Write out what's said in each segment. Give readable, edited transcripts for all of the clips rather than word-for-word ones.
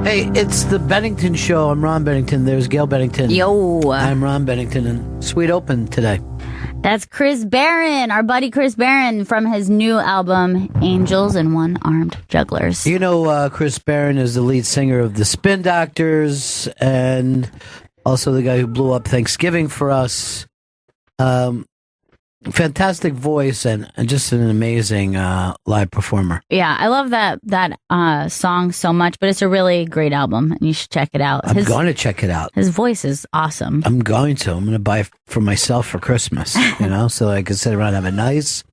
Hey, it's the Bennington Show. I'm Ron Bennington. There's Gail Bennington. Yo. I'm Ron Bennington, and Sweet Open today. That's Chris Barron, our buddy Chris Barron, from his new album, Angels and One-Armed Jugglers. You know, Chris Barron is the lead singer of the Spin Doctors, and also the guy who blew up Thanksgiving for us. Fantastic voice and just an amazing live performer. Yeah, I love that song so much, but it's a really great album, and you should check it out. I'm going to check it out. His voice is awesome. I'm going to buy for myself for Christmas, so I can sit around and have a nice,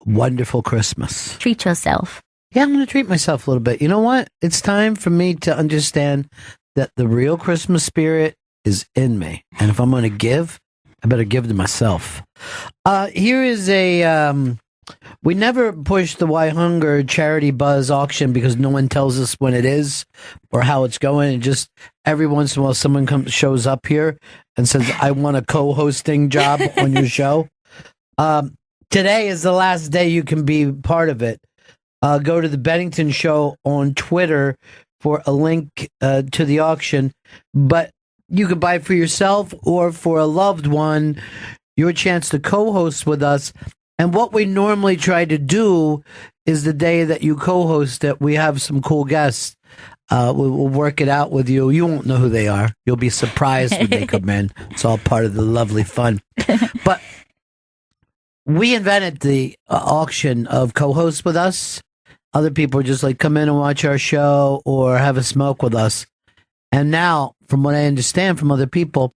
wonderful Christmas. Treat yourself. Yeah, I'm going to treat myself a little bit. You know what? It's time for me to understand that the real Christmas spirit is in me. And if I'm going to give, I better give to myself. Here is we never push the Why Hunger charity buzz auction because no one tells us when it is or how it's going. And just every once in a while someone shows up here and says, I want a co-hosting job on your show. Today is the last day you can be part of it. Go to the Bennington Show on Twitter for a link to the auction. But you could buy it for yourself or for a loved one, your chance to co-host with us. And what we normally try to do is the day that you co-host it, we have some cool guests. We'll work it out with you. You won't know who they are. You'll be surprised when they come in. It's all part of the lovely fun. But we invented the auction of co-hosts with us. Other people are just like, come in and watch our show or have a smoke with us. And now, from what I understand from other people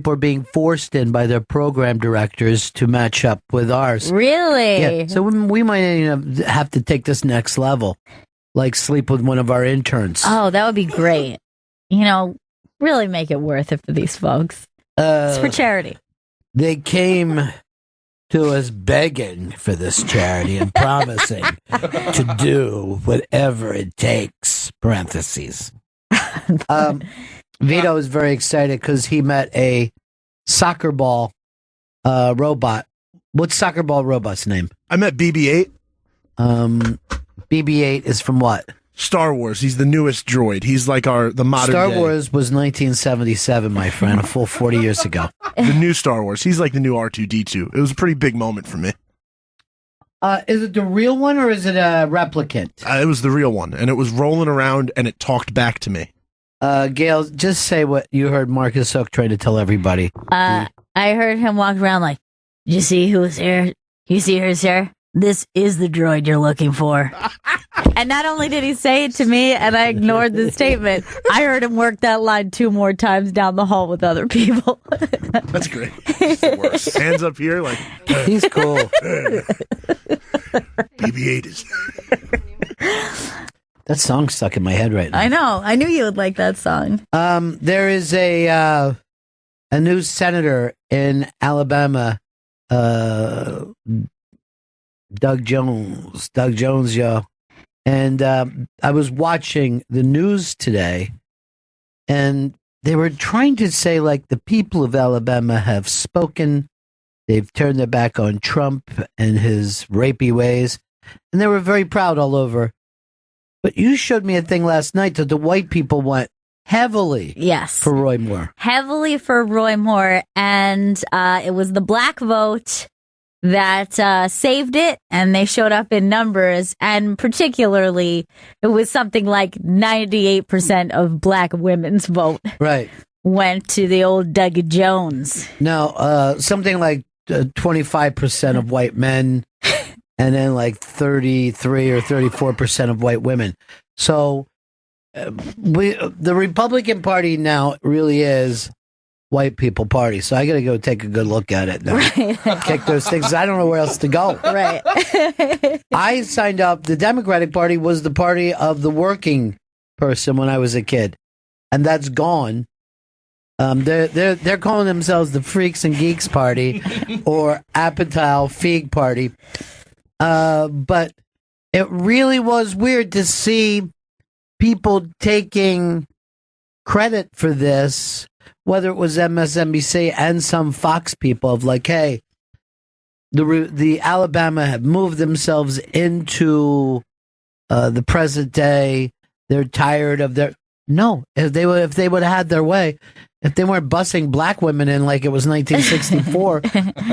are being forced in by their program directors to match up with ours. Really? Yeah. So we might have to take this next level, like sleep with one of our interns. Oh, that would be great. Really make it worth it for these folks. It's for charity. They came to us begging for this charity and promising to do whatever it takes, parentheses. Vito is very excited because he met a soccer ball robot. What's soccer ball robot's name? I met BB-8. BB-8 is from what? Star Wars. He's the newest droid. He's like the modern Star day. Wars was 1977, my friend, a full 40 years ago. The new Star Wars. He's like the new R2-D2. It was a pretty big moment for me. Is it the real one or is it a replicant? It was the real one, and it was rolling around, and it talked back to me. Gail, just say what you heard Marcus Hook trying to tell everybody. I heard him walk around like, you see who's here? You see who's here? This is the droid you're looking for. And not only did he say it to me, and I ignored the statement, I heard him work that line 2 more times down the hall with other people. That's great. It's the worst. Hands up here, like... He's cool. BB-8 is... That song's stuck in my head right now. I know. I knew you would like that song. There is a new senator in Alabama, Doug Jones, y'all. And I was watching the news today, and they were trying to say, like, the people of Alabama have spoken. They've turned their back on Trump and his rapey ways, and they were very proud all over. But you showed me a thing last night that the white people went heavily for Roy Moore. Heavily for Roy Moore, and it was the black vote that saved it, and they showed up in numbers, and particularly it was something like 98% of black women's vote went to the old Doug Jones. Now, something like 25% of white men and then like 33 or 34% of white women. So the Republican Party now really is white people party. So I got to go take a good look at it now. Kick those things. I don't know where else to go. Right. I signed up. The Democratic Party was the party of the working person when I was a kid, and that's gone. They're calling themselves the Freaks and Geeks Party or Apatow Feig Party. But it really was weird to see people taking credit for this, whether it was MSNBC and some Fox people of like, hey, the Alabama have moved themselves into the present day. they're tired of their. No, if they would have had their way, if they weren't busing black women in like it was 1964,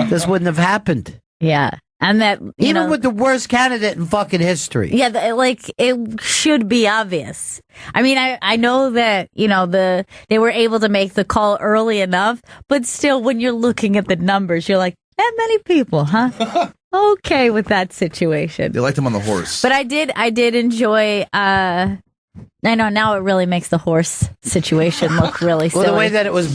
this wouldn't have happened. Yeah. And that, even with the worst candidate in fucking history. Yeah, it should be obvious. I mean, I know that, they were able to make the call early enough, but still, when you're looking at the numbers, you're like, that many people, huh? Okay with that situation. They liked him on the horse. But I did enjoy, I know now it really makes the horse situation look really silly. Well, the way that it was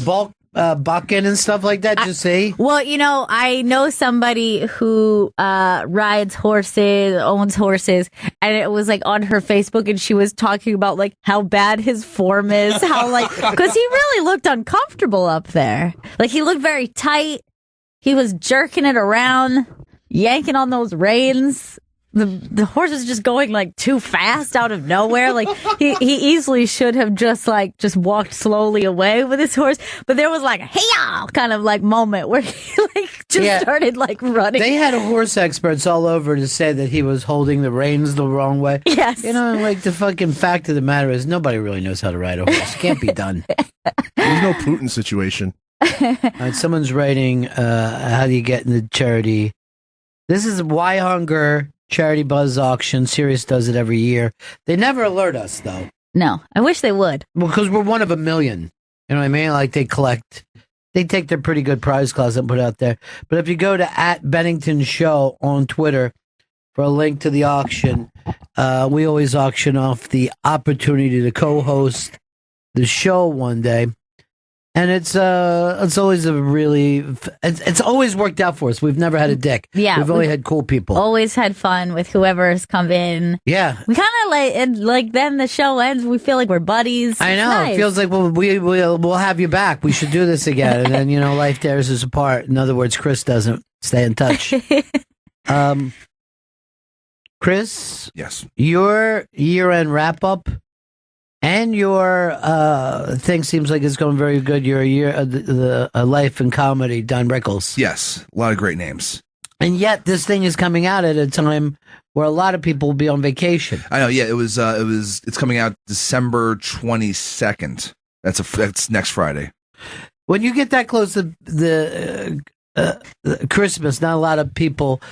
bucking and stuff like that, you see? Well, I know somebody who rides horses, owns horses, and it was like on her Facebook, and she was talking about like how bad his form is, how because he really looked uncomfortable up there. Like he looked very tight. He was jerking it around, yanking on those reins. The horse was just going like too fast out of nowhere. Like he easily should have just walked slowly away with his horse. But there was like a hey-ya kind of like moment where he started like running. They had horse experts all over to say that he was holding the reins the wrong way. Yes. Like the fucking fact of the matter is nobody really knows how to ride a horse. Can't be done. There's no Putin situation. All right, someone's writing, how do you get into charity? This is Why Hunger Charity Buzz auction. Sirius does it every year. They never alert us, though. No, I wish they would. Well, because we're one of a million. You know what I mean? Like they take their pretty good prize class and put it out there. But if you go to @Bennington Show on Twitter for a link to the auction, we always auction off the opportunity to co-host the show one day. And it's always it's always worked out for us. We've never had a dick. Yeah, we've only had cool people. Always had fun with whoever's come in. Yeah, we kind of like then the show ends. We feel like we're buddies. I know. Nice. It feels like we'll have you back. We should do this again. And then life tears us apart. In other words, Chris doesn't stay in touch. Chris, yes, your year-end wrap-up. And your thing seems like it's going very good. Your year, the life and comedy, Don Rickles. Yes, a lot of great names. And yet, this thing is coming out at a time where a lot of people will be on vacation. I know. Yeah, it's coming out December 22nd. That's next Friday. When you get that close to the Christmas, not a lot of people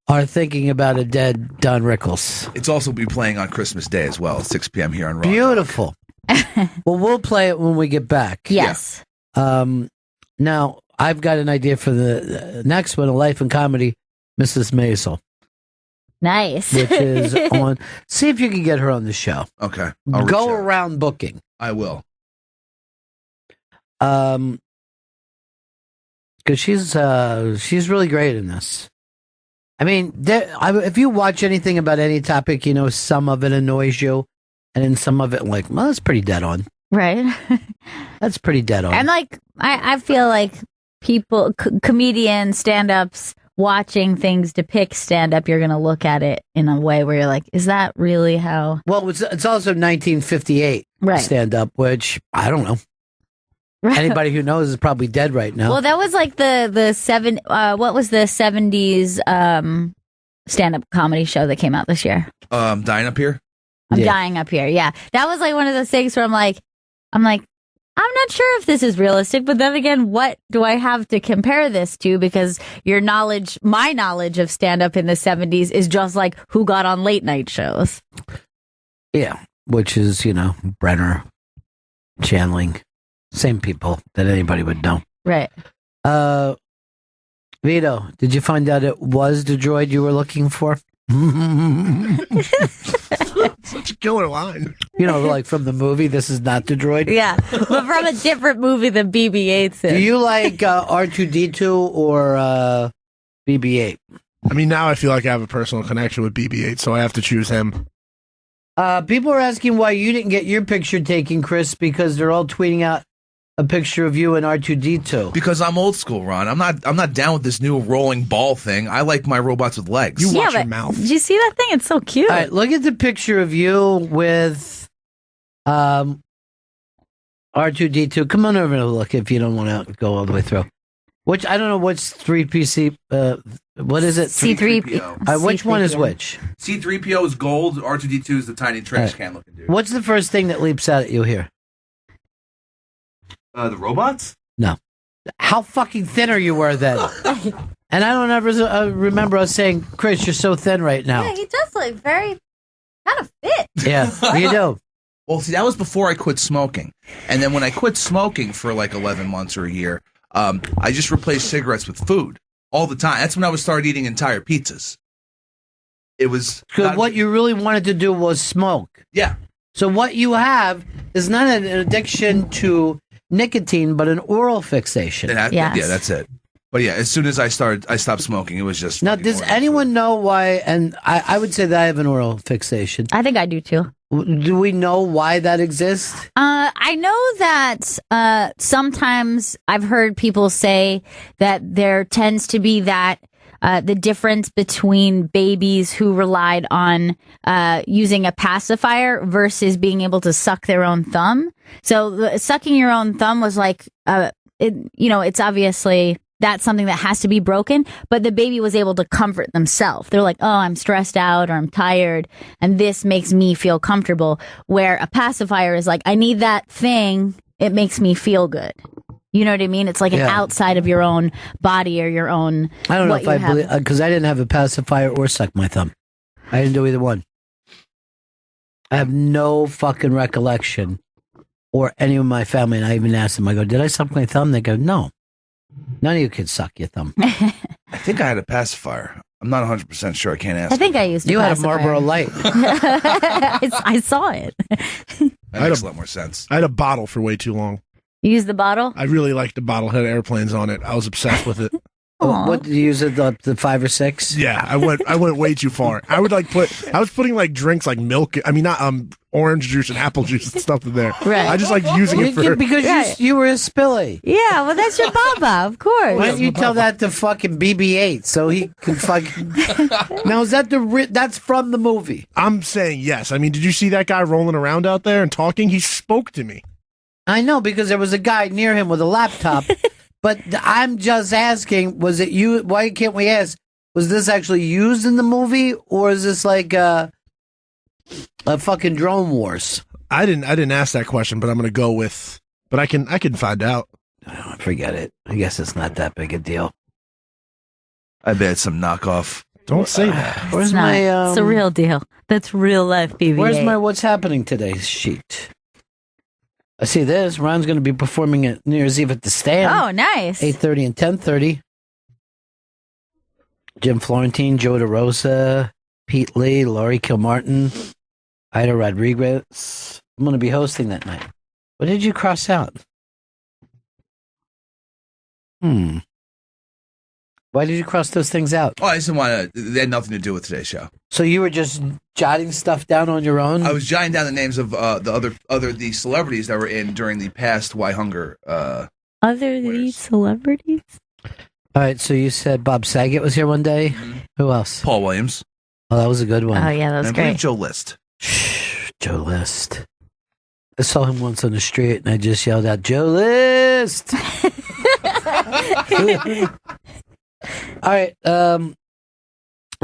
are thinking about a dead Don Rickles. It's also be playing on Christmas Day as well, 6 p.m. here on Raw. Beautiful. Well, we'll play it when we get back. Yes. Now, I've got an idea for the next one, a life and comedy, Mrs. Maisel. Nice. Which is on. See if you can get her on the show. Okay. Go around booking. I will. Because she's really great in this. I mean, if you watch anything about any topic, some of it annoys you, and then some of it, well, that's pretty dead on. Right. That's pretty dead on. And I feel like people, comedians, stand-ups, watching things depict stand-up, you're going to look at it in a way where you're like, is that really how? Well, it's also 1958 stand-up, which I don't know. Anybody who knows is probably dead right now. Well, that was like what was the 70s stand-up comedy show that came out this year? Dying Up Here? I'm Dying Up Here, yeah. That was like one of those things where I'm like, I'm not sure if this is realistic, but then again, what do I have to compare this to? Because my knowledge of stand-up in the 70s is just like who got on late night shows. Yeah, which is, Brenner, Chanling. Same people that anybody would know. Right. Vito, did you find out it was the droid you were looking for? Such a killer line. Like from the movie, this is not the droid? Yeah, but from a different movie than BB-8's in. Do you like R2-D2 or BB-8? I mean, now I feel like I have a personal connection with BB-8, so I have to choose him. People are asking why you didn't get your picture taken, Chris, because they're all tweeting out a picture of you and R2-D2. Because I'm old school, Ron. I'm not down with this new rolling ball thing. I like my robots with legs. You watch your mouth. Did you see that thing? It's so cute. All right, look at the picture of you with R2-D2. Come on over and look if you don't want to go all the way through. Which I don't know which 3PC What is it? C3PO. Which one is which? C3PO is gold. R2D2 is the tiny trash can looking dude. What's the first thing that leaps out at you here? The robots? No. How fucking thin are you were then? And I don't ever remember us saying, Chris, you're so thin right now. Yeah, he does look very kind of fit. Yeah, you do. Well, see, that was before I quit smoking. And then when I quit smoking for like 11 months or a year, I just replaced cigarettes with food all the time. That's when I started eating entire pizzas. It was... Because what you really wanted to do was smoke. Yeah. So what you have is not an addiction to nicotine, but an oral fixation. Yes. Yeah, that's it. But yeah, as soon as I stopped smoking. It was just... Now, does anyone know why, and I would say that I have an oral fixation. I think I do too. Do we know why that exists? I know that sometimes I've heard people say that there tends to be that the difference between babies who relied on using a pacifier versus being able to suck their own thumb. So sucking your own thumb was like, it's obviously... that's something that has to be broken, but the baby was able to comfort themselves. They're like, oh, I'm stressed out or I'm tired, and this makes me feel comfortable. Where a pacifier is like, I need that thing. It makes me feel good. You know what I mean? It's like an outside of your own body or your own... I don't know if I believe... Because I didn't have a pacifier or suck my thumb. I didn't do either one. I have no fucking recollection, or any of my family, and I even asked them, I go, did I suck my thumb? They go, no. None of you could suck your thumb. I think I had a pacifier. I'm not 100% sure. I can't ask. I think I used You had a Marlboro Light. I saw it. That makes a lot more sense. I had a bottle for way too long. You used the bottle? I really liked the bottle. Had airplanes on it. I was obsessed with it. What did you use it, the 5 or 6? Yeah, I went way too far. I was putting like drinks like milk. I mean, not orange juice and apple juice and stuff in there. Right. I just like using it for because you were a spilly. Yeah, well, that's your baba, of course. Why don't you tell that to fucking BB-8 so he can fucking... Now, is that that's from the movie? I'm saying yes. I mean, did you see that guy rolling around out there and talking? He spoke to me. I know, because there was a guy near him with a laptop. But I'm just asking, was it you? Why can't we ask? Was this actually used in the movie, or is this like a fucking drone wars? I didn't ask that question, but I'm gonna go with. But I can find out. Oh, forget it. I guess it's not that big a deal. I bet it's some knockoff. Don't say that. Where's my? It's a real deal. That's real life, BB-8. Where's my what's happening today sheet? I see this. Ron's going to be performing at New Year's Eve at the Stand. Oh, nice. 8:30 and 10:30. Jim Florentine, Joe DeRosa, Pete Lee, Laurie Kilmartin, Ida Rodriguez. I'm going to be hosting that night. What did you cross out? Why did you cross those things out? Oh, I just didn't want to... They had nothing to do with today's show. So you were just jotting stuff down on your own? I was jotting down the names of the celebrities that were in during the past Why Hunger. These celebrities? All right, so you said Bob Saget was here one day. Mm-hmm. Who else? Paul Williams. Oh, that was a good one. Oh, yeah, that was And I great. believe Joe List. Joe List. I saw him once on the street, and I just yelled out, Joe List! All right,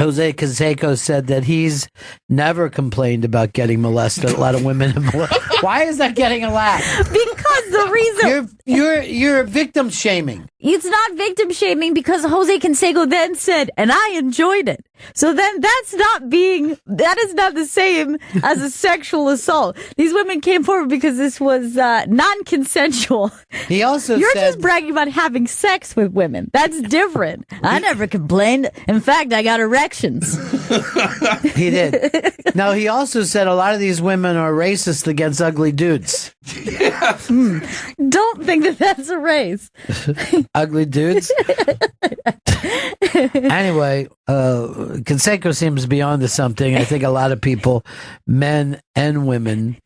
Jose Canseco said that he's never complained about getting molested. A lot of women have molested. Why is that getting a laugh? Because the reason... You're victim shaming. It's not victim shaming because Jose Canseco then said, and I enjoyed it. So then that is not the same as a sexual assault. These women came forward because this was non-consensual. He also You're said... just bragging about having sex with women. That's different. I never complained. In fact, I got erections. He did. Now, he also said a lot of these women are racist against ugly dudes. Yeah. Don't think that that's a race. Ugly dudes? Anyway, Canseco seems to be onto something. I think a lot of people, men and women,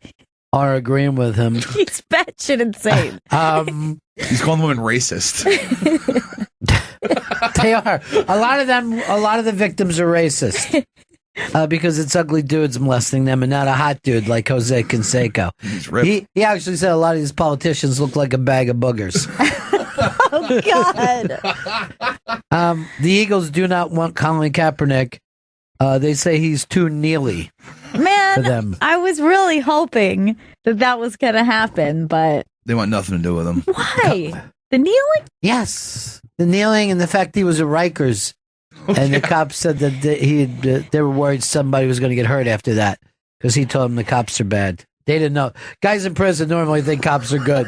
are agreeing with him. He's batshit insane. He's calling women racist. They are. A lot of the victims are racist. Because it's ugly dudes molesting them and not a hot dude like Jose Canseco. He's ripped. He actually said a lot of these politicians look like a bag of boogers. Oh, God. The Eagles do not want Colin Kaepernick. They say he's too kneely for Man, them. I was really hoping that was going to happen, but They want nothing to do with him. why? The kneeling? Yes, the kneeling and the fact he was at Rikers, and the cops said that they were worried somebody was going to get hurt after that because he told them the cops are bad. They didn't know. Guys in prison normally think cops are good.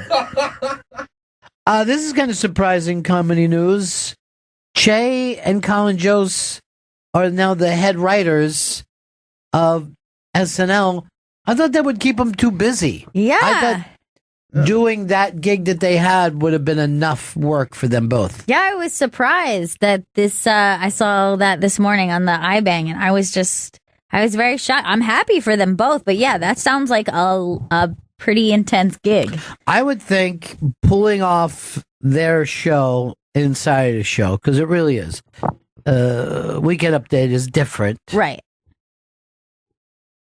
This is kind of surprising comedy news. Che and Colin Jost are now the head writers of SNL. I thought that would keep them too busy. Yeah. I thought doing that gig that they had would have been enough work for them both. Yeah, I was surprised that this, I saw that this morning on the iBang, and I was very shocked. I'm happy for them both, but yeah, that sounds like a pretty intense gig. I would think pulling off their show inside a show, because it really is. Weekend Update is different. Right.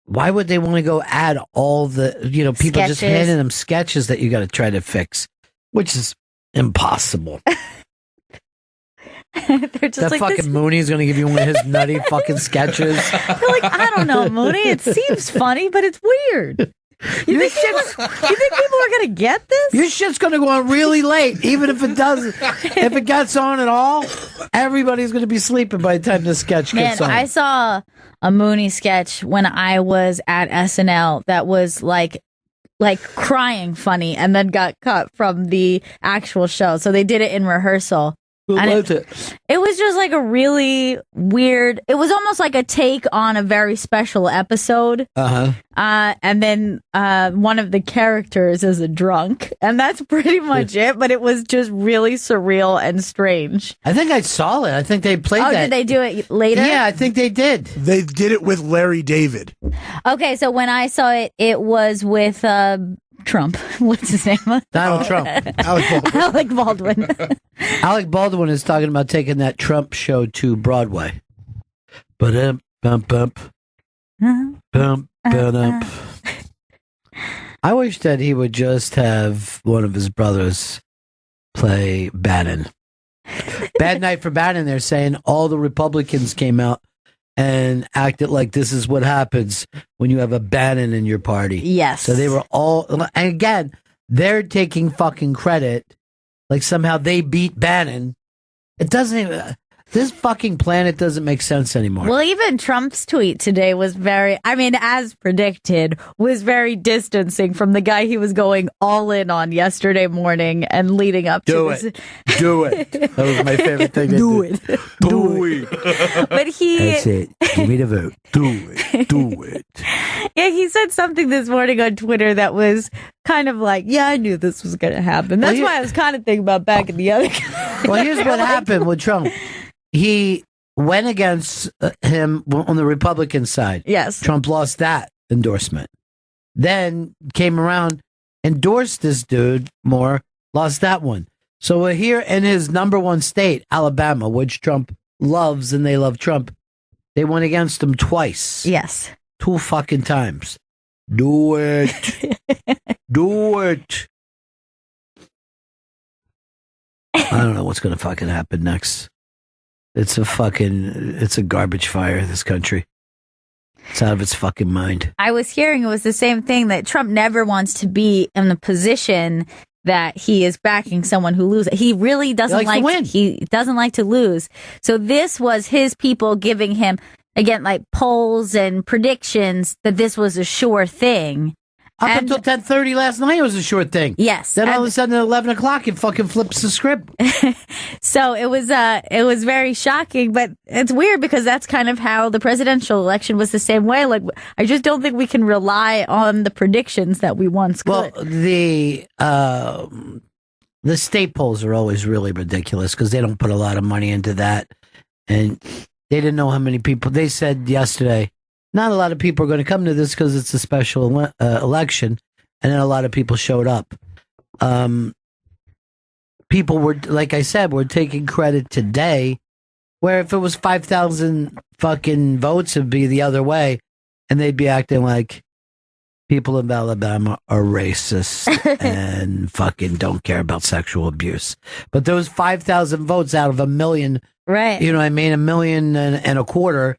Why would they want to go add all the, people just Sketches. handing them sketches that you got to try to fix, which is impossible. They're just That like, fucking this, Mooney's going to give you one of his nutty fucking sketches. they're like, I don't know, Mooney. It seems funny, but it's weird. You think people are going to get this? Your shit's going to go on really late, even if it doesn't. If it gets on at all, everybody's going to be sleeping by the time the sketch Man, gets on. I saw a Mooney sketch when I was at SNL that was like crying funny and then got cut from the actual show. So they did it in rehearsal. Who and loved it? It was just like a really weird, it was almost like a take on a very special episode. Uh-huh. And then one of the characters is a drunk. And that's pretty much it. But it was just really surreal and strange. I think I saw it. I think they played Oh, that. did they do it later? Yeah, I think they did. They did it with Larry David. Okay, so when I saw it, it was with Trump. What's his name? Donald Trump. Alec Baldwin. Alec Baldwin. Alec Baldwin is talking about taking that Trump show to Broadway. Bump, bump. Bump, bump. I wish that he would just have one of his brothers play Bannon. Bad night for Bannon. They're saying all the Republicans came out and acted like this is what happens when you have a Bannon in your party. Yes. So they were all, and again, they're taking fucking credit, like somehow they beat Bannon. It doesn't even, this fucking planet doesn't make sense anymore. Well, even Trump's tweet today was as predicted, was very distancing from the guy he was going all in on yesterday morning and leading up Do to it. Do it. That was my favorite thing to do. Do it. But he, That's it. Give me the vote. Do it. Do it. yeah, he said something this morning on Twitter that was kind of like, yeah, I knew this was going to happen. That's why I was kind of thinking about backing the other guy. Well, here's what happened with Trump. He went against him on the Republican side. Yes. Trump lost that endorsement. Then came around, endorsed this dude more, lost that one. So we're here in his number one state, Alabama, which Trump loves, and they love Trump. They went against him twice. Yes. 2 fucking times. Do it. Do it. I don't know what's going to fucking happen next. It's a garbage fire, this country. It's out of its fucking mind. I was hearing it was the same thing, that Trump never wants to be in the position that he is backing someone who loses. He really doesn't likes to win. He doesn't like to lose. So this was his people giving him, again, like polls and predictions that this was a sure thing. Up And- until 10:30 last night, it was a short thing. Yes. Then all And- of a sudden at 11 o'clock, it fucking flips the script. So it was very shocking, but it's weird because that's kind of how the presidential election was the same way. Like, I just don't think we can rely on the predictions that we once could. Well, the state polls are always really ridiculous because they don't put a lot of money into that. And they didn't know how many people. They said yesterday, not a lot of people are going to come to this because it's a special election. And then a lot of people showed up. People were, like I said, were taking credit today, where if it was 5,000 fucking votes, it'd be the other way. And they'd be acting like people in Alabama are racist and fucking don't care about sexual abuse. But those 5,000 votes out of 1 million Right. You know what I mean? $1.25 million.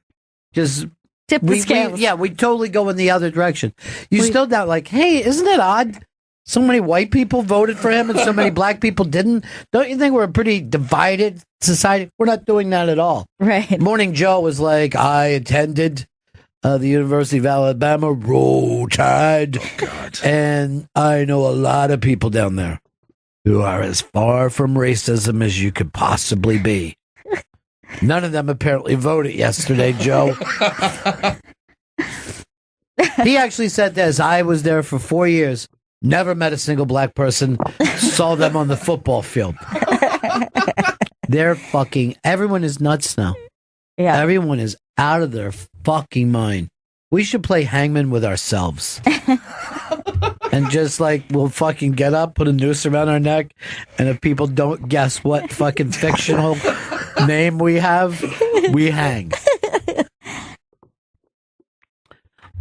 Just Tip the scales. we totally go in the other direction. You still doubt, like, hey, isn't it odd? So many white people voted for him and so many black people didn't. Don't you think we're a pretty divided society? We're not doing that at all. Right. Morning Joe was like, I attended the University of Alabama, Roll Tide. Oh, God. And I know a lot of people down there who are as far from racism as you could possibly be. None of them apparently voted yesterday, Joe. He actually said this. I was there for 4 years. Never met a single black person. Saw them on the football field. They're fucking... Everyone is nuts now. Yeah. Everyone is out of their fucking mind. We should play hangman with ourselves. And just like, we'll fucking get up, put a noose around our neck, and if people don't guess what fucking fictional name we have, we hang.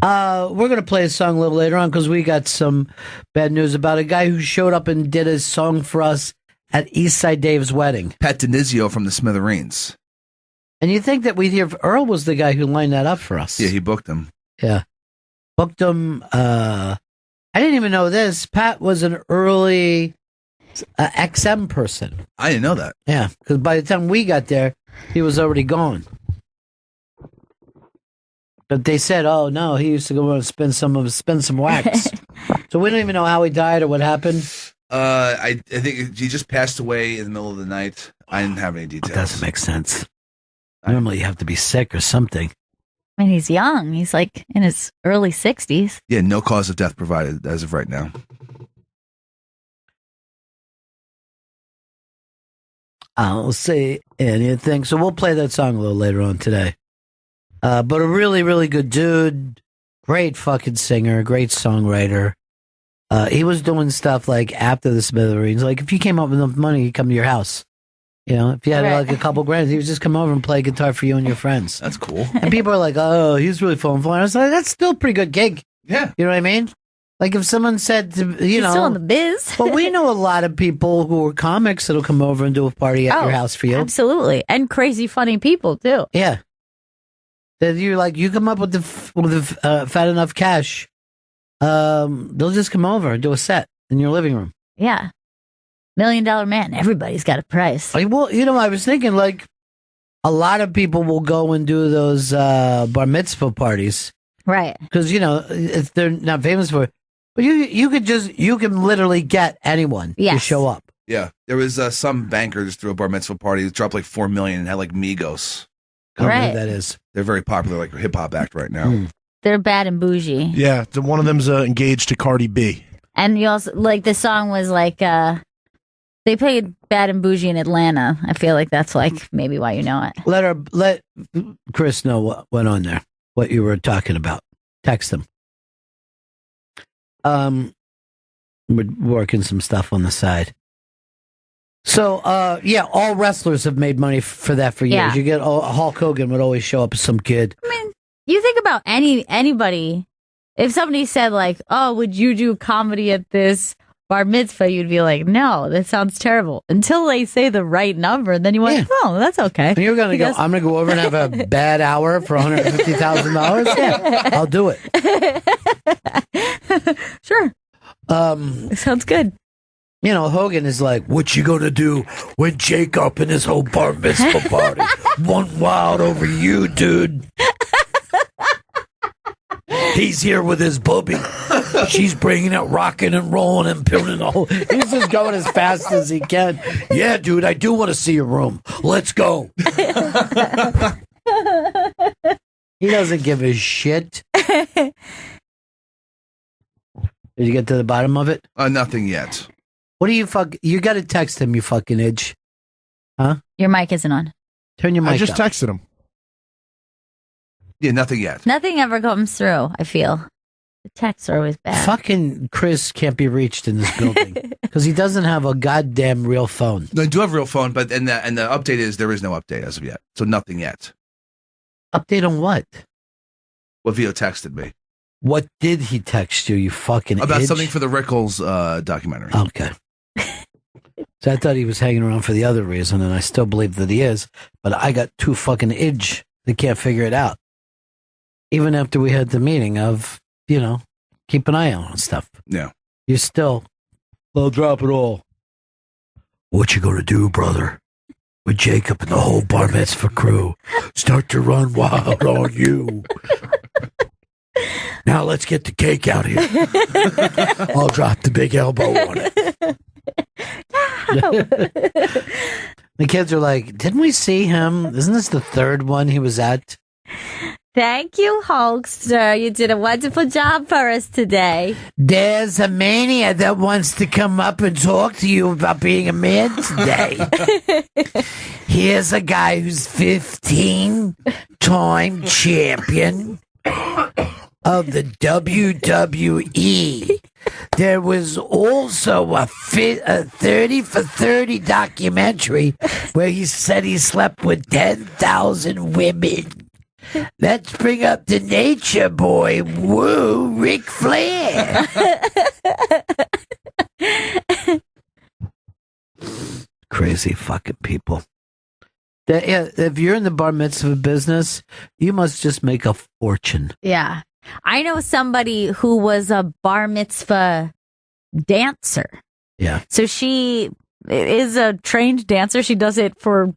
We're going to play a song a little later on because we got some bad news about a guy who showed up and did a song for us at Eastside Dave's wedding. Pat DiNizio from the Smithereens. And you think that we'd hear Earl was the guy who lined that up for us. Yeah, he booked him. Yeah. Booked him. I didn't even know this. Pat was an early XM person. I didn't know that. Yeah, because by the time we got there, he was already gone. But they said, oh, no, he used to go and spin some wax. So we don't even know how he died or what happened. I think he just passed away in the middle of the night. I didn't have any details. It doesn't make sense. Normally you have to be sick or something. I mean, he's young. He's like in his early 60s. Yeah, no cause of death provided as of right now. I'll say anything. So we'll play that song a little later on today. But a really, really good dude. Great fucking singer. Great songwriter. He was doing stuff like after the Smithereens. Like if you came up with enough money, he'd come to your house. You know, if you had like a couple grand, he would just come over and play guitar for you and your friends. That's cool. And people are like, oh, he's really falling for it. I was like, that's still a pretty good gig. Yeah. You know what I mean? Like if someone said, He's still in the biz. Well, we know a lot of people who are comics that'll come over and do a party at your house for you. Absolutely. And crazy funny people too. Yeah. That you like, you come up with the fat enough cash, they'll just come over and do a set in your living room. Yeah. $1 Million Man. Everybody's got a price. Well, you know, I was thinking like a lot of people will go and do those bar mitzvah parties. Right. Because, you know, if they're not famous for it. But you can literally get anyone to show up. Yeah. There was some banker just threw a bar mitzvah party. It dropped like $4 million and had like Migos. I don't know who that is. They're very popular, like a hip hop act right now. They're bad and bougie. Yeah. One of them's engaged to Cardi B. And you also, like, the song was like, they played Bad and Bougie in Atlanta. I feel like that's like maybe why you know it. Let Chris know what went on there, what you were talking about. Text him. We're working some stuff on the side. So, all wrestlers have made money for that for years. Yeah. You get Hulk Hogan would always show up as some kid. I mean, you think about anybody. If somebody said like, "Oh, would you do comedy at this bar mitzvah?" You'd be like, "No, that sounds terrible." Until they say the right number, and then you went, "Oh, that's okay." And you're gonna go. I'm gonna go over and have a bad hour for $150,000. Yeah, I'll do it. Sure. It sounds good. You know, Hogan is like, what you gonna do when Jacob and his whole bar mitzvah party went wild over you, dude? He's here with his bubby. She's bringing it, rocking and rolling and pulling the whole. He's just going as fast as he can. Yeah, dude, I do want to see your room. Let's go. He doesn't give a shit. Did you get to the bottom of it? Nothing yet. What do you You got to text him, you fucking itch. Huh? Your mic isn't on. Turn your mic I just up. texted him. Yeah, nothing yet. Nothing ever comes through, I feel. The texts are always bad. Fucking Chris can't be reached in this building because he doesn't have a goddamn real phone. No, I do have a real phone, but and the update is there is no update as of yet. So nothing yet. Update on what? What Vito texted me. What did he text you, you fucking About itch? something for the Rickles documentary. Okay. So I thought he was hanging around for the other reason, and I still believe that he is. But I got too fucking edgy. They can't figure it out. Even after we had the meeting of, keep an eye on stuff. Yeah. You still, they'll drop it all. What you gonna do, brother? With Jacob and the whole bar mitzvah crew start to run wild on you. Now let's get the cake out here. I'll drop the big elbow on it. The kids are like, didn't we see him? Isn't this the third one he was at? Thank you, Hulkster. You did a wonderful job for us today. There's a mania that wants to come up and talk to you about being a man today. Here's a guy who's 15-time champion of the WWE. There was also a 30 for 30 documentary where he said he slept with 10,000 women. Let's bring up the nature boy. Woo, Ric Flair. Crazy fucking people. If you're in the bar mitzvah business, you must just make a fortune. Yeah. I know somebody who was a bar mitzvah dancer. Yeah. So she is a trained dancer. She does it for,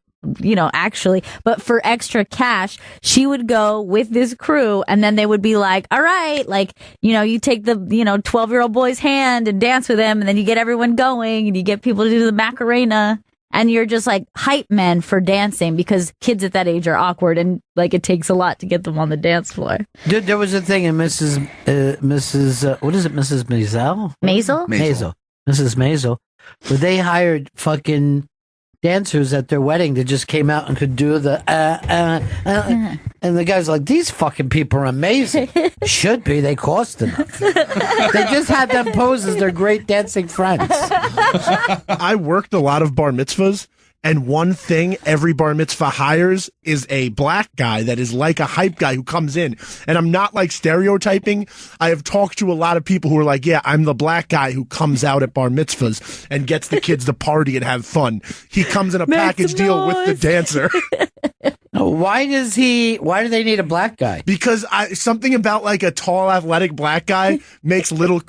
actually, but for extra cash, she would go with this crew and then they would be like, all right, you take the, 12-year-old boy's hand and dance with him and then you get everyone going and you get people to do the Macarena. And you're just like hype men for dancing because kids at that age are awkward and it takes a lot to get them on the dance floor. Dude, there was a thing in Mrs. What is it, Mrs. Maisel? Maisel? Mrs. Maisel, where they hired fucking dancers at their wedding that just came out and could do the and the guy's like, these fucking people are amazing. Should be, they cost enough. They just had them pose as their great dancing friends. I worked a lot of bar mitzvahs, and one thing every bar mitzvah hires is a black guy that is like a hype guy who comes in. And I'm not stereotyping. I have talked to a lot of people who are like, yeah, I'm the black guy who comes out at bar mitzvahs and gets the kids to party and have fun. He comes in a package deal with the dancer. Why do they need a black guy? Because something about a tall, athletic black guy makes little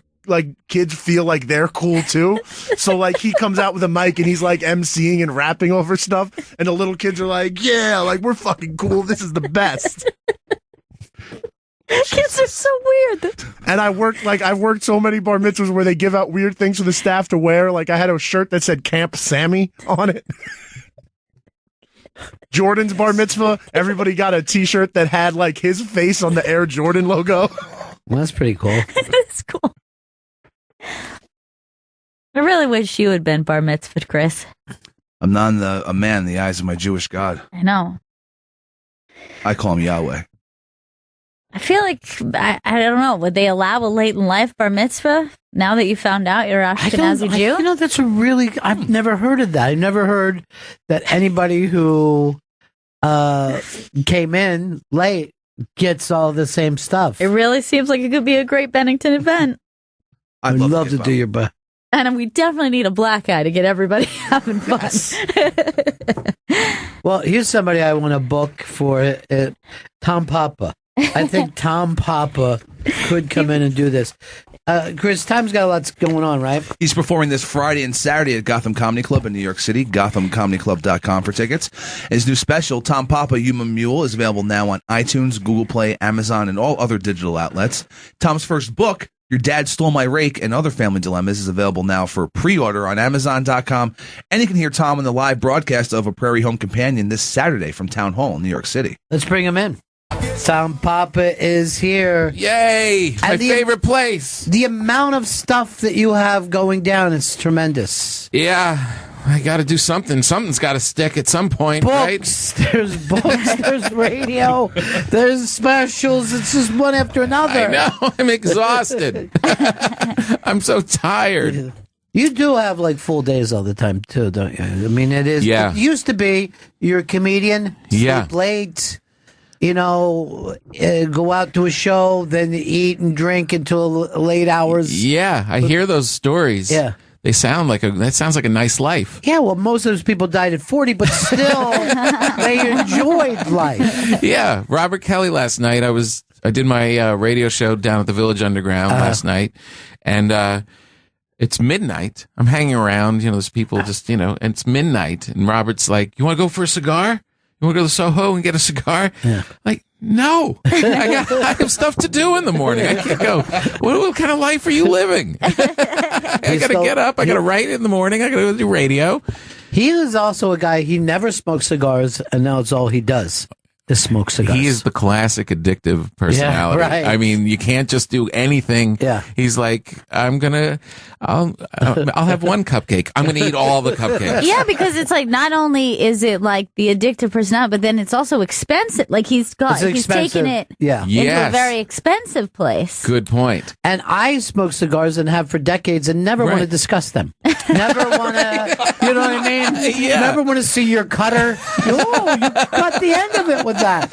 kids feel like they're cool too. So he comes out with a mic and he's emceeing and rapping over stuff, and the little kids are like, yeah, we're fucking cool. This is the best. Kids are so weird. And I've worked so many bar mitzvahs where they give out weird things for the staff to wear. I had a shirt that said Camp Sammy on it. Jordan's bar mitzvah, everybody got a t-shirt that had his face on the Air Jordan logo. Well, that's pretty cool. It's cool. I really wish you had been bar mitzvahed, Chris. I'm not a man in the eyes of my Jewish God. I know. I call him Yahweh. I feel like, I don't know, would they allow a late in life bar mitzvah now that you found out you're Ashkenazi Jew? That's I've never heard of that. I've never heard that anybody who came in late gets all the same stuff. It really seems like it could be a great Bennington event. I'd love to do your butt. And we definitely need a black guy to get everybody having fun. Yes. Well, here's somebody I want to book for it. Tom Papa. I think Tom Papa could come in and do this. Chris, Tom's got a lot going on, right? He's performing this Friday and Saturday at Gotham Comedy Club in New York City. GothamComedyClub.com for tickets. His new special, Tom Papa Human Mule, is available now on iTunes, Google Play, Amazon, and all other digital outlets. Tom's first book, Your Dad Stole My Rake and Other Family Dilemmas, is available now for pre-order on Amazon.com. And you can hear Tom on the live broadcast of A Prairie Home Companion this Saturday from Town Hall in New York City. Let's bring him in. Tom Papa is here. Yay! My favorite place. The amount of stuff that you have going down is tremendous. Yeah, I got to do something. Something's got to stick at some point, books, right? There's books, there's radio, there's specials. It's just one after another. I know. I'm exhausted. I'm so tired. You do have sleep days all the time too, don't you? I mean, it is. Yeah. It used to be you're a comedian, sleep late. Go out to a show, then eat and drink until late hours. Yeah, I hear those stories. Yeah. That sounds like a nice life. Yeah, well, most of those people died at 40, but still, they enjoyed life. Yeah, Robert Kelly last night. I did my radio show down at the Village Underground last night, and it's midnight. I'm hanging around, there's people just, and it's midnight, and Robert's like, "You want to go for a cigar? You want to go to Soho and get a cigar?" Yeah. Like, no, I have stuff to do in the morning. I can't go. What kind of life are you living? I got to get up. I got to write in the morning. I got to do radio. He is also a guy, he never smoked cigars, and now it's all he does. To smoke cigars. He is the classic addictive personality. Yeah, right. I mean, you can't just do anything. Yeah. He's like, I'll have one cupcake. I'm gonna eat all the cupcakes. Yeah, because it's like not only is it like the addictive personality, but then it's also expensive. Like he's taking it into a very expensive place. Good point. And I smoke cigars and have for decades and never want to discuss them. Never want to, you know what I mean? Yeah. Never want to see your cutter. Oh, you cut the end of it with that.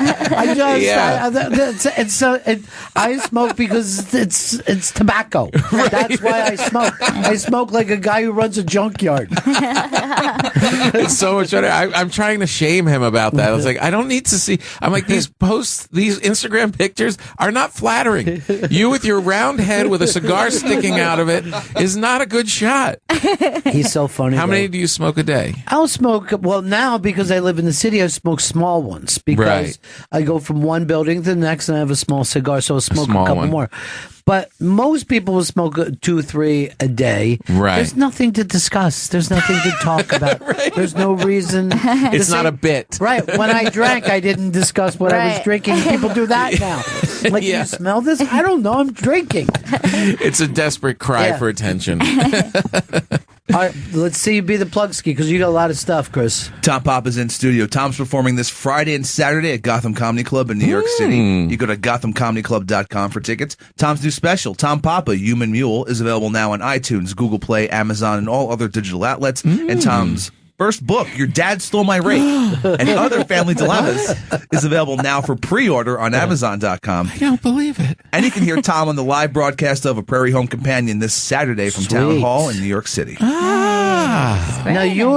I smoke because it's tobacco. Right. That's why I smoke. I smoke like a guy who runs a junkyard. It's so much better. I'm trying to shame him about that. I was like, I don't need to see. I'm like, these Instagram pictures are not flattering. You with your round head with a cigar sticking out of it is not a good shot. He's so funny. How many do you smoke a day? I'll smoke, well, now because I live in the city, I smoke small ones because I go from one building to the next and I have a small cigar, so I'll smoke a couple more. But most people will smoke 2 or 3 a day. Right. There's nothing to discuss. There's nothing to talk about. Right. There's no reason. It's not a bit. Right. When I drank, I didn't discuss what I was drinking. People do that now. Like, you smell this? I don't know. I'm drinking. It's a desperate cry for attention. All right, let's see you be the plug ski because you got a lot of stuff, Chris. Tom Papa's in studio. Tom's performing this Friday and Saturday at Gotham Comedy Club in New York City. You go to gothamcomedyclub.com for tickets. Tom's new special, Tom Papa, Human Mule, is available now on iTunes, Google Play, Amazon, and all other digital outlets. And Tom's first book, Your Dad Stole My Rape, and Other Family Dilemmas, is available now for pre-order on Amazon.com. I don't believe it. And you can hear Tom on the live broadcast of A Prairie Home Companion this Saturday from Town Hall in New York City. Now you've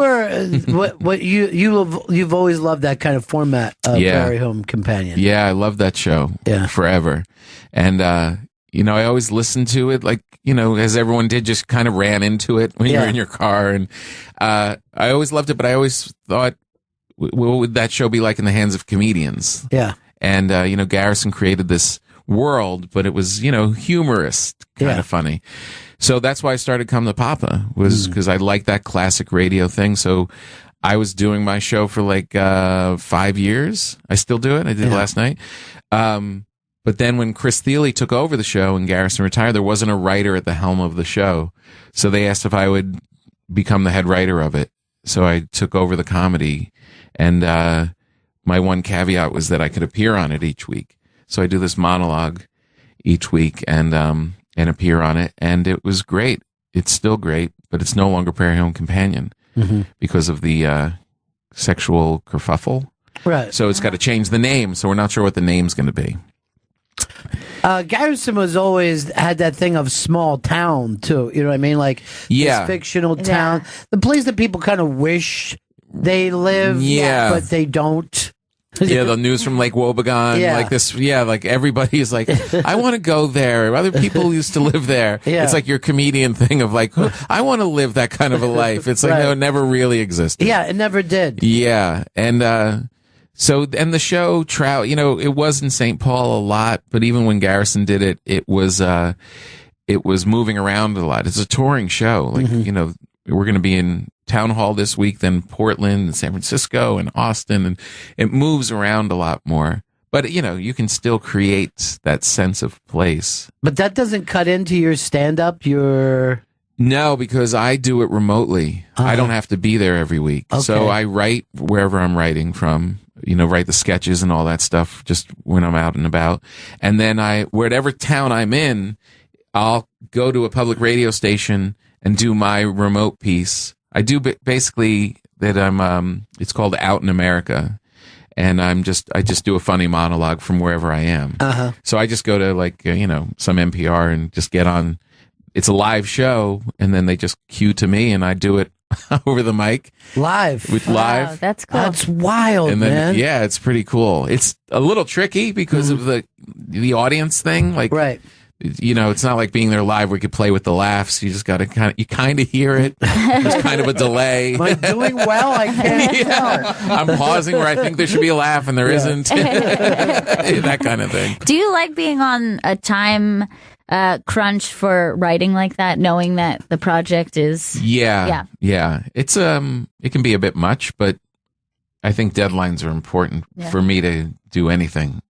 always loved that kind of format of Prairie Home Companion. Yeah, I love that show. Forever. And I always listened to it as everyone did, just kind of ran into it when you're in your car. And I always loved it, but I always thought, what would that show be like in the hands of comedians? Yeah. And, Garrison created this world, but it was, humorous, kind of funny. So that's why I started Come to Papa, was because I liked that classic radio thing. So I was doing my show for 5 years. I still do it. I did it last night. But then when Chris Thiele took over the show and Garrison retired, there wasn't a writer at the helm of the show. So they asked if I would become the head writer of it. So I took over the comedy. And my one caveat was that I could appear on it each week. So I do this monologue each week and appear on it. And it was great. It's still great, but it's no longer Prairie Home Companion because of the sexual kerfuffle. Right. So it's got to change the name. So we're not sure what the name's going to be. Garrison was always had that thing of small town too. You know what I mean? Like this fictional town, the place that people kind of wish they live, but they don't. The news from Lake Wobegon, like this. Yeah, like everybody is like, I want to go there. Other people used to live there. It's like your comedian thing of like, I want to live that kind of a life. It's like, no, it never really existed. Yeah, it never did. Yeah, and so, and the show, it was in St. Paul a lot, but even when Garrison did it, it was moving around a lot. It's a touring show. Like, we're going to be in Town Hall this week, then Portland and San Francisco and Austin, and it moves around a lot more. But, you can still create that sense of place. But that doesn't cut into your stand-up, No, because I do it remotely. I don't have to be there every week. Okay. So I write wherever I'm writing from, write the sketches and all that stuff just when I'm out and about. And then whatever town I'm in, I'll go to a public radio station and do my remote piece. I do basically that it's called Out in America. And I just do a funny monologue from wherever I am. So I just go to some NPR and just get on it's a live show, and then they just cue to me, and I do it over the mic live. Wow, that's cool. That's wild, and then man. yeah, it's pretty cool. It's a little tricky because of the audience thing, like Right. You know, it's not like being there live where you could play with the laughs. You just got to kind of hear it. There's kind of a delay. Am I doing well? I can't tell. I'm pausing where I think there should be a laugh and there isn't. That kind of thing. Do you like being on a time crunch for writing like that, knowing that the project is? Yeah. It's it can be a bit much, but I think deadlines are important for me to do anything.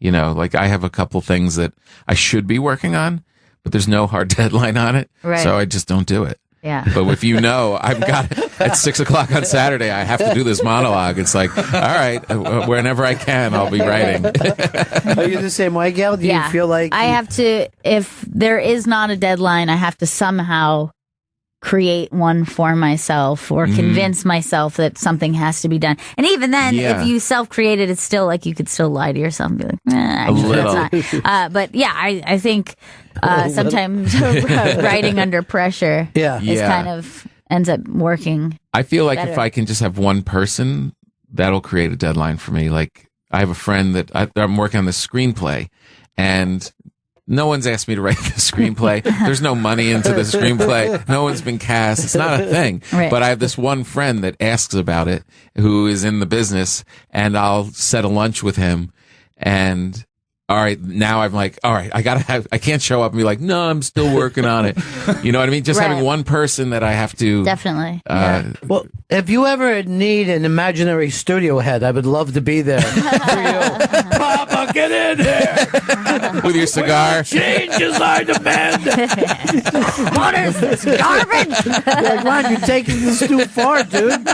You know, like I have a couple things that I should be working on, but there's no hard deadline on it. Right. So I just don't do it. Yeah. But if you know, I've got at 6:00 on Saturday, I have to do this monologue. It's like, all right, whenever I can, I'll be writing. Are you the same way, Gail? Do you feel like I have to, if there is not a deadline, I have to somehow create one for myself or convince myself that something has to be done. And even then, if you self-create it, it's still like you could still lie to yourself and be like, actually, that's not. But yeah, I think sometimes writing under pressure is kind of ends up working. I feel like better. if I can just have one person, that'll create a deadline for me. Like I have a friend that I'm working on this screenplay, and no one's asked me to write the screenplay. There's no money into the screenplay. No one's been cast. It's not a thing. Right. But I have this one friend that asks about it who is in the business, and I'll set a lunch with him. And all right, now I'm like, all right, I can't show up and be like, no, I'm still working on it. You know what I mean? Just having one person that I have to. Definitely. Well, if you ever need an imaginary studio head, I would love to be there for you. Papa, get in here! With your cigar. Changes are demanded. What is this garbage? Like, Ron, you're taking this too far, dude.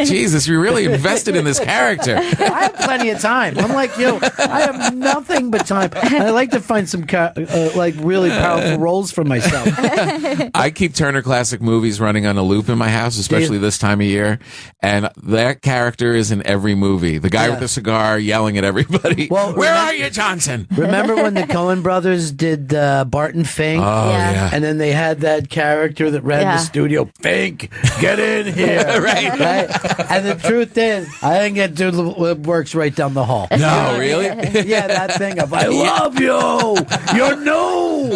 Jesus, you're really invested in this character. I have plenty of time. I'm like you. I have nothing but time. And I like to find some like really powerful roles for myself. I keep Turner Classic Movies running on a loop in my house, especially this time of year. And that character is in every movie. The guy with the cigar yelling at everybody. Well, where are you, Johnson? Remember when the Coen brothers did Barton Fink? Oh, yeah. And then they had that character that ran the studio. Fink, get in here. right. And the truth is, I think that dude works right down the hall. No, really? Yeah, that thing of, I love you. You're new.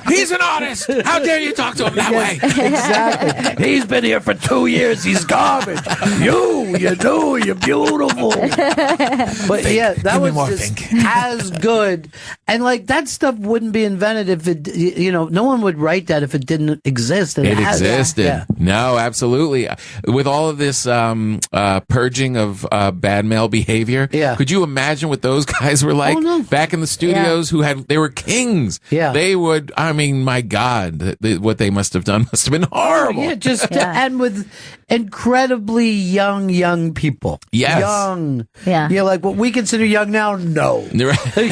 He's an artist. How dare you talk to him that way? Exactly. He's been here for 2 years. He's garbage. You're new. You're beautiful. But yeah, that was just as good. And like that stuff wouldn't be invented if it, no one would write that if it didn't exist. And It existed. Yeah. No, absolutely. With all of this purging of bad male behavior, could you imagine what those guys were like back in the studios they were kings? Yeah. They would, I mean, my God, what they must have done must have been horrible. And with incredibly young people. Yes. Young. Yeah. Yeah, like what we consider young now? No. Really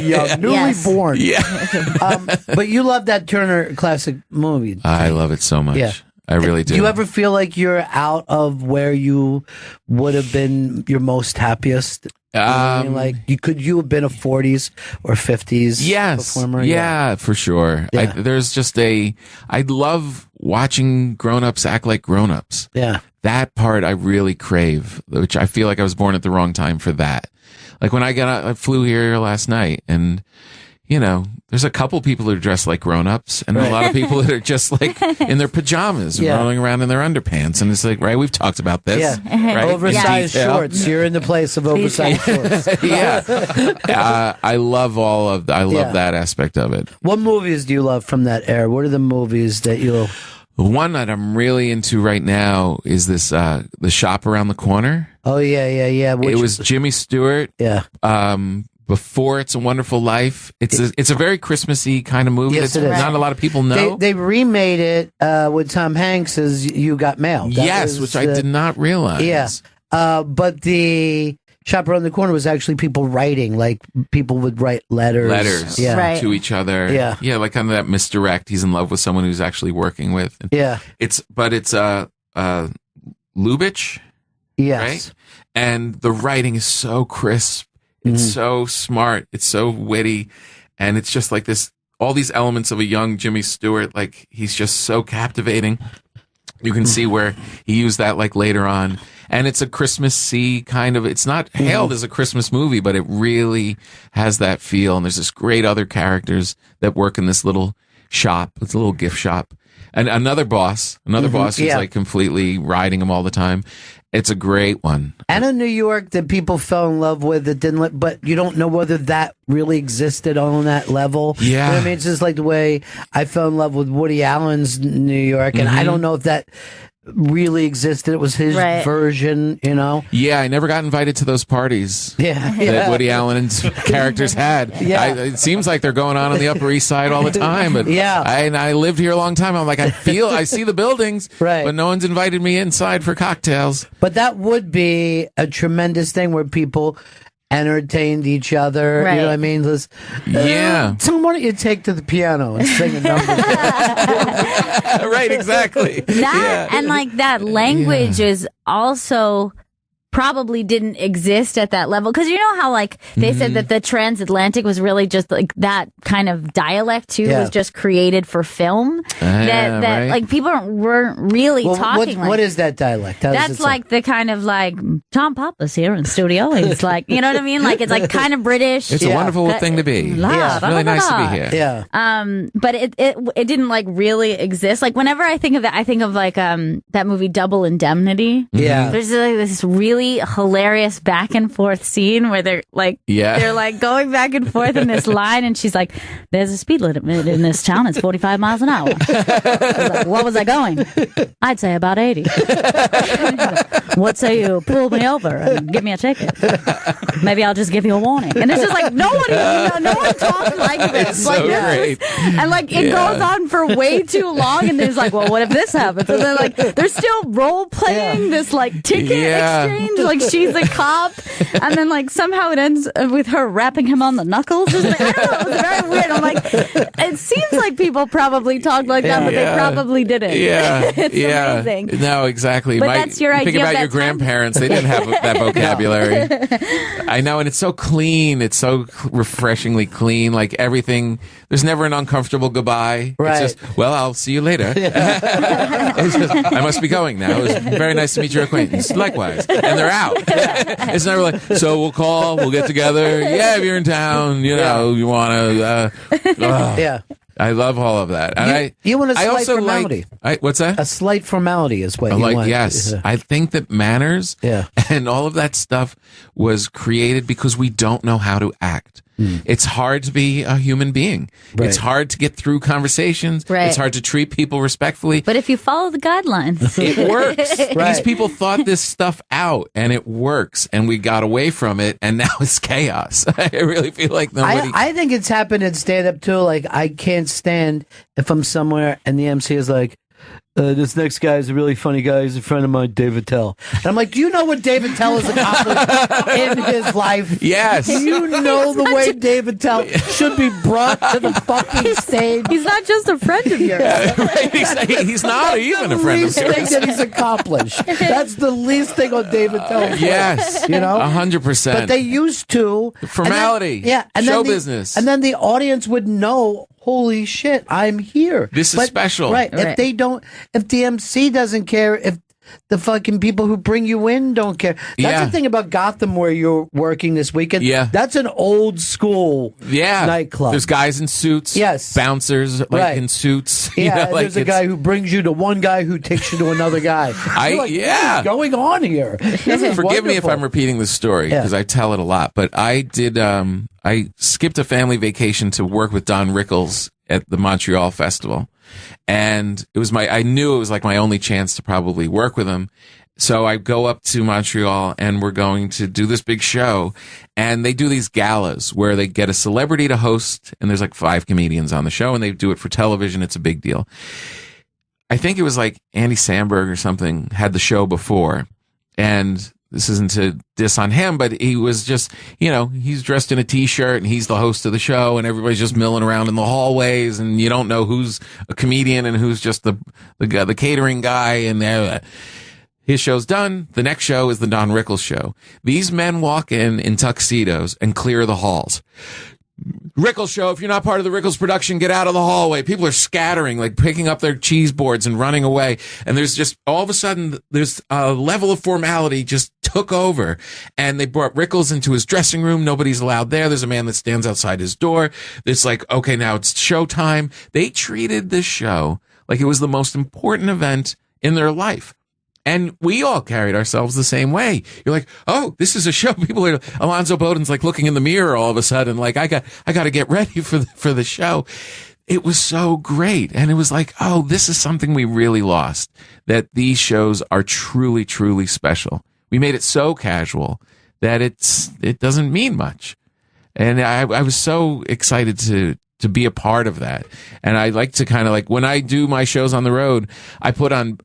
young. Newly born. Yeah. But you love that Turner Classic movie. I love it so much. Yeah. I really do. Do you ever feel like you're out of where you would have been your most happiest? Like you have been a 40s or 50s performer? Yeah, for sure. Yeah. There's just I love watching grown-ups act like grown-ups. Yeah. That part I really crave, which I feel like I was born at the wrong time for that. Like when I flew here last night, and there's a couple people who are dressed like grown-ups, and a lot of people that are just like in their pajamas, rolling around in their underpants. And it's like, right, we've talked about this. Yeah. Right? Oversized shorts. You're in the place of oversized shorts. I love that aspect of it. What movies do you love from that era? What are the movies that you... The one that I'm really into right now is this, The Shop Around the Corner. Oh, yeah. It was Jimmy Stewart. Yeah. Before It's a Wonderful Life. It's a very Christmassy kind of movie Yes, that it is. not a lot of people know. They remade it with Tom Hanks as You Got Mail. Which I did not realize. Yeah. But the Shop Around the Corner was actually people writing, like people would write letters. To each other. Yeah. Like kind of that misdirect. He's in love with someone who's actually working with. Yeah. It's Lubitsch. Yes. Right? And the writing is so crisp. It's so smart. It's so witty. and it's just like this, all these elements of a young Jimmy Stewart, like he's just so captivating. You can see where he used that like later on. And it's a Christmassy kind of, it's not hailed as a Christmas movie, but it really has that feel. And there's this great other characters that work in this little shop. It's a little gift shop. And another boss who's like completely riding him all the time. It's a great one. And a New York that people fell in love with that didn't, but you don't know whether that really existed on that level. Yeah. You know what I mean? It's just like the way I fell in love with Woody Allen's New York, and I don't know if that really existed. It was his version, you know? Yeah, I never got invited to those parties that Woody Allen's characters had. It seems like they're going on the Upper East Side all the time, but I lived here a long time. I'm like, I see the buildings, but no one's invited me inside for cocktails. But that would be a tremendous thing where people entertained each other. You know what I mean? Someone, why don't you take to the piano and sing a number? Right, exactly. That and like that language is also probably didn't exist at that level, because you know how like they said that the transatlantic was really just like that kind of dialect too was just created for film, that like people weren't really talking what is that dialect? That's like the kind of like Tom Papa's here in studio, he's like, you know what I mean, like it's like kind of British. It's a wonderful thing to be. It's really nice to be here. But it didn't like really exist. Like whenever I think of that, I think of like that movie Double Indemnity. There's like this really hilarious back and forth scene where they're like going back and forth in this line, and she's like, there's a speed limit in this town, it's 45 miles an hour. Like, what was I going? I'd say about 80. What say you pull me over and give me a ticket? Maybe I'll just give you a warning. And it's just like no one talks like this. It's like so great. And like it goes on for way too long, and there's like, well, what if this happens? And then like they're still role playing this like ticket exchange. Like she's a cop, and then like somehow it ends with her rapping him on the knuckles. Like, I don't know, it was very weird. I'm like, it seems like people probably talked like that, but they probably didn't. It's amazing. No, exactly. But that's your idea. Think about your grandparents; they didn't have that vocabulary. I know, and it's so clean. It's so refreshingly clean. Like everything, there's never an uncomfortable goodbye. Right. It's just, well, I'll see you later. It's just, I must be going now. It was very nice to meet your acquaintance. Likewise. And they're out. It's never like, so we'll call, we'll get together. Yeah, if you're in town, you know, you want to. I love all of that. And you want a slight also formality. What's that? A slight formality is what you want. Yes. I think that manners and all of that stuff was created because we don't know how to act. It's hard to be a human being. It's hard to get through conversations. It's hard to treat people respectfully. But if you follow the guidelines, it works. These people thought this stuff out, and it works, and we got away from it, and now it's chaos. I really feel like nobody... I think it's happened in stand-up, too. Like, I can't stand if I'm somewhere and the MC is like, this next guy is a really funny guy. He's a friend of mine, Dave Attell. And I'm like, do you know what Dave Attell has accomplished in his life? Yes. Do you know the way Dave Attell should be brought to the fucking stage? He's not just a friend of yours. He's not even a friend of yours. That's the least thing that he's accomplished. That's the least thing on Dave Attell's Yes. You know? 100%. But they used to. Formality. And show business. And then the audience would know, holy shit, I'm here. This is special. Right. If they don't, if the MC doesn't care, if the fucking people who bring you in don't care. That's the thing about Gotham where you're working this weekend. That's an old school nightclub. There's guys in suits. Yes. Bouncers in suits. Yeah, you know, there's a guy who brings you to one guy who takes you to another guy. What is going on here? Forgive me if I'm repeating this story because I tell it a lot, but I did, I skipped a family vacation to work with Don Rickles at the Montreal Festival. And I knew it was like my only chance to probably work with him. So I go up to Montreal and we're going to do this big show. And they do these galas where they get a celebrity to host, and there's like 5 comedians on the show, and they do it for television. It's a big deal. I think it was like Andy Samberg or something had the show before. And this isn't to diss on him, but he was just, he's dressed in a t-shirt and he's the host of the show, and everybody's just milling around in the hallways, and you don't know who's a comedian and who's just the catering guy. And his show's done. The next show is the Don Rickles show. These men walk in tuxedos and clear the halls. Rickles show. If you're not part of the Rickles production, get out of the hallway. People are scattering, like picking up their cheese boards and running away. And there's just all of a sudden, there's a level of formality just took over. And they brought Rickles into his dressing room. Nobody's allowed there. There's a man that stands outside his door. It's like, okay, now it's showtime. They treated this show like it was the most important event in their life. And we all carried ourselves the same way. You're like, oh, this is a show. People are, Alonzo Bowden's like looking in the mirror all of a sudden, like, I got to get ready for the show. It was so great. And it was like, oh, this is something we really lost, that these shows are truly, truly special. We made it so casual that it doesn't mean much. And I was so excited to be a part of that. And I like to kind of like, when I do my shows on the road, I put on,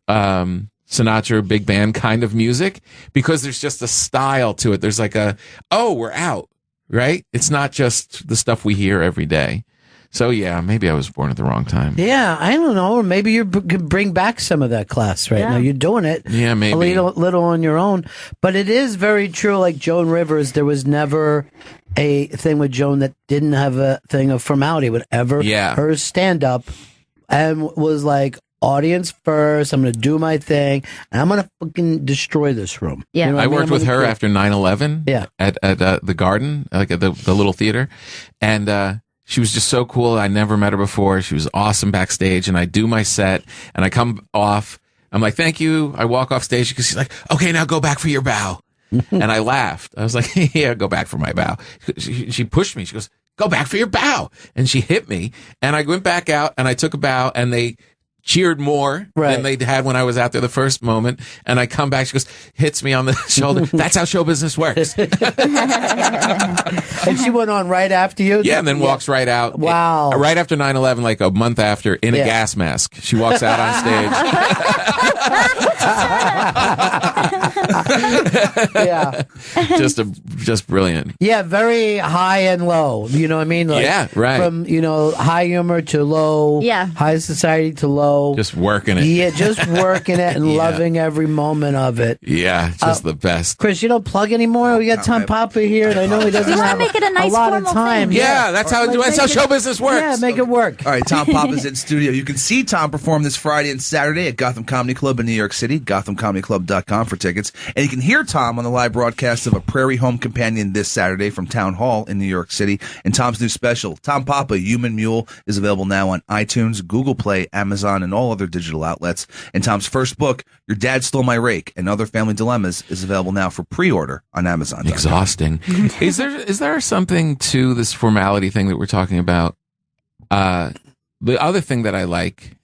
Sinatra big band kind of music, because there's just a style to it. There's like we're out, right? It's not just the stuff we hear every day. So yeah, maybe I was born at the wrong time. Yeah, I don't know. Or maybe you could bring back some of that class right now. You're doing it. Yeah, maybe. A little on your own. But it is very true, like Joan Rivers, there was never a thing with Joan that didn't have a thing of formality. Whatever her stand-up and was like, audience first, I'm going to do my thing, and I'm going to fucking destroy this room. Yeah. You know I worked with her after 9/11 at the Garden, like at the little theater, and she was just so cool. I never met her before. She was awesome backstage, and I do my set, and I come off, I'm like, thank you. I walk off stage because she's like, okay, now go back for your bow. And I laughed. I was like, yeah, go back for my bow. She pushed me. She goes, go back for your bow. And she hit me, and I went back out, and I took a bow, and they cheered more than they had when I was out there the first moment. And I come back, she goes, hits me on the shoulder. That's how show business works. And she went on right after you? Yeah, and then walks right out. Wow. Right after 9/11, like a month after, in a gas mask. She walks out on stage. Yeah. Just brilliant. Yeah, very high and low. You know what I mean? Like, yeah, right. From, high humor to low. Yeah. High society to low. Just working it. Yeah, just working it and loving every moment of it. Yeah, just the best. Chris, you don't plug anymore? We got Tom Papa here, and I know he doesn't have make it a nice lot of formal time. thing. Yeah, that's how show business works. Yeah, make it work. All right, Tom Papa's in studio. You can see Tom perform this Friday and Saturday at Gotham Comedy Club in New York City, gothamcomedyclub.com for tickets. And you can hear Tom on the live broadcast of A Prairie Home Companion this Saturday from Town Hall in New York City. And Tom's new special, Tom Papa, Human Mule, is available now on iTunes, Google Play, Amazon, and all other digital outlets. And Tom's first book, Your Dad Stole My Rake and Other Family Dilemmas, is available now for pre-order on Amazon. Exhausting. Is there something to this formality thing that we're talking about? The other thing that I like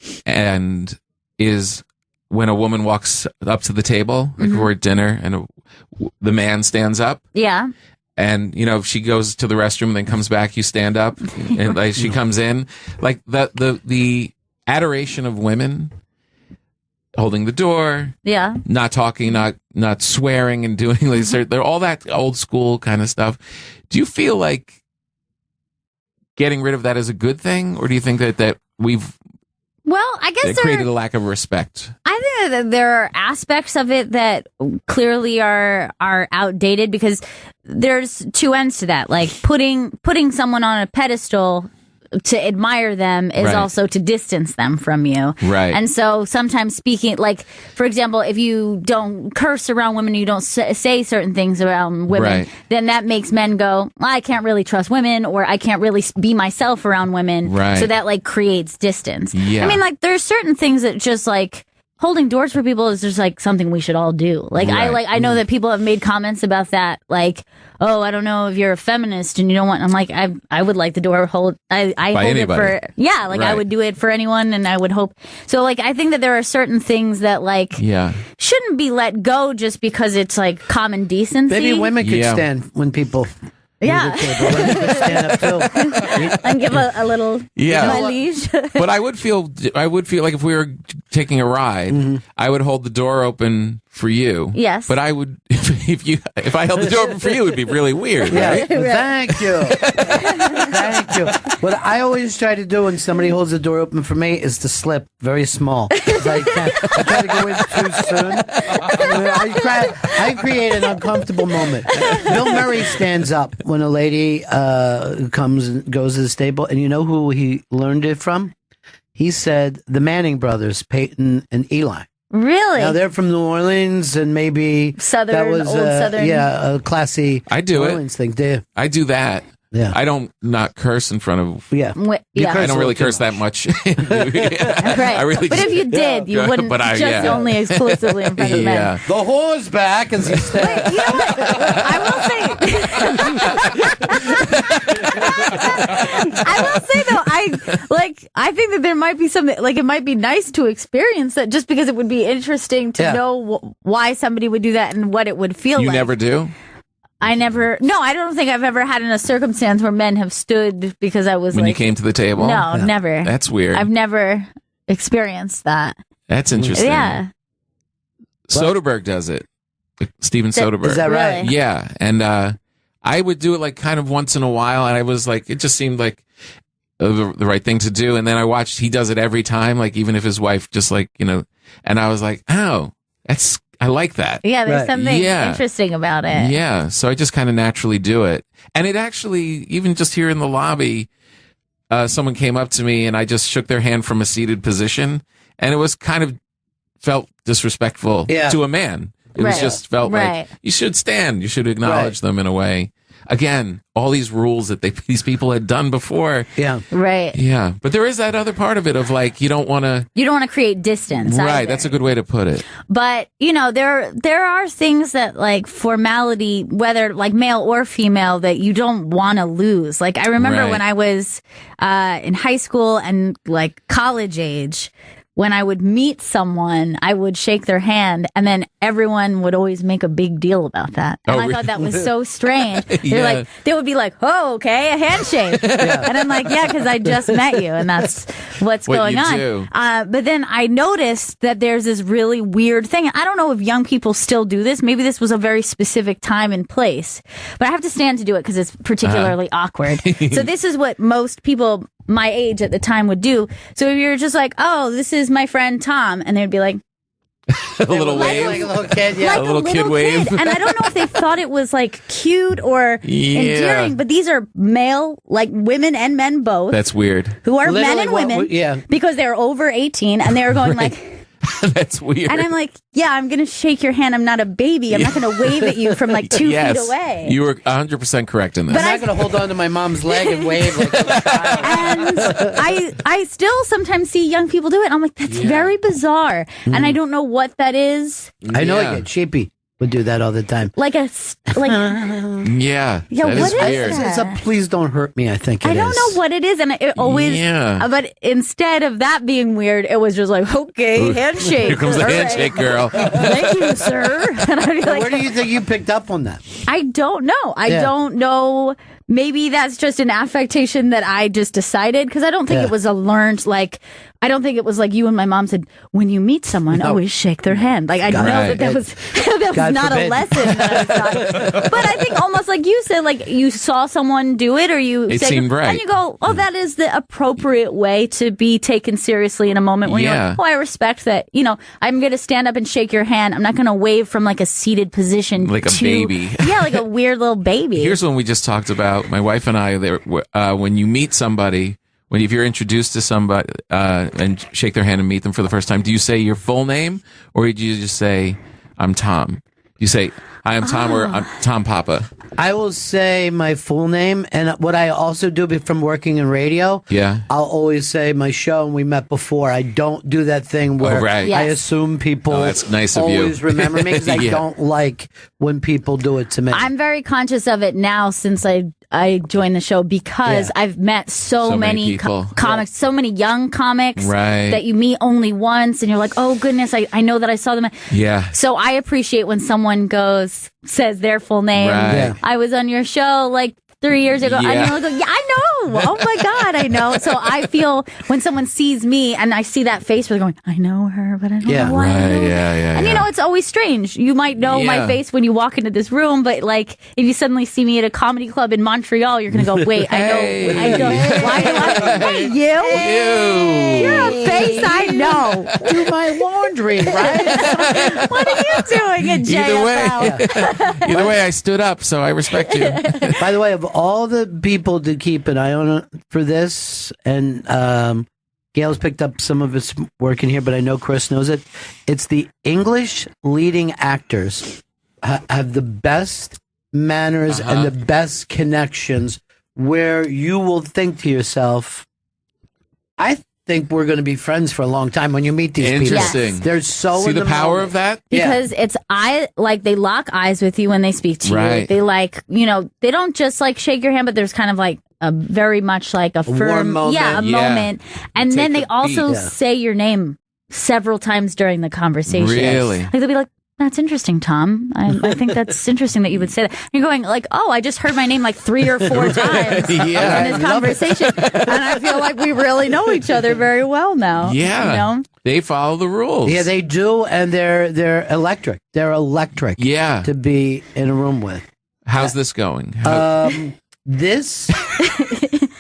is when a woman walks up to the table, like we're at dinner, and the man stands up. Yeah. And, if she goes to the restroom and then comes back, you stand up, and like she comes in, like the adoration of women holding the door, not talking, not swearing and doing they're all that old school kind of stuff. Do you feel like getting rid of that is a good thing, or do you think that we've I guess created a lack of respect? I think that there are aspects of it that clearly are outdated, because there's two ends to that. Like putting someone on a pedestal to admire them is also to distance them from you. Right. And so sometimes speaking, like, for example, if you don't curse around women, you don't say certain things around women, then that makes men go, well, I can't really trust women, or I can't really be myself around women. Right. So that like creates distance. Yeah. I mean, like, there's certain things that just like holding doors for people is just like something we should all do. Like, I know that people have made comments about that, like, oh, I don't know if you're a feminist and you don't want. I'm like, I would like the door hold. I hold anybody. it for I would do it for anyone, and I would hope so. Like, I think that there are certain things that like shouldn't be let go just because it's like common decency. Maybe women could stand when people. Stand up too. And give a little my liege. But I would feel like if we were taking a ride, I would hold the door open for you. Yes. But I would, if I held the door open for you, it would be really weird, Yeah, right? thank you. Thank you. What I always try to do when somebody holds the door open for me is to slip very small. 'Cause I try to go in too soon. I create an uncomfortable moment. Bill Murray stands up when a lady comes and goes to the stable, and you know who he learned it from? He said the Manning brothers, Peyton and Eli. Really? Now they're from New Orleans, and maybe Southern, that was old Southern. a classy I do New it. Orleans thing. Do I do that. Yeah. I don't not curse in front of. yeah. Yeah. I don't really curse that much. Right. I really but if you did, you wouldn't But I- just yeah. only exclusively in front of men. Yeah. The whore's back, as he said. Wait, you know what? I will say though, I think that there might be something, like, it might be nice to experience that, just because it would be interesting to know why somebody would do that and what it would feel You like. never do? I don't think I've ever had in a circumstance where men have stood because I was When you like, came to the table? no, never. That's weird. I've never experienced that. That's interesting. Yeah. Soderbergh does it. Steven Soderbergh. Is that right? Really? Yeah. And I would do it like kind of once in a while. And I was like, it just seemed like the right thing to do. And then I watched, he does it every time, like even if his wife just like, and I was like, oh, I like that. Yeah, there's Right. something Yeah. interesting about it. Yeah. So I just kind of naturally do it. And it actually, even just here in the lobby, someone came up to me and I just shook their hand from a seated position. And it was kind of felt disrespectful to a man. It was Right. just felt Right. like you should stand. You should acknowledge them in a way. Again, all these rules that these people had done before. Yeah. Right. Yeah. But there is that other part of it of like, you don't want to. You don't want to create distance. Right. either. That's a good way to put it. But, there are things that, like, formality, whether like male or female, that you don't want to lose. Like, I remember Right. when I was in high school and like college age, when I would meet someone, I would shake their hand, and then everyone would always make a big deal about that. And Oh, I thought that was so strange. Yeah. They would be like, "Oh, okay, a handshake," and I'm like, "Yeah, because I just met you, and that's what's What going you on." do. But then I noticed that there's this really weird thing. I don't know if young people still do this. Maybe this was a very specific time and place, but I have to stand to do it because it's particularly awkward. So this is what most people my age at the time would do. So if you're just like, "Oh, this is my friend Tom," and they'd be like, A little wave. Like a little kid, yeah. like A little kid wave. And I don't know if they thought it was like cute or endearing, but these are male, like women and men both, That's weird. who are men Literally and what women, yeah. because they're over 18, and they're going like, That's weird. and I'm like, yeah, I'm going to shake your hand. I'm not a baby. I'm not going to wave at you from like 2 yes, feet away. You were 100% correct in this. But I'm not going to hold on to my mom's leg and wave like a child. And I still sometimes see young people do it. And I'm like, that's very bizarre. And I don't know what that is. I know Yeah. I get sheepy. Would do that all the time. Like yeah. Yeah, that what is weird. that? It's a please don't hurt me, I think I don't know what it is. And it always, Yeah. but instead of that being weird, it was just like, okay, handshake. Here comes the All right. handshake, girl. Thank you, sir. And I'd be like, Where do you think you picked up on that? I don't know. I Yeah. don't know. Maybe that's just an affectation that I just decided, because I don't think Yeah. it was a learned, like, I don't think it was like you and my mom said, when you meet someone, always shake their hand. Like, I know Right. that was, that was God not forbid. a lesson that I was taught. But I think almost like you said, like, you saw someone do it, or you It say, seemed right. and you go, oh, that is the appropriate way to be taken seriously in a moment when you're Yeah. like, oh, I respect that. I'm going to stand up and shake your hand. I'm not going to wave from like a seated position. Like a to- baby. Yeah, like a weird little baby. Here's one we just talked about. My wife and I, when you meet somebody, if you're introduced to somebody and shake their hand and meet them for the first time, do you say your full name, or do you just say, I'm Tom? You say, hi, I'm Tom, or I'm Tom Papa. I will say my full name, and what I also do from working in radio. Yeah. I'll always say my show, and we met before. I don't do that thing where right. I Yes. assume people Oh, that's nice of you. always remember me, because I Yeah. don't like when people do it to me. I'm very conscious of it now since I joined the show, because Yeah. I've met so many many people. comics, so many young comics Right. that you meet only once, and you're like, oh goodness, I know that I saw them. Yeah. So I appreciate when someone says their full name. Right. Yeah. I was on your show like 3 years ago. Yeah. And you'll go, yeah, I know. Oh my God, I know. So I feel when someone sees me and I see that face where they're going, I know her, but I don't know why. I know her. And you know, it's always strange. You might know my face when you walk into this room, but like if you suddenly see me at a comedy club in Montreal, you're going to go, wait, I know. Why do I? Hey, you. You're a face I know. Do my laundry, right? What are you doing at JFL? Either way, I stood up, so I respect you. By the way, of all the people to keep an eye on for this, and Gail's picked up some of his work in here, but I know Chris knows it. It's the English leading actors have the best manners and the best connections, where you will think to yourself, I think we're going to be friends for a long time when you meet these people. Interesting. Yes. They're so See in the power of that? Because it's they lock eyes with you when they speak to you. Right. They they don't just like shake your hand, but there's kind of like a very much like a firm warm moment. moment. And then they also say your name several times during the conversation. Really? Like they'll be like, that's interesting, Tom. I think that's interesting that you would say that. You're going like, oh, I just heard my name like 3 or 4 times in this conversation. And I feel like we really know each other very well now. Yeah. You know? They follow the rules. Yeah, they do, and they're electric. They're electric. Yeah. To be in a room with. How's this going? This.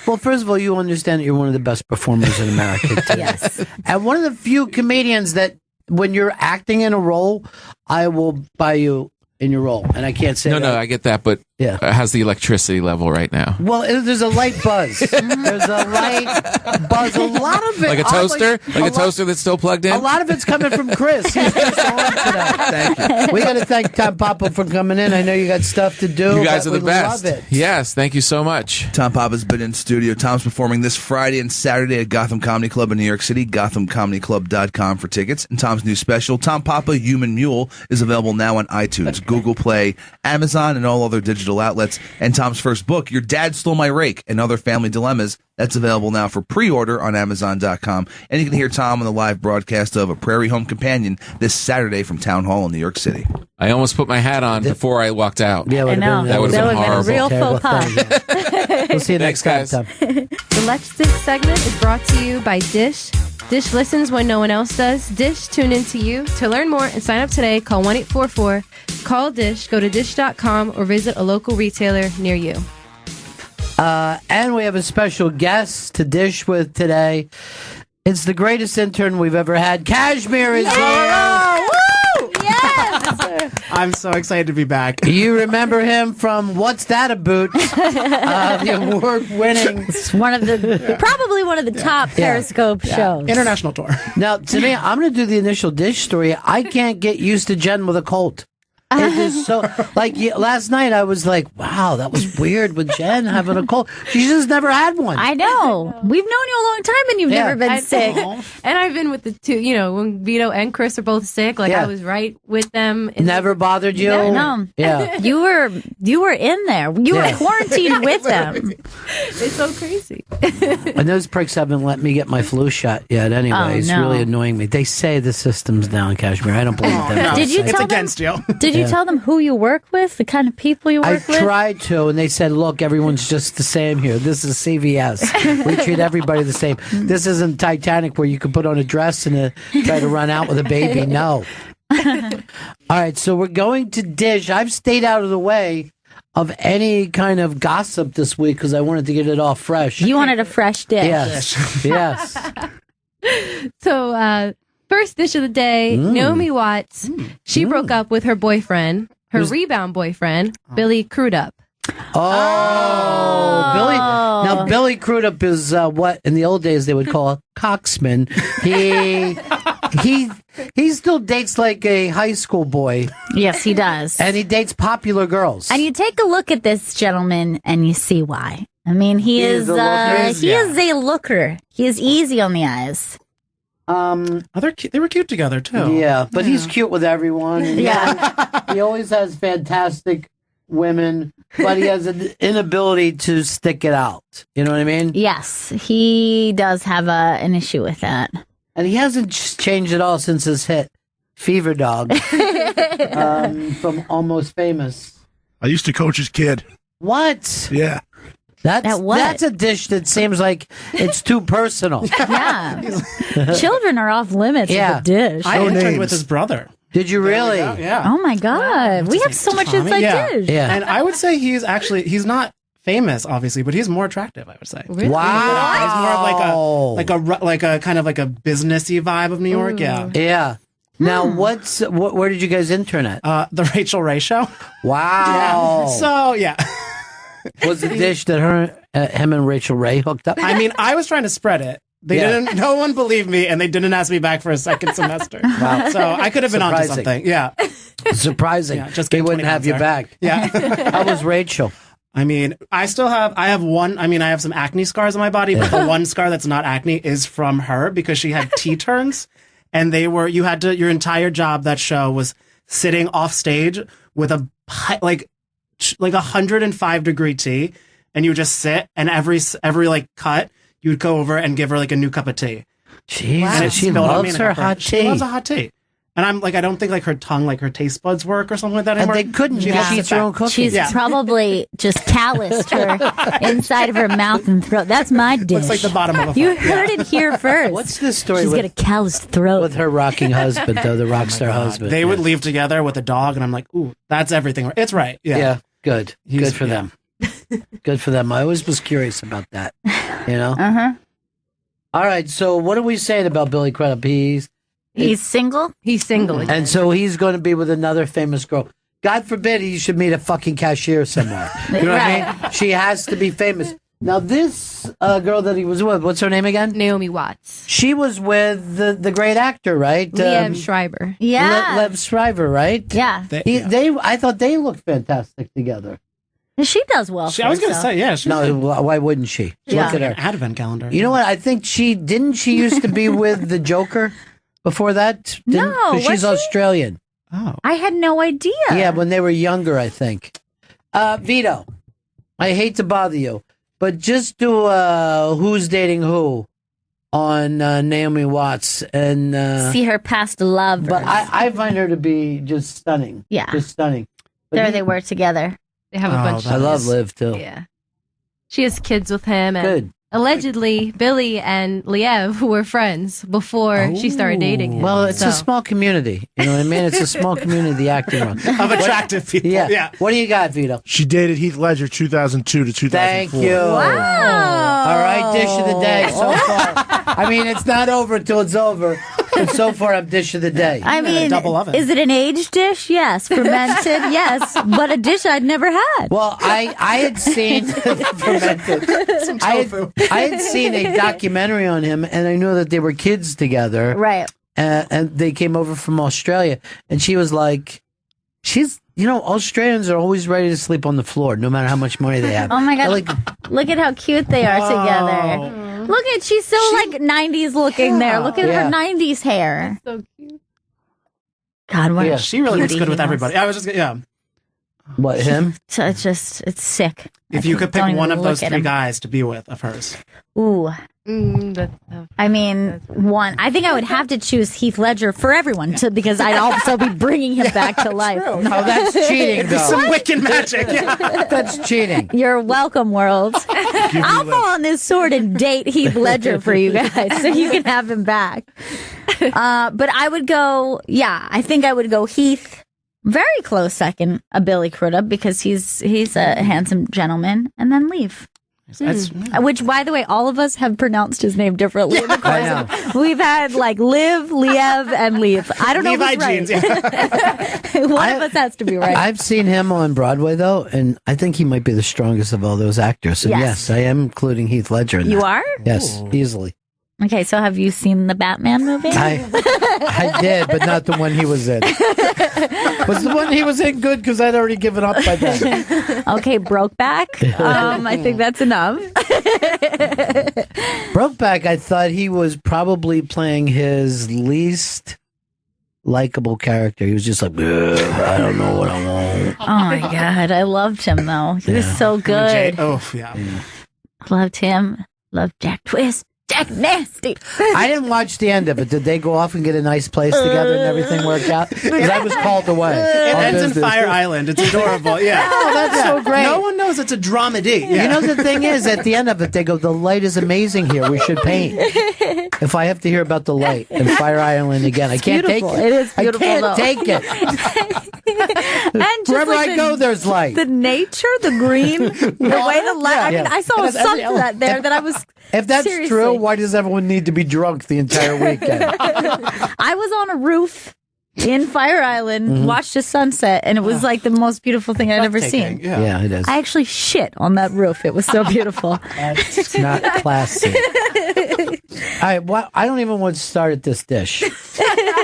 Well, first of all, you understand that you're one of the best performers in America. Today. Yes. And one of the few comedians that, when you're acting in a role, I will buy you in your role. And I can't say No, I get that, but how's the electricity level right now? Well, there's a light buzz. There's a light buzz. A lot of it. Like a toaster? Like a toaster that's still plugged in? A lot of it's coming from Chris. He's just on today. Thank you. We got to thank Tom Papa for coming in. I know you got stuff to do. You guys are but the we best. Love it. Yes, thank you so much. Tom Papa's been in studio. Tom's performing this Friday and Saturday at Gotham Comedy Club in New York City. GothamComedyClub.com for tickets. And Tom's new special, Tom Papa Human Mule, is available now on iTunes, Google Play, Amazon, and all other digital outlets. And Tom's first book, Your Dad Stole My Rake and Other Family Dilemmas, that's available now for pre-order on Amazon.com. And you can hear Tom on the live broadcast of A Prairie Home Companion this Saturday from Town Hall in New York City. I almost put my hat on before I walked out. Yeah, I know. That would have been horrible. a real faux pas. We'll see you Thanks, next time, guys. Tom. The Let's Dish segment is brought to you by Dish. Dish listens when no one else does. Dish tune in to you. To learn more and sign up today, call 1-844-CALL-DISH, go to dish.com, or visit a local retailer near you. And we have a special guest to dish with today. It's the greatest intern we've ever had. Kashmir is here. Yes. I'm so excited to be back. You remember him from What's That About? The award-winning. It's probably one of the top Periscope shows. International tour. Now, to me, I'm going to do the initial dish story. I can't get used to Jen with a cold. It is so, like, last night I was like, wow, that was weird with Jen having a cold. She just never had one. I know. We've known you a long time and you've never been sick. And I've been with the two, when Vito and Chris are both sick, I was right with them. Never bothered you? No. Yeah. You were in there. You were quarantined with them. It's so crazy. And those pricks haven't let me get my flu shot yet anyway. It's really annoying me. They say the system's down, Kashmir. I don't believe them. No, Did you it's tell against you. Did you tell them who you work with, the kind of people you work with? I tried to, and they said, look, everyone's just the same here. This is CVS. We treat everybody the same. This isn't Titanic where you can put on a dress and try to run out with a baby. No. All right, so we're going to dish. I've stayed out of the way of any kind of gossip this week because I wanted to get it all fresh. You wanted a fresh dish. Yes. So, first dish of the day, Naomi Watts. She broke up with her boyfriend, her rebound boyfriend, Billy Crudup. Billy. Now, Billy Crudup is what in the old days they would call a coxman. He still dates like a high school boy. Yes, he does. And he dates popular girls. And you take a look at this gentleman and you see why. I mean, he is a looker. He is easy on the eyes. They were cute together too. Yeah, but he's cute with everyone. Yeah. He always has fantastic women, but he has an inability to stick it out. You know what I mean? Yes, he does have an issue with that. And he hasn't changed at all since his hit, Fever Dog, from Almost Famous. I used to coach his kid. What? Yeah. That's a dish that seems like it's too personal. Yeah. Children are off limits with the dish. I interned with his brother. Did you really? Yeah. Oh my God. We have so much inside dish. Yeah. And I would say he's not famous, obviously, but he's more attractive, I would say. Really? Wow. He's more of like a kind of like a businessy vibe of New York. Yeah. Yeah. Now, where did you guys intern at? The Rachel Ray Show. Wow. Yeah. So, yeah. Was the dish that him and Rachel Ray hooked up? I mean, I was trying to spread it. No one believed me, and they didn't ask me back for a second semester. Wow. So I could have been onto something. Yeah. Surprising. Yeah, just they wouldn't have you back. Yeah. How was Rachel? I mean, I have some acne scars on my body, but the one scar that's not acne is from her because she had T-turns, and your entire job, that show was sitting off stage with a like 105-degree tea, and you would just sit, and every like cut, you'd go over and give her like a new cup of tea. Jesus, she loves her hot tea. She loves a hot tea. And I'm like, I don't think like her tongue, like her taste buds work or something like that anymore. And they couldn't. She's her own cooking. She's probably just calloused her inside of her mouth and throat. That's my dish. Looks like the bottom of a You heard it here first. What's this story? She's got a calloused throat. With her rocking husband, though, the rock star husband. They would leave together with a dog, and I'm like, ooh, that's everything. It's right. Yeah. Yeah. Good. Good for them. Good for them. I always was curious about that. You know? Uh-huh. All right. So what are we saying about Billy Crudup? He's single? He's single. And so he's going to be with another famous girl. God forbid he should meet a fucking cashier somewhere. You know what I mean? She has to be famous. Now, this girl that he was with, what's her name again? Naomi Watts. She was with the great actor, right? Liev Schreiber. Yeah. Liev Schreiber, right? Yeah. I thought they looked fantastic together. She does well. I was going to say, yeah. No, why wouldn't she? Yeah. Look at her. An advent calendar. You know what? I think she used to be with the Joker before that? No, 'cause she's Australian. Oh. I had no idea. Yeah, when they were younger, I think. Vito, I hate to bother you, but just do Who's Dating Who on Naomi Watts and see her past love. But I find her to be just stunning. Yeah, just stunning. But there they were together. They have a bunch. I love Liv too. Yeah, she has kids with him, and Good. Allegedly, Billy and Liev were friends before she started dating him. Well, it's a small community. You know what I mean? It's a small community, the acting world. Of attractive people. Yeah. What do you got, Vito? She dated Heath Ledger 2002 to 2004. Thank you. Wow. All right, dish of the day so far. I mean, it's not over until it's over. And so far, I'm dish of the day. I mean, double oven. Is it an aged dish? Yes. Fermented? Yes. But a dish I'd never had. Well, I had seen fermented. Some tofu. I had seen a documentary on him, and I knew that they were kids together. Right. And they came over from Australia, and she was like, Australians are always ready to sleep on the floor, no matter how much money they have. Oh my God. Like, look at how cute they are together. Look at, she's so like 90s looking there. Look at her 90s hair. So cute. God, what She really looks good with everybody. I was just, what, him? So it's sick. If you could pick one of those three guys to be with of hers. Ooh. I mean, one. I think I would have to choose Heath Ledger for everyone because I'd also be bringing him back to life. No, that's cheating, though. Some Wiccan magic. That's cheating. You're welcome, world. I'll fall on this sword and date Heath Ledger for you guys so you can have him back. But I would go, I think I would go Heath. Very close second, a Billy Crudup, because he's a handsome gentleman, and then leave. Which, by the way, all of us have pronounced his name differently. In the course. We've had like Liv, Liev, and Leave. I don't know Levi who's jeans, right. One of us has to be right. I've seen him on Broadway, though, and I think he might be the strongest of all those actors. And yes I am including Heath Ledger in that. You are? Yes, easily. Okay, so have you seen the Batman movie? I did, but not the one he was in. Was the one he was in good? Because I'd already given up by then. Okay, Brokeback. I think that's enough. Brokeback, I thought he was probably playing his least likable character. He was just like, I don't know what I want. Oh my God, I loved him though. He was so good. Loved him. Loved Jack Twist. Jack nasty. I didn't watch the end of it. Did they go off and get a nice place together and everything worked out? Because I was called away. It ends in Fire Island. It's adorable. Yeah. Oh, that's so great. No one knows it's a dramedy. Yeah. You know, the thing is, at the end of it, they go, the light is amazing here. We should paint. If I have to hear about the light and Fire Island again, I can't take it. It is beautiful, I can't take it. And Wherever I go, there's light. The nature, the green, the way the light. I mean, I saw a sunset there that I was. If that's seriously. true, why does everyone need to be drunk the entire weekend? I was on a roof in Fire Island, watched a sunset, and it was like the most beautiful thing I'd ever seen. Yeah, it is. I actually shit on that roof. It was so beautiful. It's not classy. All right, well, I don't even want to start at this dish.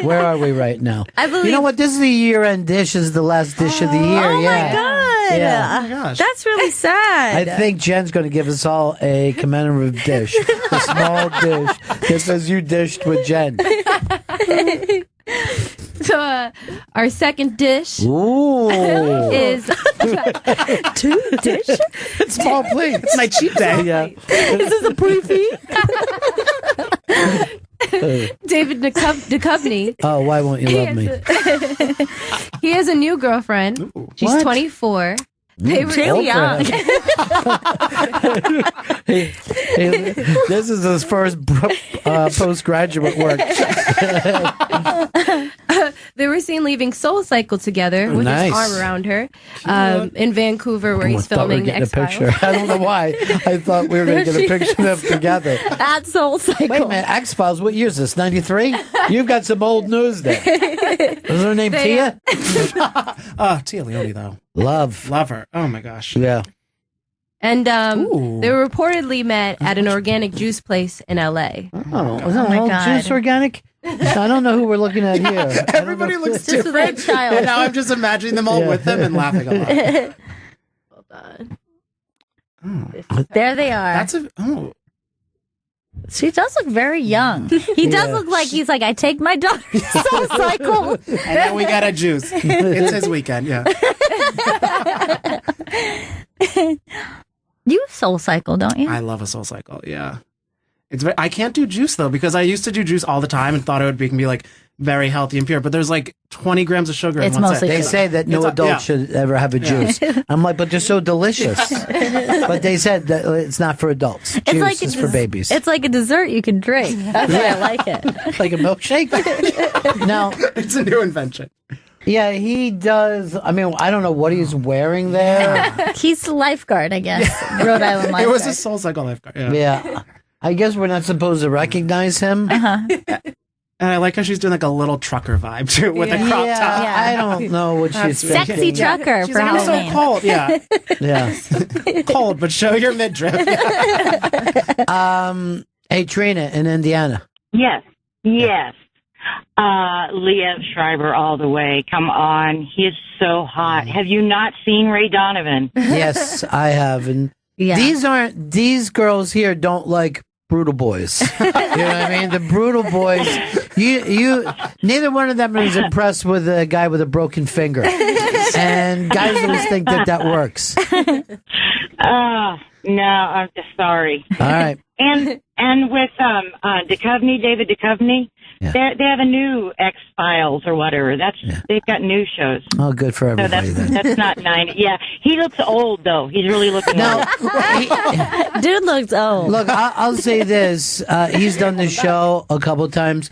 Where are we right now? I believe. You know what? This is the year-end dish. This is the last dish of the year. Oh yeah. my god! Yeah. Oh my gosh. That's really sad. I think Jen's going to give us all a commemorative dish, a small dish, just as you dished with Jen. So our second dish Ooh, is two dishes. small plate. It's my cheat day. Yeah. This is a preview. David Duchovny. Oh, why won't you love me? He has a new girlfriend. She's What? 24. They were Too young. This is his first postgraduate work. They were seen leaving Soul Cycle together with Nice. his arm around her in Vancouver, where he's I thought we were filming getting a X-Files. picture. I don't know why. I thought we were going to get a picture of them together. At Soul Cycle. Wait a minute, X-Files, what year is this, 93? You've got some old news there. Was her name They, Tia? Oh, Tia Leone, though. Love. Love her. Oh my gosh. Yeah. And Ooh. they were reportedly met at an organic juice place in L.A. Oh, is that my all God. juice organic? I don't know who we're looking at here. Everybody looks Just a red different. child. And now I'm just imagining them all with them and laughing a lot. Hold on. Oh, There they are. that's a. Oh. She does look very young. He does look like he's like, I take my daughter's Soul Cycle. And then we got a juice. It's his weekend, yeah. You Soul Cycle, don't you? I love a Soul Cycle, yeah. It's very, I can't do juice, though, because I used to do juice all the time and thought it would make me, like, very healthy and pure. But there's, like, 20 grams of sugar It's in one mostly set. They say that no It's a- adult yeah. should ever have a juice. I'm like, but they're so delicious. But they said that it's not for adults. Juice is for babies. It's like a dessert you can drink. That's why I like it. like a milkshake. Now, It's a new invention. yeah, he does. I mean, I don't know what he's wearing there. He's the lifeguard, I guess. Rhode Island lifeguard. It was a Soul Cycle lifeguard, yeah. Yeah. I guess we're not supposed to recognize him. And I like how she's doing, like, a little trucker vibe, too, with the crop Yeah, top. Yeah. I don't know what she's Sexy thinking. trucker She's for like, I'm so Halloween. cold. Yeah, Yeah. cold, but show your midriff. Hey, Trina in Indiana. Yes, yes. Liev Schreiber all the way. Come on. He is so hot. Have you not seen Ray Donovan? Yes, I have. And Yeah. these girls here don't like brutal boys. You know what I mean? The brutal boys, neither one of them is impressed with a guy with a broken finger. And guys always think that works. No, I'm just sorry. All right. And with Duchovny, David Duchovny, Yeah. they have a new X-Files or whatever. They've got new shows. Oh, good for So everybody then. that's not 90. Yeah, he looks old though. He's really looking No, old. Dude looks old. look, I'll say this. He's done this show a couple times,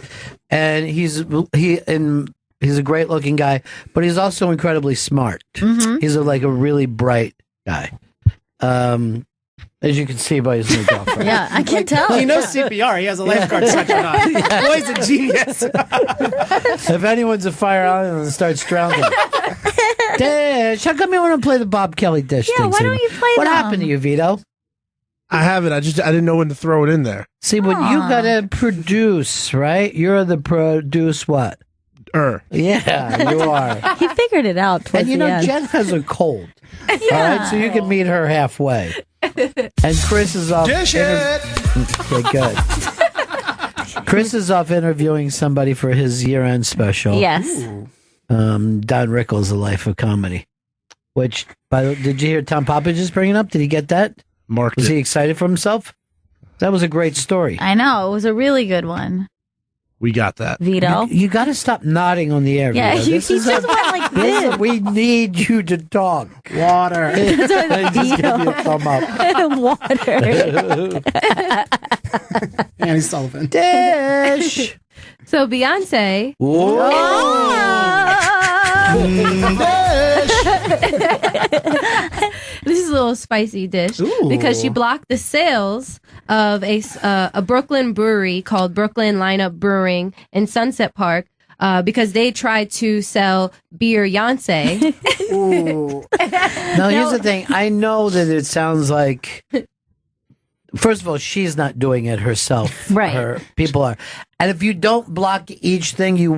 and he's a great looking guy, but he's also incredibly smart. He's a really bright guy. As you can see by his new girlfriend. Yeah, I can tell. He knows CPR. He has a lifeguard sweatshirt on. Boy's a genius. If anyone's a Fire Island and starts drowning. Dish, how come you want to play the Bob Kelly dish Yeah, thing? why don't you play What them? happened to you, Vito? I haven't. I didn't know when to throw it in there. See, what you gotta produce, right? You're the produce what? Yeah, you are. He figured it out towards And you the know, end. Jen has a cold. All right, so you can meet her halfway. And Chris is off. Dish it! Okay, good. Chris is off interviewing somebody for his year-end special. Yes. Don Rickles, A Life of Comedy. Which, did you hear Tom Poppage is bringing up? Did he get that? Marked Was it. he excited for himself? That was a great story. I know. It was a really good one. We got that. Vito. You got to stop nodding on the air. Yeah, Vito. he just went like this. We need you to talk. Water. I just give you a thumb up. Water. Annie Sullivan. Dish. So Beyonce. This is a little spicy dish because she blocked the sales of a Brooklyn brewery called Brooklyn Lineup Brewing in Sunset Park because they tried to sell beer Yonsei. Now, here's the thing. I know that it sounds like, first of all, she's not doing it herself. Right. Her people are. And if you don't block each thing, you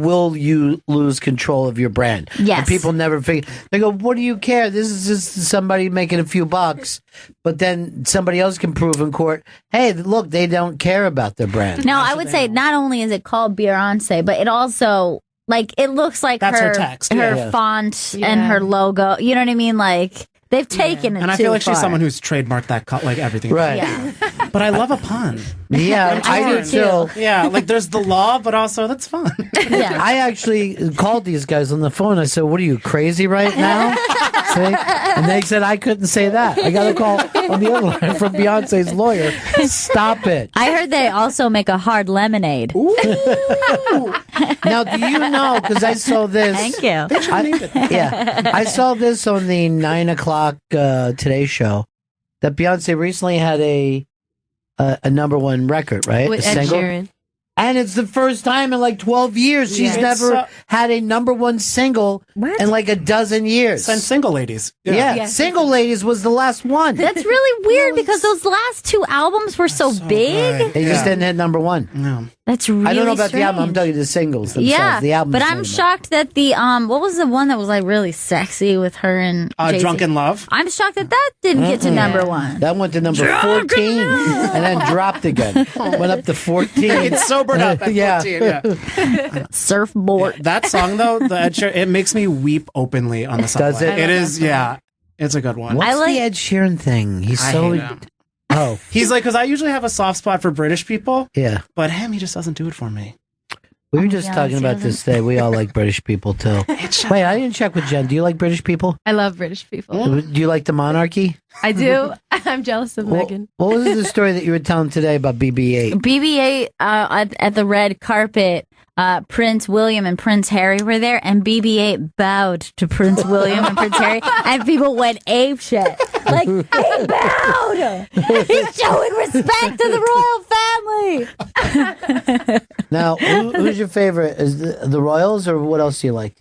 lose control of your brand. Yes. And people never figure. They go, what do you care? This is just somebody making a few bucks. But then somebody else can prove in court, hey, look, they don't care about their brand. Now, I would say not only is it called Beyonce, but it also, like, it looks like That's her text, her font and her logo. You know what I mean? Like, they've taken it And I too feel like she's far. someone who's trademarked that, like everything. Right. Yeah. But I love a pun. Yeah, I do too. Yeah, like there's the law, but also that's fun. Yeah. I actually called these guys on the phone. I said, what are you, crazy right now? See? And they said, I couldn't say that. I got a call on the other line from Beyonce's lawyer. Stop it. I heard they also make a hard lemonade. Now, do you know, because I saw this. Thank you. I saw this on the 9 o'clock Today Show, that Beyonce recently had a number one record, right? With a Ed single. Sheeran. And it's the first time in like 12 years she's Yeah. never had a number one single in like a dozen years. Since Single Ladies. Yeah. Single Ladies was the last one. That's really weird because those last two albums were so big. good. They just didn't hit number one. No. That's really I don't know about the album. I'm strange. telling you the singles themselves. Yeah, The album. but I'm shocked that the what was the one that was like really sexy with her and Jay-Z? Drunken Love. I'm shocked that that didn't get to number one. That went to number 14 and then dropped again. Went up to 14. It's sobered up at 14, yeah. Surfboard. That song, though, the Ed Sheeran, it makes me weep openly on the subway. Does it? It is, yeah. It's a good one. What's I like- the Ed Sheeran thing? He's I so. hate him. Oh, He's like, because I usually have a soft spot for British people, yeah. but him, he just doesn't do it for me. We were just talking about this today. We all like British people too. Wait, I didn't check with Jen. Do you like British people? I love British people. Do you like the monarchy? I do. I'm jealous of Megan. What was the story that you were telling today about BB-8? BB-8 at the red carpet. Prince William and Prince Harry were there, and BB-8 bowed to Prince William and Prince Harry, and people went apeshit. Like, he bowed! He's showing respect to the royal family! Now, who's your favorite? Is the royals, or what else do you like?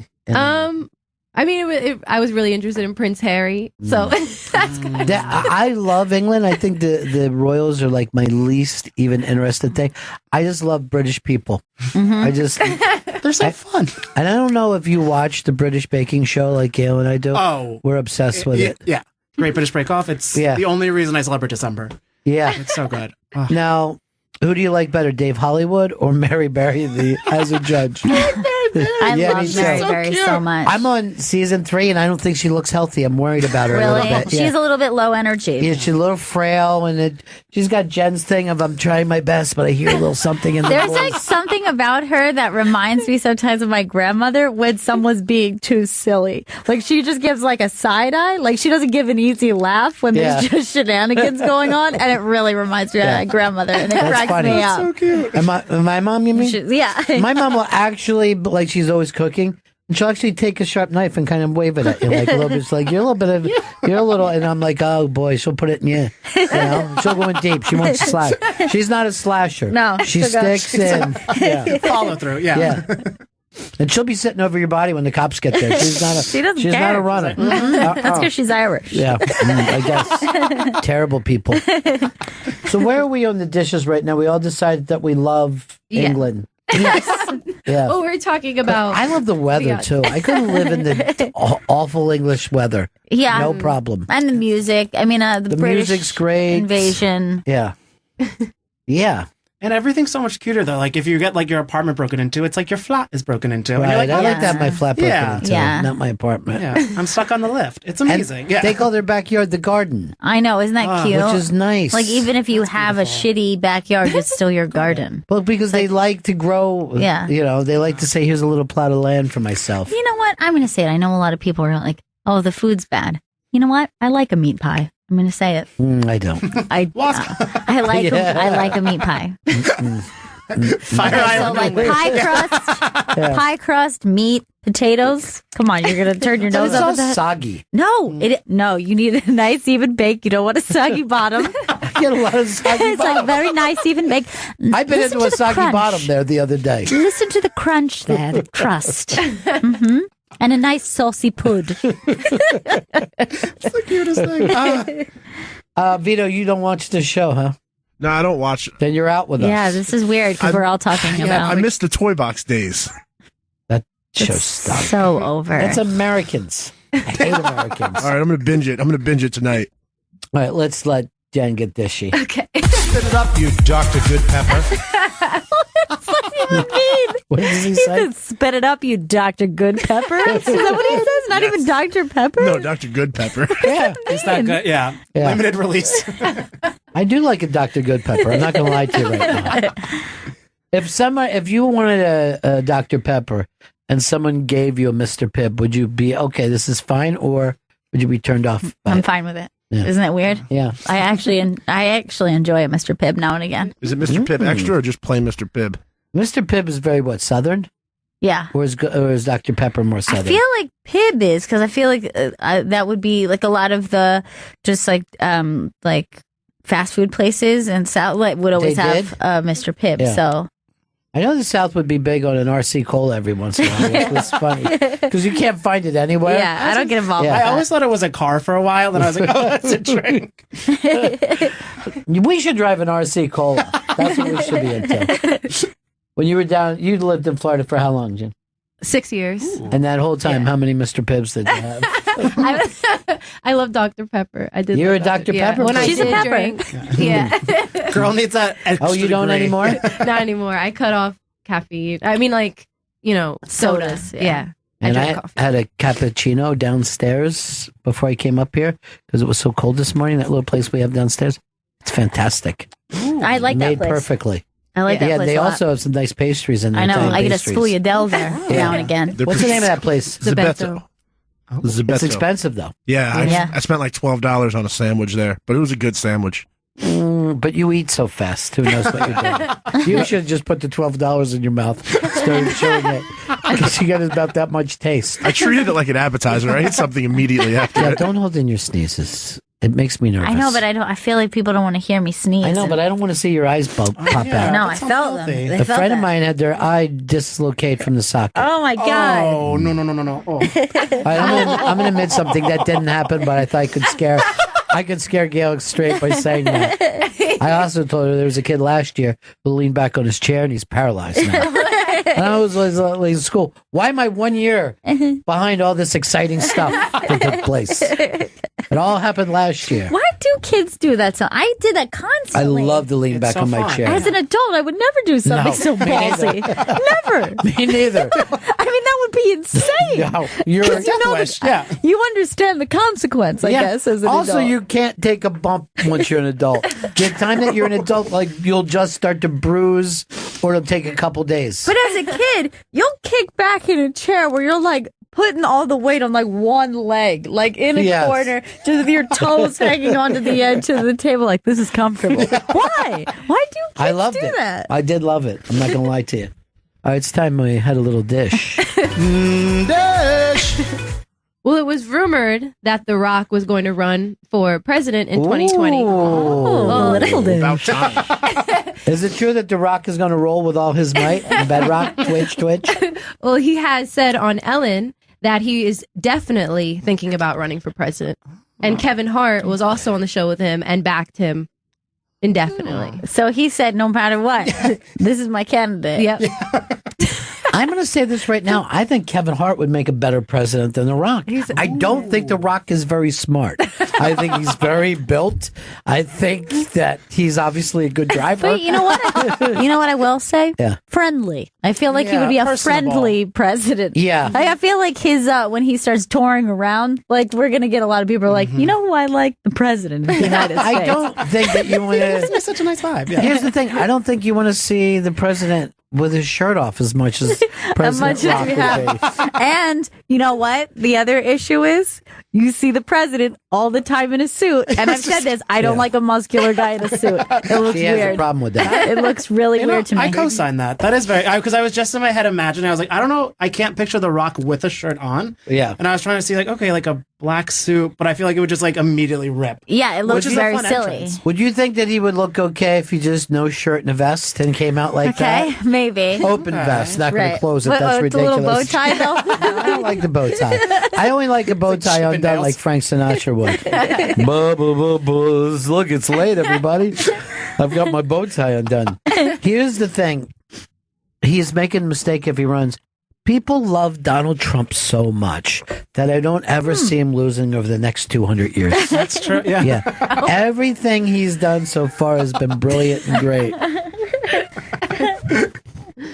I mean, I was really interested in Prince Harry, so that's good. I love England. I think the royals are like my least even interested thing. I just love British people. I just They're so fun. and I don't know if you watch the British baking show like Gail and I do. Oh. We're obsessed with it. Yeah. Great British Break Off. It's the only reason I celebrate December. Yeah. It's so good. Oh. Now, who do you like better, Dave Hollywood or Mary Berry as a judge? I Yeah, me love too. Mary So Berry cute. so much. I'm on season 3, and I don't think she looks healthy. I'm worried about her a Really? little bit. She's a little bit low energy. Yeah, she's a little frail, and she's got Jen's thing of I'm trying my best, but I hear a little something in the There's voice. like something about her that reminds me sometimes of my grandmother when someone's being too silly. Like she just gives like a side eye. Like she doesn't give an easy laugh when there's just shenanigans going on. And it really reminds me of my grandmother. And it cracks funny. me That's up. So cute. And my mom, you mean? Yeah. My mom will actually, like she's always cooking, and she'll actually take a sharp knife and kind of wave it at you, like a little bit. It's like, you're a little, and I'm like, oh boy, she'll put it in you. You know, she'll go in deep. She won't slash. She's not a slasher. No, she she'll go- sticks in. Yeah. Follow through. Yeah. Yeah. And she'll be sitting over your body when the cops get there. She's not a. She doesn't she's care. not a runner. That's because she's Irish. Yeah, I guess. Terrible people. So where are we on the dishes right now? We all decided that we love England. Yes. Yeah. Oh, we're talking about. I love the weather too. I couldn't live in the awful English weather. Yeah. No problem. And the music. I mean, the British music's great. invasion. Yeah. Yeah. And everything's so much cuter though. Like if you get like your apartment broken into, it's like your flat is broken into. And Right. you're like, I like to have my flat broken Yeah. into, Yeah. not my apartment. yeah, I'm stuck on the lift. It's amazing. And Yeah. they call their backyard the garden, I know, isn't that cute? which is nice. like even if you have a shitty backyard, it's still your garden. Well, because they like to grow. Yeah. You know, they like to say, "Here's a little plot of land for myself." You know what? I'm going to say it. I know a lot of people are like, "Oh, the food's bad." You know what? I like a meat pie. I'm going to say it. I don't. I like I like a meat pie. Fire So Island. like pie crust, meat, potatoes. Come on, you're gonna turn your But nose it's up all at that? soggy. No, you need a nice even bake. You don't want a soggy bottom. I get a lot of soggy It's like bottom. very nice even bake. I've been Listen into a to the soggy crunch. bottom there the other day. Listen to the crunch there, the crust. And a nice saucy pud. It's the cutest thing. Vito, you don't watch the show, huh? No, I don't watch. Then you're out with us. Yeah, this is weird because we're all talking about I missed the toy box days. That show it's stunk. so over. It's Americans. I hate Americans. All right, I'm gonna binge it. I'm gonna binge it tonight. All right, let's let Jen get dishy. Okay. Spit it up, you Dr. Good Pepper. What does he even mean? What does he He say? said, "Spit it up, you Dr. Good Pepper." Is that what he says? Not even Dr. Pepper? No, Dr. Good Pepper. Yeah, Is that good? Yeah. Yeah. Limited release. I do like a Dr. Good Pepper. I'm not going to lie to you right now. If you wanted a Dr. Pepper and someone gave you a Mr. Pibb, would you be okay? This is fine, or would you be turned off? by I'm it? fine with it. Yeah. Isn't it weird? Yeah. I actually enjoy a Mr. Pibb now and again. Is it Mr. Pibb extra or just plain Mr. Pibb? Mr. Pibb is very Southern, Yeah. or is Dr. Pepper more I Southern? feel like Pibb is because I feel like that would be like a lot of the just like fast food places and South would always They have did? Mr. Pibb. Yeah. So I know the South would be big on an RC Cola every once in a while, which was funny because you can't find it anywhere. yeah, I don't get involved. Yeah. With I always thought it was a car for a while, then I was like, oh, that's a drink. We should drive an RC Cola. That's what we should be into. When you were down, you lived in Florida for how long, Jen? 6 years. And that whole time, how many Mr. Pibbs did you have? I love Dr. Pepper. I did. You're love a Dr. Yeah. Pepper When I She's a did pepper. drink, yeah. Girl needs that extra Oh, you don't degree. anymore? Not anymore. I cut off caffeine. I mean, like, Soda, sodas. yeah. Yeah. And drink I coffee. had a cappuccino downstairs before I came up here because it was so cold this morning. That little place we have downstairs, it's fantastic. I like that Made place. perfectly. I like that Yeah, place they a lot. also have some nice pastries in there. I know. Italian I get a pastries. Spugliadelle there now and again. What's the name of that place? Zabetto. Zabetto. It's expensive though. Yeah, Yeah. I spent like $12 on a sandwich there, but it was a good sandwich. But you eat so fast. Who knows what you're doing? You should have just put the $12 in your mouth, started chewing it, because you got about that much taste. I treated it like an appetizer. I ate something immediately after Yeah, it. don't hold in your sneezes. It makes me nervous. I know, but I don't. I feel like people don't want to hear me sneeze. I know, but I don't want to see your eyes pop yeah. out. no, I That's felt them. unhealthy. They A felt friend of that. mine had their eye dislocate from the socket. Oh my god! Oh, no. Oh. I'm gonna admit something that didn't happen, but I thought I could scare Gail straight by saying that. I also told her there was a kid last year who leaned back on his chair and he's paralyzed now. And I was in school. Why am I 1 year behind all this exciting stuff that took place? It all happened last year. Why do kids do that? So I did that I constantly. love to lean It's back so on my fun. chair. As an adult, I would never do something No, so me neither. ballsy. Never. Me neither. I mean, that would be insane. No, you're Death wish. Yeah. You understand the consequence, I guess, as an also, adult. you can't take a bump once you're an adult. The time that you're an adult, like you'll just start to bruise, or it'll take a couple days. But as a kid, you'll kick back in a chair where you're like putting all the weight on like one leg, like in a Yes. corner, just with your toes hanging onto the edge of the table, like this is comfortable. Why? Why do kids I loved do it. that? I did love it. I'm not gonna lie to you. All right, it's time we had a little dish. Well, it was rumored that The Rock was going to run for president in 2020. Oh, little dude. About time. Is it true that The Rock is going to roll with all his might? Bedrock, Twitch. Well, he has said on Ellen that he is definitely thinking about running for president. And Kevin Hart was also on the show with him and backed him indefinitely. So he said, no matter what, this is my candidate. Yep. I'm going to say this right now. I think Kevin Hart would make a better president than The Rock. I don't think The Rock is very smart. I think he's very built. I think that he's obviously a good driver. But you know what? You know what I will say? Yeah. Friendly. I feel like he would be a personable. friendly president. Yeah. I feel like his when he starts touring around, like we're gonna get a lot of people like, you know who I like? The president of the United States. I don't think that you want to. It's such a nice vibe. Yeah. Here's the thing. I don't think you want to see the president with his shirt off as much as President Rock would be. And you know what? The other issue is you see the president all the time in a suit. And I've said this, I don't like a muscular guy in a suit. It looks She has weird. a problem with that. It looks really You know, weird to me. I co-sign that. That is very because I was just in my head imagining. I was like, I don't know. I can't picture The Rock with a shirt on. Yeah. And I was trying to see like, okay, like a black suit, but I feel like it would just like immediately rip. Yeah, it looks Which is a very fun silly. entrance. Would you think that he would look okay if he just no shirt and a vest and came out like Okay, that? maybe. Open vest, not going to Right. close it. What, That's with the ridiculous. little bow tie, though? I don't like the bow tie. I only like a bow tie undone Chippendales. like Frank Sinatra would. Bubbles. Look, it's late, everybody. I've got my bow tie undone. Here's the thing. He's making a mistake if he runs. People love Donald Trump so much that I don't ever see him losing over the next 200 years. That's true. Yeah. Yeah. Everything he's done so far has been brilliant and great.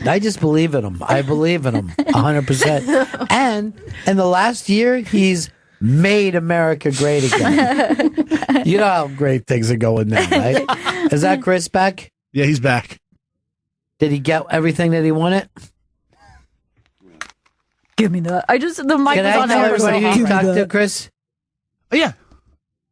I just believe in him. I believe in him 100%. And in the last year, he's made America great again. You know how great things are going now, right? Is that Chris back? Yeah, he's back. Did he get everything that he wanted? Give me that. The mic Can was I on tell air. everybody who you talked to, Chris? Oh, yeah.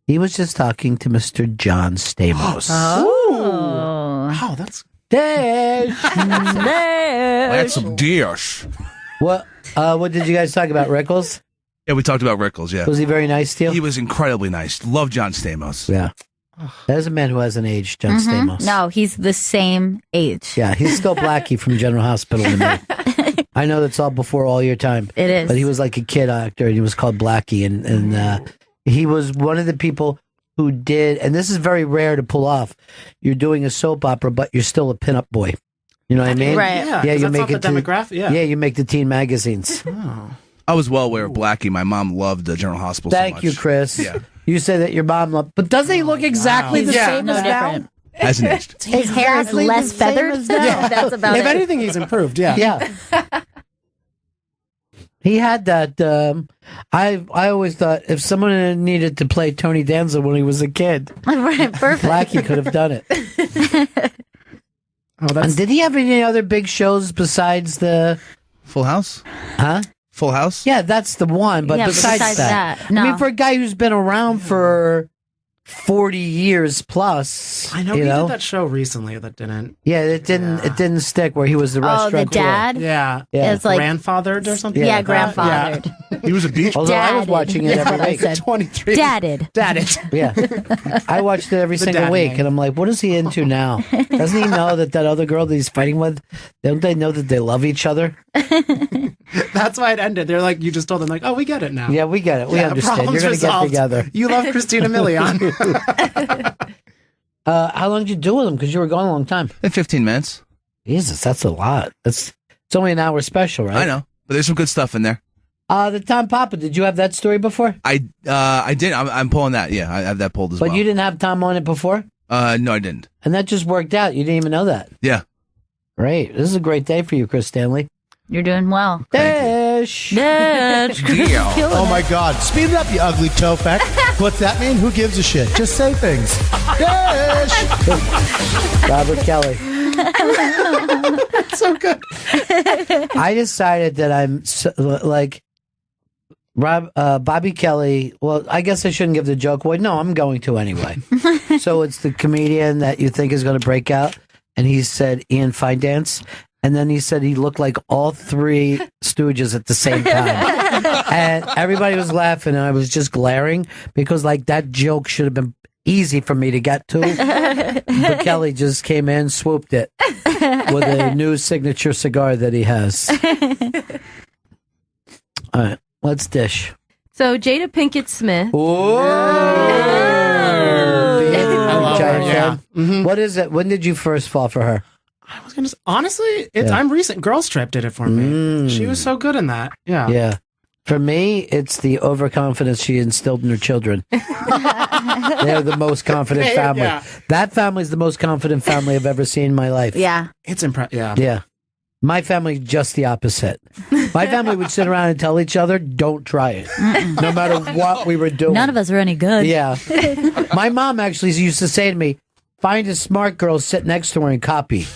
He was just talking to Mr. John Stamos. Oh. Wow, that's Dash. That's some dish. What did you guys talk about, Rickles? Yeah, we talked about Rickles, yeah. Was he very nice to you? He was incredibly nice. Love John Stamos. Yeah. That is a man who hasn't aged, John Stamos. No, he's the same age. Yeah, he's still Blackie from General Hospital to me. I know that's all before all your time. It is. But he was like a kid actor, and he was called Blackie. And he was one of the people who did, and this is very rare to pull off, you're doing a soap opera, but you're still a pinup boy. You know what I mean? Right. yeah. Yeah, 'cause you that's make not it the to demographic. Yeah. Yeah, you make the teen magazines. Oh. I was well aware of Blackie. My mom loved the General Hospital so Thank much. you, Chris. Yeah. You say that your mom loved, but doesn't he look exactly the Yeah. same No as now? different. Hasn't aged. His hair is Exactly less the same feathered. as now. That's about If it. anything, he's improved. Yeah. Yeah. He had that. I always thought if someone needed to play Tony Danza when he was a kid, Right, perfect. Blackie could have done it. Oh, that's And did he have any other big shows besides the? Full House? Huh? Full House? Yeah, that's the one. But Yeah, but besides, besides that, I mean, no. for a guy who's been around for 40 years plus, I know you we know, did that show recently that didn't. yeah, it didn't stick where he was the Oh, the restaurant. dad? Yeah. Yeah. It's like, Grandfathered or something. yeah, like that? grandfathered. He was a beach. Although I was Dadded. watching it every That's what I week. said. 23. Dadded. Dadded. Yeah, I watched it every The single dad week, name. and I'm like, what is he into now? Doesn't he know that other girl that he's fighting with? Don't they know that they love each other? That's why it ended. They're like, you just told them, like, oh, we get it now. Yeah, we get it. We Yeah, understand. You're problems going to get resolved. together. You love Christina Milian. How long did you do with him? Because you were gone a long time. In 15 minutes. Jesus, that's a lot. It's only an hour special, right? I know. But there's some good stuff in there. The Tom Papa. Did you have that story before? I did. I'm pulling that. Yeah, I have that pulled as But well. you didn't have Tom on it before, No, I didn't. and that just worked out. You didn't even know that. Yeah. Great. This is a great day for you, Chris Stanley. You're doing well. Dash. Dash. Oh my God. Speed it up, you ugly tofek. What's that mean? Who gives a shit? Just say things. Dash. Robert Kelly. So good. I decided that I'm like Bobby Kelly. Well, I guess I shouldn't give the joke away. No, I'm going to anyway. So it's the comedian that you think is going to break out, and he said Ian Fidance, and then he said he looked like all three Stooges at the same time, and everybody was laughing, and I was just glaring because like that joke should have been easy for me to get to. But Kelly just came in, swooped it with a new signature cigar that he has. All right, let's dish. So Jada Pinkett Smith. Oh, I love her, yeah. What is it? When did you first fall for her? I was gonna honestly, I'm recent. Girls Trip did it for me. She was so good in that. Yeah. Yeah. For me, it's the overconfidence she instilled in her children. They're the most confident family. Yeah. That family is the most confident family I've ever seen in my life. Yeah. It's impressive. Yeah. Yeah. My family, just the opposite. My family would sit around and tell each other, don't try it. No matter what we were doing. None of us are any good. Yeah. My mom actually used to say to me, find a smart girl, sit next to her and copy.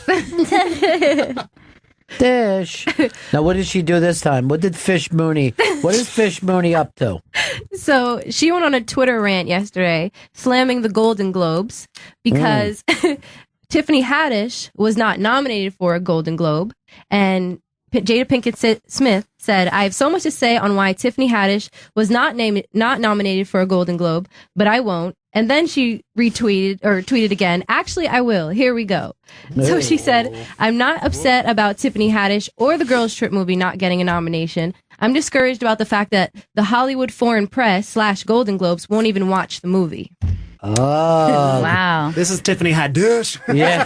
Dish. Now, what did she do this time? What is Fish Mooney up to? So she went on a Twitter rant yesterday, slamming the Golden Globes because Tiffany Haddish was not nominated for a Golden Globe, and Jada Pinkett Smith said, "I have so much to say on why Tiffany Haddish was not nominated for a Golden Globe, but I won't." And then she tweeted again, "Actually, I will. Here we go." So she said, "I'm not upset about Tiffany Haddish or the Girls Trip movie not getting a nomination. I'm discouraged about the fact that the Hollywood Foreign Press / Golden Globes won't even watch the movie." Oh. Wow. This is Tiffany Haddish. Yeah.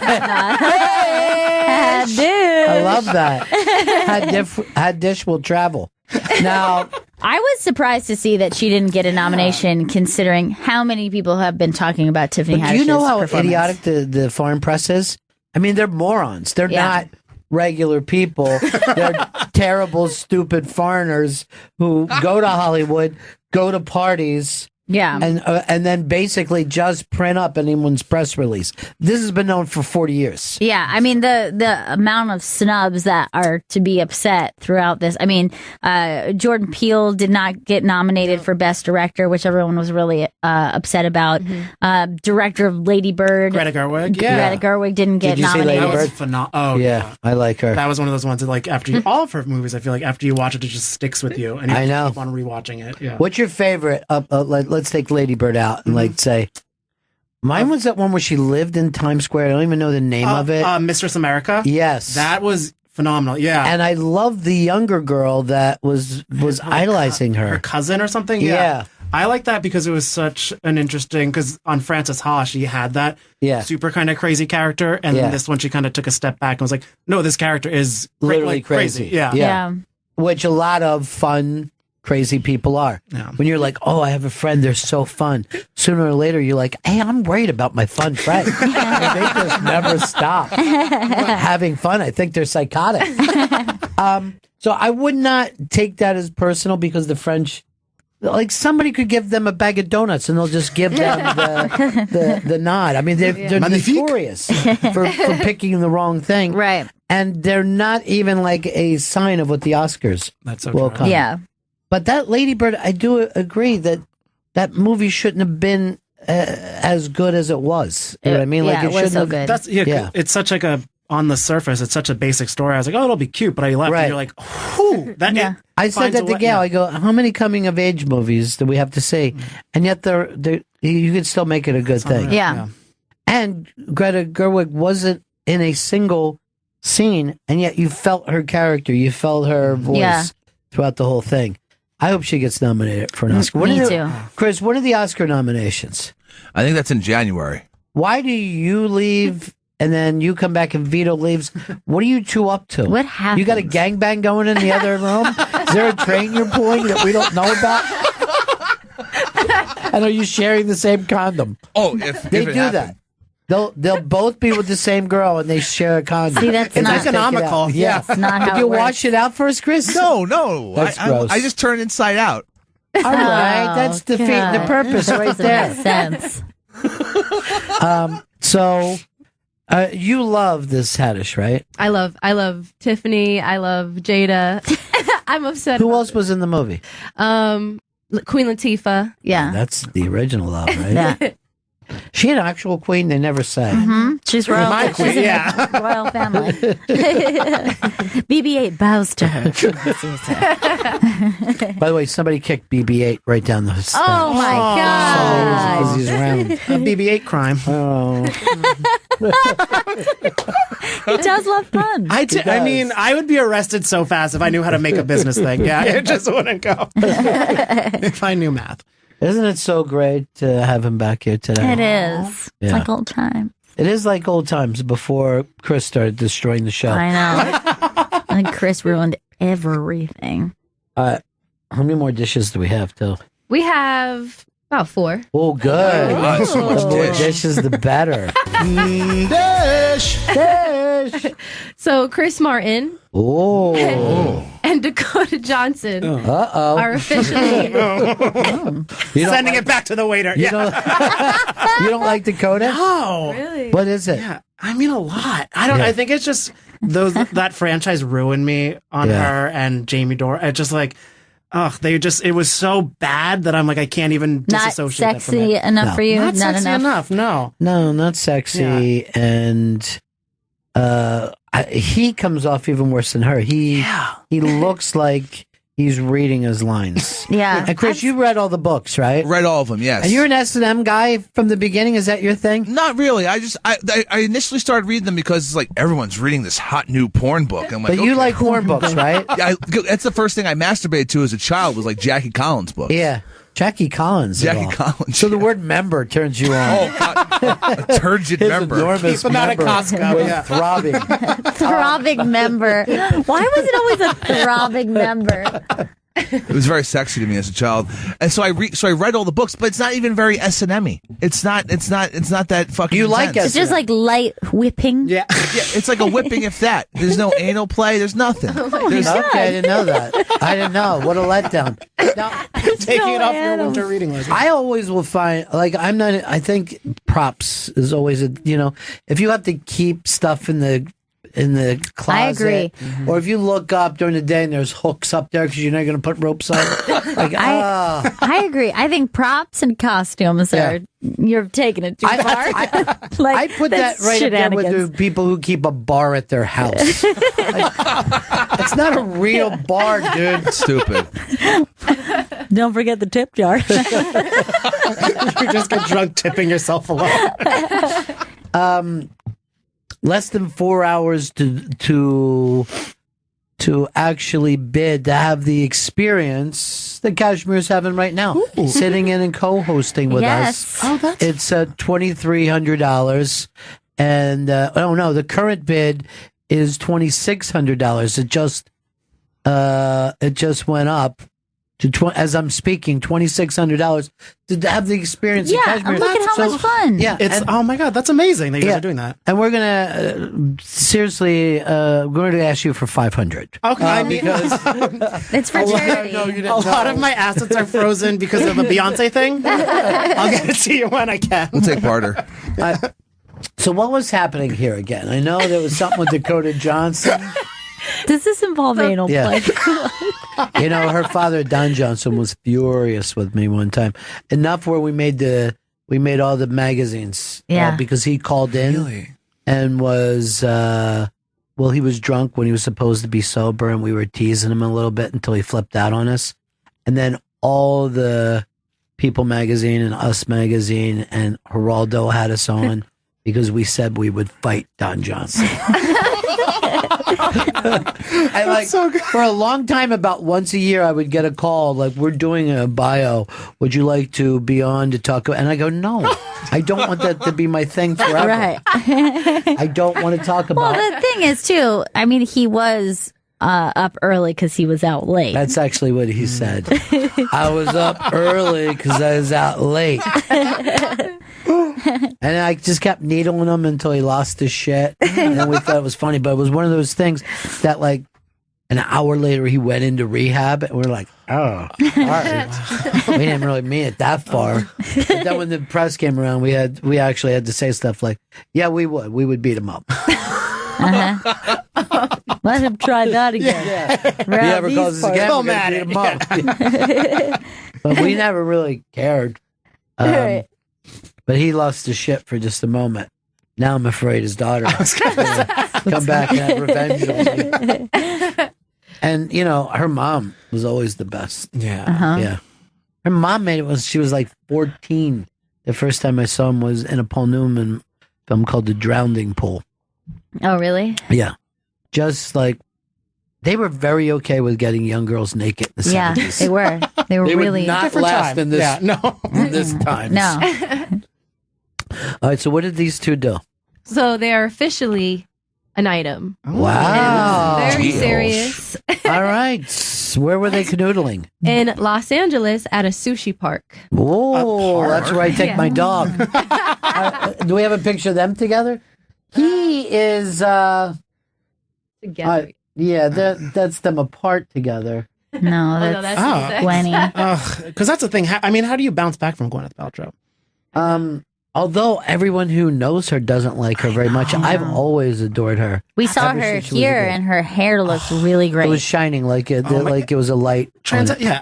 Haddish. I love that. Haddish will travel. Now, I was surprised to see that she didn't get a nomination, considering how many people have been talking about Tiffany Haddish's do you know how performance. idiotic the foreign press is? I mean, they're morons. They're not regular people. They're terrible, stupid foreigners who go to Hollywood, go to parties. Yeah. And then basically just print up anyone's press release. This has been known for 40 years. Yeah, I mean, the amount of snubs that are to be upset throughout this. I mean, Jordan Peele did not get nominated for Best Director, which everyone was really upset about. Director of Lady Bird. Greta Gerwig. Greta Gerwig didn't get Did you see nominated. Lady Bird? That was phenomenal. Oh, Yeah, I like her. That was one of those ones that, like, after all of her movies, I feel like after you watch it, it just sticks with you, and you I know. keep on rewatching it. Yeah. What's your favorite? Let's take Lady Bird out and like say, mine was that one where she lived in Times Square. I don't even know the name of it. Mistress America. Yes, That was phenomenal. Yeah. and I love the younger girl that was idolizing Her her. cousin or something. Yeah. I like that because it was such an interesting, because on Frances Ha, she had that Yeah. super kind of crazy character. And Yeah. then this one, she kind of took a step back and was like, no, this character is Literally like, crazy. Yeah. Yeah. Which a lot of fun, crazy people are. Yeah. When you're like, oh, I have a friend, they're so fun. Sooner or later, you're like, hey, I'm worried about my fun friend. They just never stop having fun. I think they're psychotic. So I would not take that as personal because the French, like somebody could give them a bag of donuts and they'll just give them the nod. I mean, they're notorious for picking the wrong thing. Right. And they're not even like a sign of what the Oscars That's so will true. come. Yeah. But that Lady Bird, I do agree that that movie shouldn't have been as good as it was. You know what I mean? Yeah, Like it was shouldn't so have. good. That's it's such like a, on the surface, it's such a basic story. I was like, oh, it'll be cute, but I left Right. and you're like, whew, that Yeah. I said finds that a to way- Gail. yeah. I go, how many coming of age movies do we have to see? And yet you could still make it a good thing. Yeah. And Greta Gerwig wasn't in a single scene, and yet you felt her character, you felt her voice Yeah. throughout the whole thing. I hope she gets nominated for an Oscar. Me are too. Chris, what are the Oscar nominations? I think that's in January. Why do you leave and then you come back and Vito leaves? What are you two up to? What happened? You got a gangbang going in the other room? Is there a train you're pulling that we don't know about? And are you sharing the same condom? Oh, if They if it do happened. that. They'll both be with the same girl and they share a condom. See, that's And not- they take it out. economical. Yeah. That's not how Did you it works. wash it out first, Chris? No. That's gross. I just turned inside out. All right, that's Oh, defeating the God. purpose right Doesn't make there. sense. So you love this Haddish, right? I love Tiffany. I love Jada. I'm upset. Who about else was in the movie? Queen Latifah. Yeah. That's the original love, right? Yeah. She an actual queen, they never say. She's royal. My She's queen, in yeah. the royal family. BB-8 bows to her. By the way, somebody kicked BB-8 right down the stairs. Oh my As God. he's around. A BB-8 crime. Oh. He does love fun. I does. mean, I would be arrested so fast if I knew how to make a business thing. Yeah, it just wouldn't go. If I knew math. Isn't it so great to have him back here today? It is. It's Yeah. like old time. It is like old times before Chris started destroying the show. I know. And Chris ruined everything. How many more dishes do we have, Till? We have about 4. Oh, good. Oh, so much The more dish. dishes, the better. Dish. So Chris Martin Oh. and Dakota Johnson Uh-oh. are officially. You don't Sending like- it back to the waiter. You Yeah. don't, you don't like Dakota? Oh, Really? What is it? yeah. I mean, a lot. I don't. Yeah. I think it's just that franchise ruined me on Yeah. her and Jamie Dornan. It just like, it was so bad that I'm like, I can't even Not disassociate that from sexy it. enough No. for you. Not sexy enough. No. No, not sexy. And he comes off even worse than her. He looks like he's reading his lines. Yeah. And Chris, you read all the books, right? Read all of them, yes. And you're an S&M guy from the beginning. Is that your thing? Not really. I initially started reading them because it's like everyone's reading this hot new porn book. I'm like, But you okay. like porn books, right? Yeah, that's the first thing I masturbated to as a child was like Jackie Collins books. Yeah. Jackie Collins. of Jackie all. Collins. So the word member turns you on. Oh, God, a turgid His member. enormous Keep him out of member Costco, was yeah. throbbing. Throbbing member. Why was it always a throbbing member? It was very sexy to me as a child, and so I read all the books, but it's not even very S&M-y. It's not that fucking. You like intense. It's just like light whipping. Yeah. Yeah, it's like a whipping, if that. There's no anal play. There's nothing. There's Okay, I didn't know that. I didn't know. What a letdown. Now, Taking it off your animals. winter reading list. I always will find, like, I think props is always if you have to keep stuff in the closet. I agree. Or if you look up during the day and there's hooks up there because you're not going to put ropes on. Like, I agree. I think props and costumes are you're taking it too far. I put that right up there with the people who keep a bar at their house. It's not a real bar, dude. stupid. Don't forget the tip jar. You just get drunk tipping yourself alone. Less than 4 hours to actually bid to have the experience that Kashmir's having right now, sitting in and co-hosting with us. Yes. Oh, It's $2,300, and the current bid is $2,600. It just went up to as I'm speaking, $2,600 to have the experience. Yeah, in Kashmir. look at how much fun. Yeah, It's oh my god, that's amazing that you guys are doing that. and we're gonna seriously, we're going to ask you for $500. Okay, I mean, It's for charity. a lot of my assets are frozen because of a Beyonce thing. I'll get it to you when I can. We'll take barter. So what was happening here again? I know there was something with Dakota Johnson. Does this involve anal Yeah. play? Her father Don Johnson was furious with me one time. Enough where we made all the magazines. Yeah. Because he called in Really? and was he was drunk when he was supposed to be sober, and we were teasing him a little bit until he flipped out on us. And then all the People magazine and Us magazine and Geraldo had us on because we said we would fight Don Johnson. And for a long time, about once a year, I would get a call like, "We're doing a bio. Would you like to be on to talk about?" And I go, "No, I don't want that to be my thing forever. Right. I don't want to talk Well, about." the thing is, too, I mean, he was up early because he was out late. That's actually what he said. I was up early because I was out late. And I just kept needling him until he lost his shit. And then we thought it was funny, but it was one of those things that, like, an hour later he went into rehab, and we're like, "Oh, all right." We didn't really mean it that far. But then when the press came around, we actually had to say stuff like, "Yeah, we would beat him up." Let him try that again. If he ever calls us again, we're gonna beat him up. But we never really cared. Right. But he lost his shit for just a moment. Now I'm afraid his daughter is gonna come back and have revenge on me. And her mom was always the best. Yeah. Yeah. Her mom made it when she was like 14. The first time I saw him was in a Paul Newman film called The Drowning Pool. Oh, really? Yeah. Just like they were very okay with getting young girls naked in the 70s. They were. They were They really would not Different last time. in this Yeah, no. in this time. No. All right, so what did these two do? So they are officially an item. Wow. And very Deals. serious. All right. Where were they canoodling? In Los Angeles at a sushi park. Oh, that's where I take my dog. Do we have a picture of them together? He is, Together. yeah, that's them apart together. No, no, that's that's Gwenny. Because that's the thing. I mean, how do you bounce back from Gwyneth Paltrow? Although everyone who knows her doesn't like her very much, I've always adored her. We saw Ever her since she was a here, kid. and her hair looked really It great. was shining like it was a light. on it. Yeah.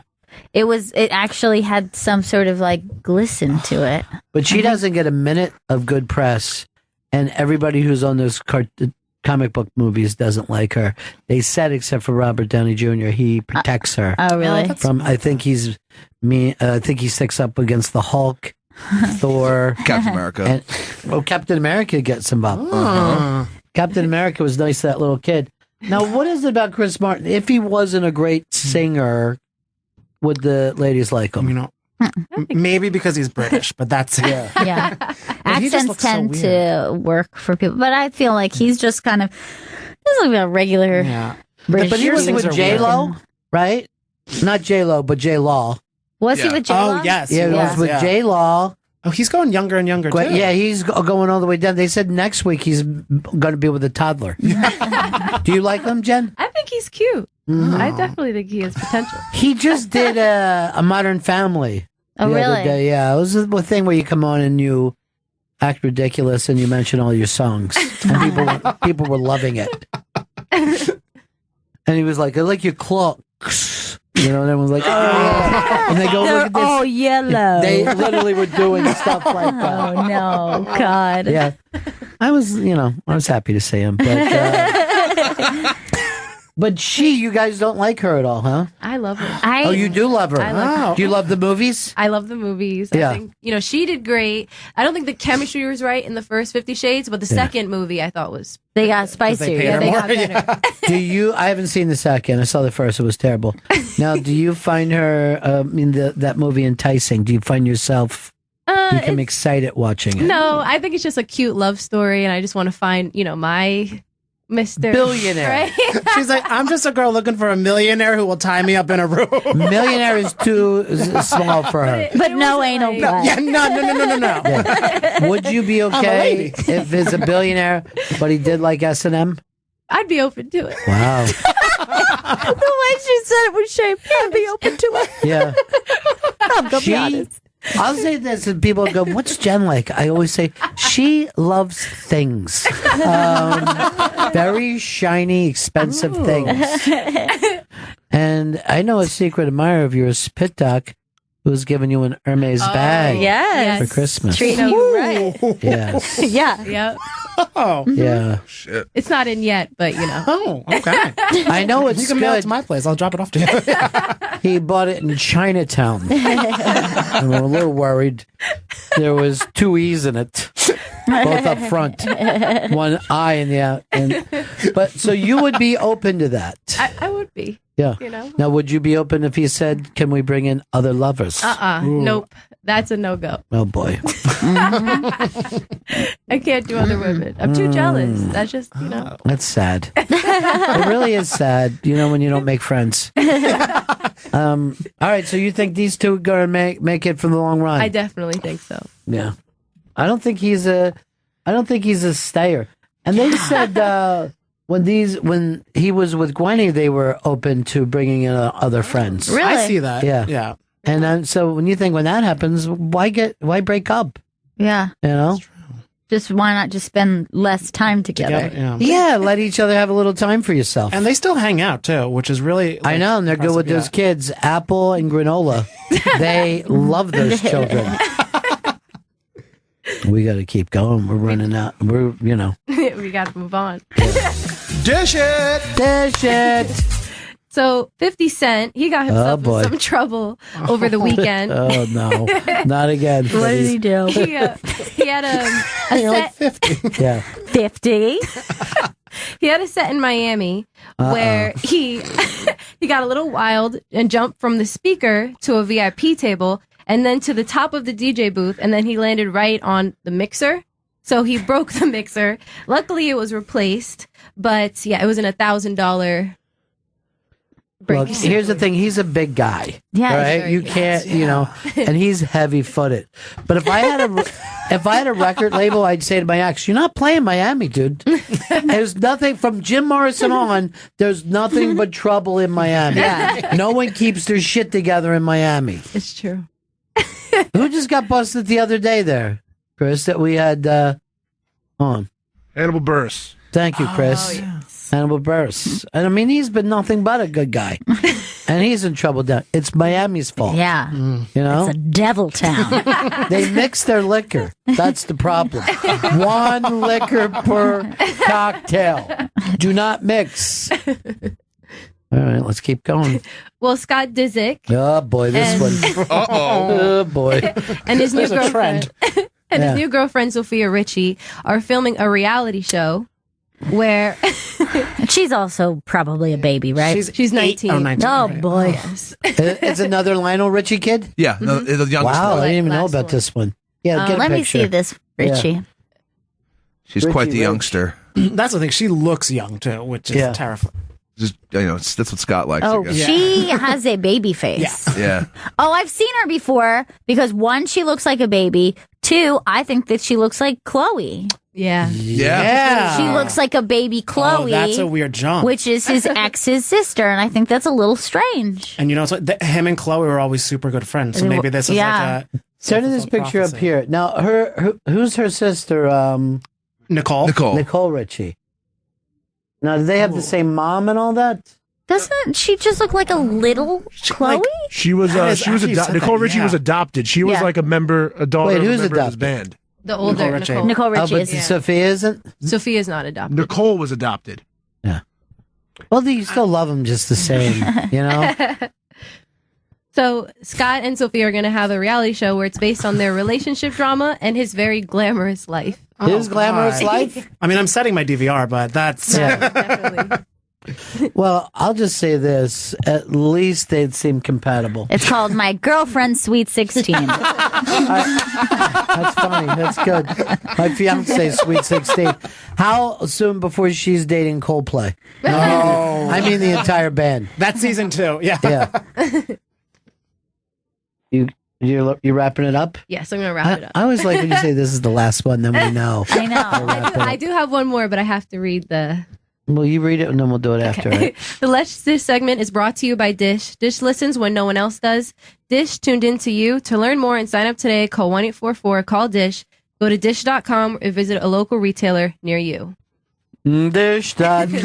It actually had some sort of like glisten to it. But she doesn't get a minute of good press, and everybody who's on those comic book movies doesn't like her. They said, except for Robert Downey Jr., he protects her. Oh, really? From I think he's me. I think he sticks up against the Hulk, Thor, Captain America. And Captain America gets involved. Captain America was nice to that little kid. Now, what is it about Chris Martin? If he wasn't a great singer, would the ladies like him? You know, maybe because he's British, but that's it. Yeah. He just Accents looks so tend weird. to work for people, but I feel like he's just kind of just like a regular Yeah. British. But he was things with are J Lo, right? Not J Lo, but J Law. Was he Yeah. with J-Lo? Oh, yes. Yeah, he he was with yeah. J Law. Oh, he's going younger and younger, too. Yeah, he's going all the way down. They said next week he's going to be with a toddler. Do you like him, Jen? I think he's cute. I definitely think he has potential. He just did a Modern Family. Oh, the other really? day. Yeah, it was a thing where you come on and you act ridiculous and you mention all your songs, and people were loving it. And he was like, "I like your clocks," you know. And everyone's like, "Oh, yeah." And they go, They're "Look at this." all yellow. They literally were doing stuff like that. Oh no, God. Yeah, I was happy to see him, but you guys don't like her at all, huh? I love her. Oh, you do love her. I love her. Do you love the movies? I love the movies. Yeah. I think, she did great. I don't think the chemistry was right in the first 50 Shades, but the second movie I thought was... They got spicier. paid her they more. got better. Do you? I haven't seen the second. I saw the first. It was terrible. Now, do you find her in that movie enticing? Do you find yourself become excited watching it? No, I think it's just a cute love story, and I just want to find, my Mr. Billionaire. Right? She's like, I'm just a girl looking for a millionaire who will tie me up in a room. Millionaire is too small for her. But no anal butt. Yeah, no. Yeah. Would you be okay lady. if it's a billionaire, but he did like S&M? I'd be open to it. Wow. The way she said it was shame. I'd be open to it. Yeah. I'm gonna be honest. I'll say this, and people go, "What's Jen like?" I always say she loves things, very shiny, expensive things. And I know a secret admirer of yours, Pit Doc, who's giving you an Hermes bag Yes. for Christmas. Treating you right. Yes. Yeah. Yep. Oh, Yeah. Shit. It's not in yet, but oh, okay. I know it's You can mail it good. to my place. I'll drop it off to you. He bought it in Chinatown. And we're a little worried. There was 2 E's in it, both up front, 1 I in the out. But so you would be open to that? I would be. Yeah. You know? Now, would you be open if he said, "Can we bring in other lovers?" Nope. That's a no-go. Oh boy. I can't do other women. I'm too jealous. That's just, That's sad. It really is sad. When you don't make friends. All right. So you think these two are gonna make it for the long run? I definitely think so. Yeah. I don't think he's a stayer. And they said when he was with Gwenny, they were open to bringing in other friends. Really? I see that. Yeah. Yeah. And so when that happens, why break up? Yeah. Why not just spend less time together? Yeah. Yeah, let each other have a little time for yourself. And they still hang out too, which is really. I know, and they're good with those kids, Apple and Granola. They love those children. We got to keep going. We're running out. We got to move on. Dish it! Dash it. So 50 Cent, he got himself boy. in some trouble over the weekend. Oh no, not again. What did he do? He had a You're like set. 50. Yeah. 50. He had a set in Miami where he got a little wild and jumped from the speaker to a VIP table and then to the top of the DJ booth, and then he landed right on the mixer. So he broke the mixer. Luckily, it was replaced. But yeah, it was an $1,000 Well, here's the thing. He's a big guy. Yeah, right. You can't, and he's heavy-footed. But if I had a record label, I'd say to my ex, "You're not playing Miami, dude. There's nothing from Jim Morrison on. There's nothing but trouble in Miami. No one keeps their shit together in Miami. It's true. Who just got busted the other day there, Chris? That we had on Hannibal Buress. Thank you, Chris. Oh, yes. Hannibal Buress. And I mean, he's been nothing but a good guy. And he's in trouble down. It's Miami's fault. Yeah. It's a devil town. They mix their liquor. That's the problem. One liquor per cocktail. Do not mix. All right, let's keep going. Well, Scott Disick. Oh, boy, this one. Oh, boy. And his new girlfriend. His new girlfriend, Sophia Richie, are filming a reality show where she's also probably a baby, right? She's 19. Oh, 19. Oh, right. boy. Yes. It's another Lionel Richie kid? Yeah, the youngest Wow, one. I didn't even know Last about one. this one. Yeah, get a let me picture. see this, Richie. She's quite Richie the Rich. youngster. That's the thing. She looks young too, which is terrifying. Just that's what Scott likes. Oh, I guess. she has a baby face. Yeah. Oh, I've seen her before because one, she looks like a baby. Two, I think that she looks like Chloe. Yeah. Yeah. She looks like a baby Chloe. Oh, that's a weird jump. Which is his ex's sister, and I think that's a little strange. And so him and Chloe were always super good friends. So maybe this is like a Turn this picture up here. Now, who's her sister? Nicole. Nicole Richie. Now, do they have the same mom and all that? Doesn't she just look like a little Chloe? She was Nicole Richie was adopted. She was like a daughter Wait, of a who's member of his adopted? band. The older Nicole. Nicole Richie. Oh, but Sophia isn't? Sophia's not adopted. Nicole was adopted. Yeah. Well, you still love them just the same, So Scott and Sophia are going to have a reality show where it's based on their relationship drama and his very glamorous life. His glamorous life? I mean, I'm setting my DVR, but that's Definitely. Well, I'll just say this. At least they'd seem compatible. It's called My Girlfriend's Sweet 16. That's funny. That's good. My fiance's Sweet 16. How soon before she's dating Coldplay? No. I mean the entire band. that's season 2. Yeah. Yeah. You wrapping it up? Yes, I'm going to wrap it up. I always like when you say this is the last one, then we know. I know. I do have one more, but I have to read the... Well, you read it and then we'll do it after. Right? The Let's Dish segment is brought to you by Dish. Dish listens when no one else does. Dish tuned in to you. To learn more and sign up today, call 1-844-CALL-DISH. Go to dish.com or visit a local retailer near you. Dish.com.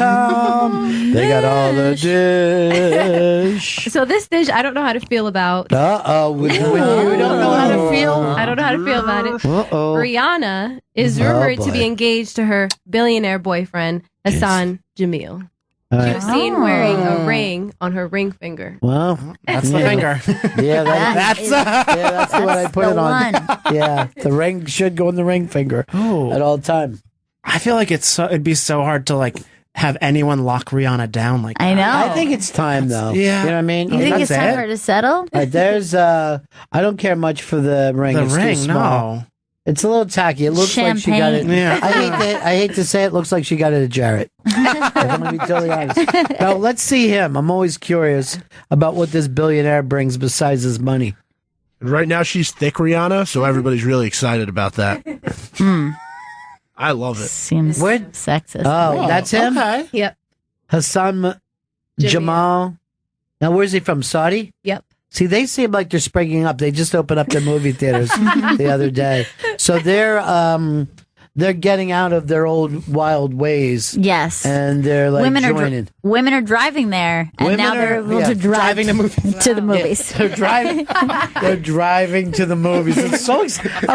They got all the dish. So this dish, I don't know how to feel about. Uh-oh. When you don't know how to feel? I don't know how to feel about it. Uh-oh. Rihanna is rumored to boy. be engaged to her billionaire boyfriend, Hassan Jamil. All She right. was seen wearing a ring on her ring finger. Well, That's the finger. Yeah, that's the one I put it on. one. Yeah, the ring should go in the ring finger at all time. I feel like it'd be so hard to have anyone lock Rihanna down like I know. I think it's time, though. Yeah. You know what I mean? You think That's it's time it? for her to settle? There's, I don't care much for the ring. The It's ring, too small. no. It's a little tacky. It looks like she got it. Champagne. Yeah. I hate to say it looks like she got it at Jarrett. I'm going to be totally honest. Now, let's see him. I'm always curious about what this billionaire brings besides his money. And right now she's thick Rihanna, so everybody's really excited about that. I love it. Seems What? sexist. Oh, that's him? Okay. Yep. Hassan Jamal. Now, where's he from? Saudi? Yep. See, they seem like they're springing up. They just opened up their movie theaters the other day. So they're getting out of their old wild ways. Yes. And they're like joining. Women are driving there, and Women now they're are- able yeah, to drive driving to movies. to the movies. They're driving. They're driving to the movies. It's so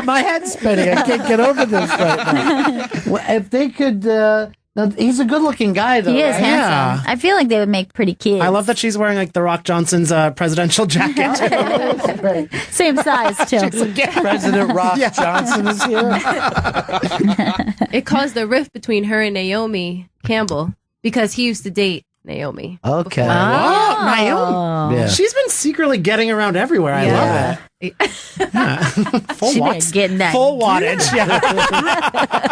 my head's spinning. I can't get over this right now. Well, if they could, now, he's a good-looking guy, though. He is right? handsome. Yeah. I feel like they would make pretty kids. I love that she's wearing The Rock Johnson's presidential jacket. Right. Same size too. President Rock Johnson is here. It caused a rift between her and Naomi Campbell because he used to date Naomi. Okay. Oh. know. Yeah. She's been secretly getting around everywhere. I love it. Full She been watts. getting that. Full wattage. Yeah.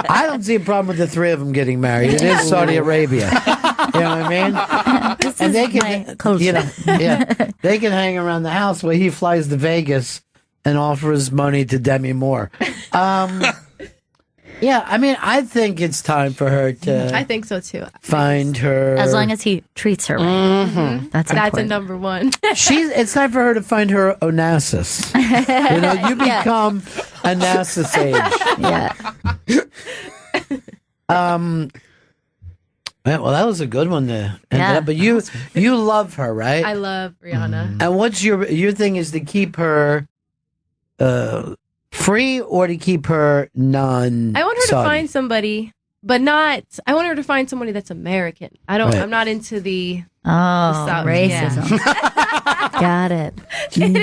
I don't see a problem with the three of them getting married. It is Saudi Arabia. You know what I mean? This And is they my can, culture. you know, yeah, they can hang around the house while he flies to Vegas and offers money to Demi Moore. Yeah, I mean, I think it's time for her to I think so too. find her. As long as he treats her right. That's a important. number one. It's time for her to find her Onassis. You know, you become Onassis age. Yeah. Well, that was a good one to end Yeah. up. But you love her, right? I love Rihanna. And what's your thing is to keep her free or to keep her non? I want her to find somebody, but not. I want her to find somebody that's American. I don't. Right. I'm not into the. Oh, South, racism. Got it. There we go.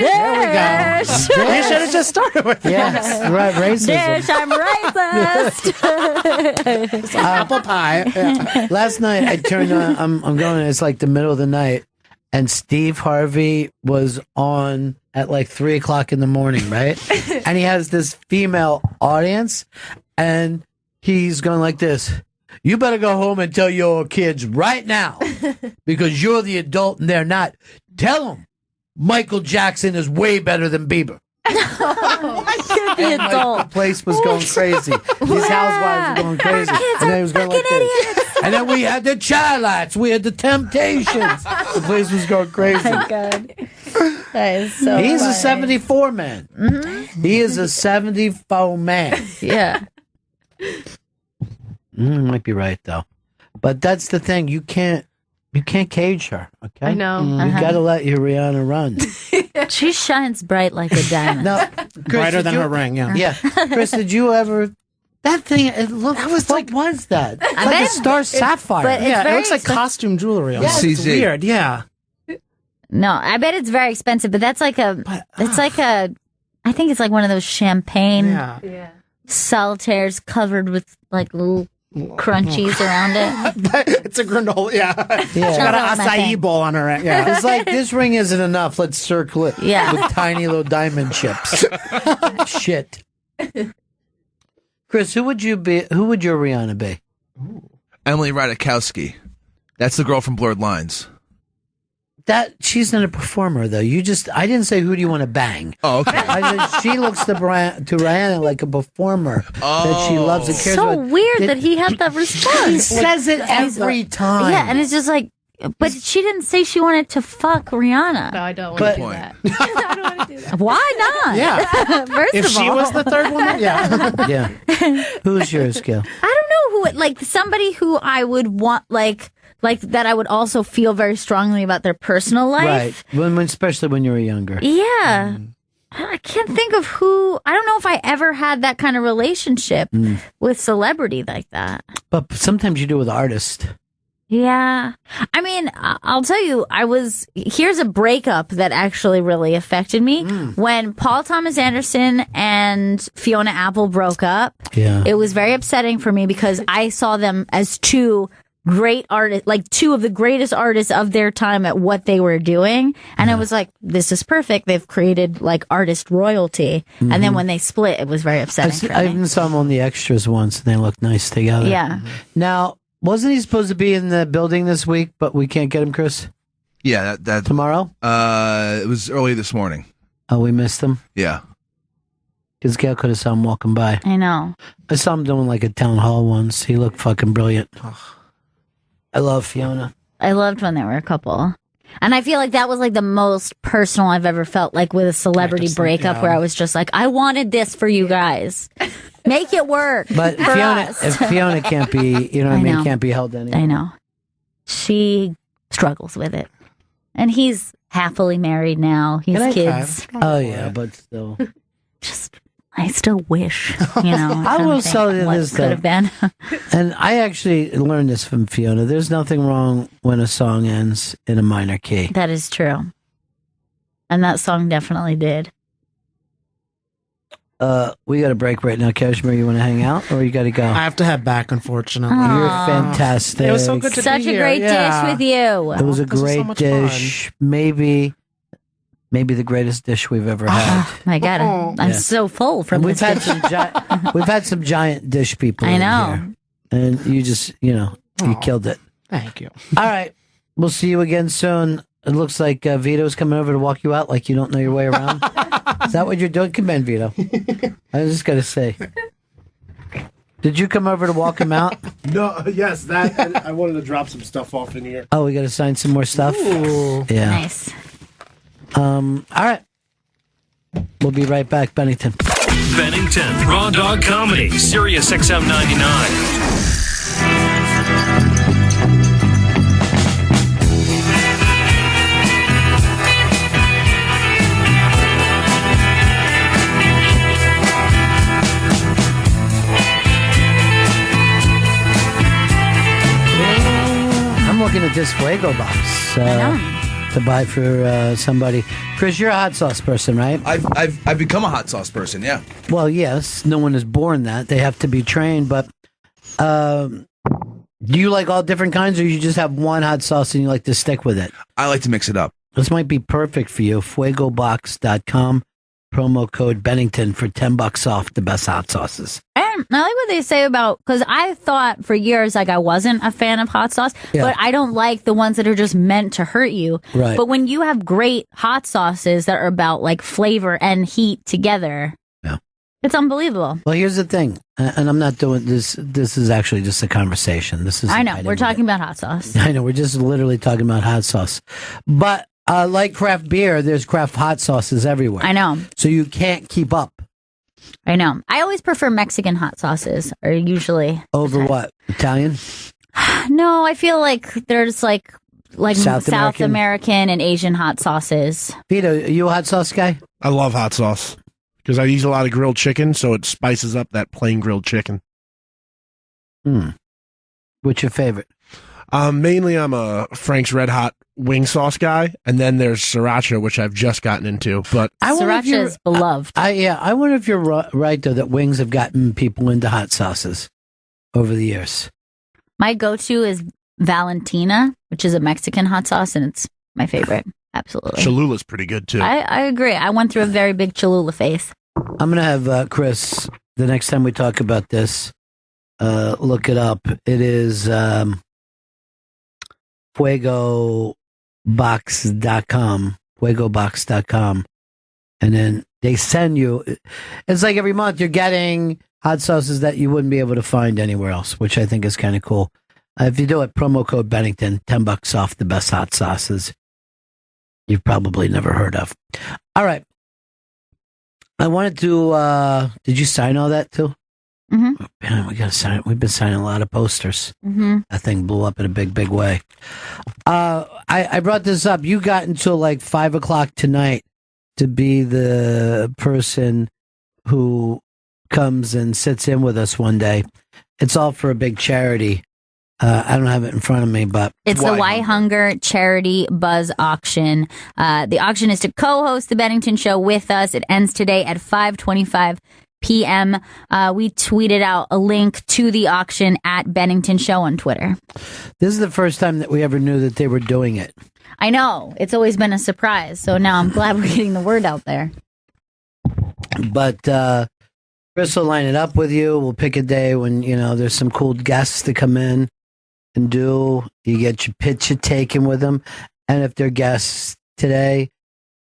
You should have just started with Yes, right. Racism. Dish, I'm racist. apple pie. Yeah. Last night I turned on. I'm going. It's like the middle of the night, and Steve Harvey was on at like 3:00 in the morning, right? And he has this female audience, and he's going like this. You better go home and tell your kids right now, because you're the adult and they're not. Tell them Michael Jackson is way better than Bieber. The And, adult. the place was going crazy. These housewives were going crazy. And then he was going like this. And then we had the Childs. We had the Temptations. The place was going crazy. Oh, God. That is so He's a funny. 74 man. Mm-hmm. He is a 74 man. Yeah. Might be right though, but that's the thing. You can't cage her. Okay, I know. You got to let your Rihanna run. She shines bright like a diamond. No, Chris, Brighter did than you- her ring. Yeah. Yeah, Chris, did you ever? That thing. It looked. What was that? Like bet a star sapphire. but it's Yeah. It very looks like expensive. costume jewelry. Yeah, It's CZ. weird. Yeah. No, I bet it's very expensive, but that's like it's like a, I think it's like one of those champagne Yeah. solitaires covered with like little crunchies around it. It's a granola. Yeah. Yeah. She got That an was my acai thing. bowl on her. Yeah. It's like this ring isn't enough. Let's circle it Yeah. with tiny little diamond chips. Shit. Chris, who would you be? Who would your Rihanna be? Emily Ratajkowski. That's the girl from Blurred Lines. That she's not a performer though. I didn't say who do you want to bang. Oh, okay. I said she looks to Rihanna like a performer that she loves and cares So about. weird that he had that He response. says it every time. Yeah, and it's just like, but she didn't say she wanted to fuck Rihanna. No, I don't But- want to do that. I don't want to do that. Why not? Yeah. First If of she all, was the third woman, yeah. Yeah. Who's yours, Gail? I don't know who, like somebody who I would want, like that I would also feel very strongly about their personal life. Right. Especially when you were younger. Yeah. I can't think of who. I don't know if I ever had that kind of relationship with celebrity like that. But sometimes you do with artists. Yeah. I mean, I'll tell you, here's a breakup that actually really affected me. When Paul Thomas Anderson and Fiona Apple broke up, Yeah. it was very upsetting for me because I saw them as two great artists, like two of the greatest artists of their time at what they were doing. And I was like, this is perfect. They've created like artist royalty. And then when they split, it was very upsetting for I me. even saw them on the extras once, and they looked nice together. Yeah. Now, wasn't he supposed to be in the building this week, but we can't get him, Chris? Yeah, that Tomorrow? it was early this morning. Oh, we missed him? Yeah. Because Gail could have saw him walking by. I know. I saw him doing like a town hall once. He looked fucking brilliant. I love Fiona. I loved when they were a couple. And I feel like that was like the most personal I've ever felt, like with a celebrity just like, breakup yeah. where I was just like, I wanted this for you guys. Make it work. But for Fiona, us. if Fiona can't be, you know what I I mean, know. can't be held anymore. I know. She struggles with it. And he's happily married now. He has kids. Oh, yeah, but still. Just, I still wish, you know. I will think tell you what this, could though. have been. And I actually learned this from Fiona. There's nothing wrong when a song ends in a minor key. That is true. And that song definitely did. We got a break right now. Kashmir, you want to hang out or you got to go? I have to head back, unfortunately. You're Aw. fantastic. It was so good to Such be a here. great Yeah. dish with you. It was a This was so great much dish. Maybe maybe the greatest dish we've ever had. My God, I'm so full from we've this had dish. we've had some giant dish people. I in know. here. And you just, you killed it. Thank you. All right. We'll see you again soon. It looks like Vito's coming over to walk you out like you don't know your way around. Is that what you're doing? Come in, Vito. I was just going to say. Did you come over to walk him out? No, yes, that. And I wanted to drop some stuff off in here. Oh, we got to sign some more stuff? Ooh. Yeah. Nice. All right. We'll be right back, Bennington. Bennington, Raw Dog Comedy, Sirius XM 99. I'm looking at this Fuego box to buy for somebody. Chris, you're a hot sauce person, right? I've become a hot sauce person. Yeah. Well, yes. No one is born that. They have to be trained. But do you like all different kinds, or you just have one hot sauce and you like to stick with it? I like to mix it up. This might be perfect for you. Fuegobox.com. Promo code Bennington for $10 off the best hot sauces. And I like what they say about, because I thought for years like I wasn't a fan of hot sauce, but I don't like the ones that are just meant to hurt you. Right. But when you have great hot sauces that are about like flavor and heat together, it's unbelievable. Well, here's the thing, and I'm not doing this. This is actually just a conversation. This is. I know we're talking about hot sauce. I know we're just literally talking about hot sauce, but like craft beer, there's craft hot sauces everywhere. I know. So you can't keep up. I know. I always prefer Mexican hot sauces, or usually over what? Italian? No, I feel like there's like South American and Asian hot sauces. Vito, are you a hot sauce guy? I love hot sauce because I use a lot of grilled chicken, so it spices up that plain grilled chicken. What's your favorite? Mainly, I'm a Frank's Red Hot wing sauce guy, and then there's sriracha, which I've just gotten into. But Sriracha is beloved. I wonder if you're right though that wings have gotten people into hot sauces over the years. My go-to is Valentina, which is a Mexican hot sauce, and it's my favorite. Absolutely. Cholula's pretty good too. I agree. I went through a very big Cholula phase. I'm gonna have Chris the next time we talk about this. Look it up. It is fuegobox.com, fuegobox.com. And then they send you, it's like every month you're getting hot sauces that you wouldn't be able to find anywhere else, which I think is kind of cool. If you do it, promo code Bennington, $10 off the best hot sauces you've probably never heard of. All right. I wanted to, did you sign all that too? Mm-hmm. Man, we got to sign. We've been signing a lot of posters. Mm-hmm. That thing blew up in a big, big way. I brought this up. You got until like 5:00 tonight to be the person who comes and sits in with us one day. It's all for a big charity. I don't have it in front of me, but it's the Why Hunger Charity Buzz Auction. The auction is to co-host the Bennington Show with us. It ends today at 5:25 p.m. We tweeted out a link to the auction at Bennington Show on Twitter. This is the first time that we ever knew that they were doing it. I know. It's always been a surprise. So now I'm glad we're getting the word out there. But Chris will line it up with you. We'll pick a day when, there's some cool guests to come in and do. You get your picture taken with them. And if they're guests today,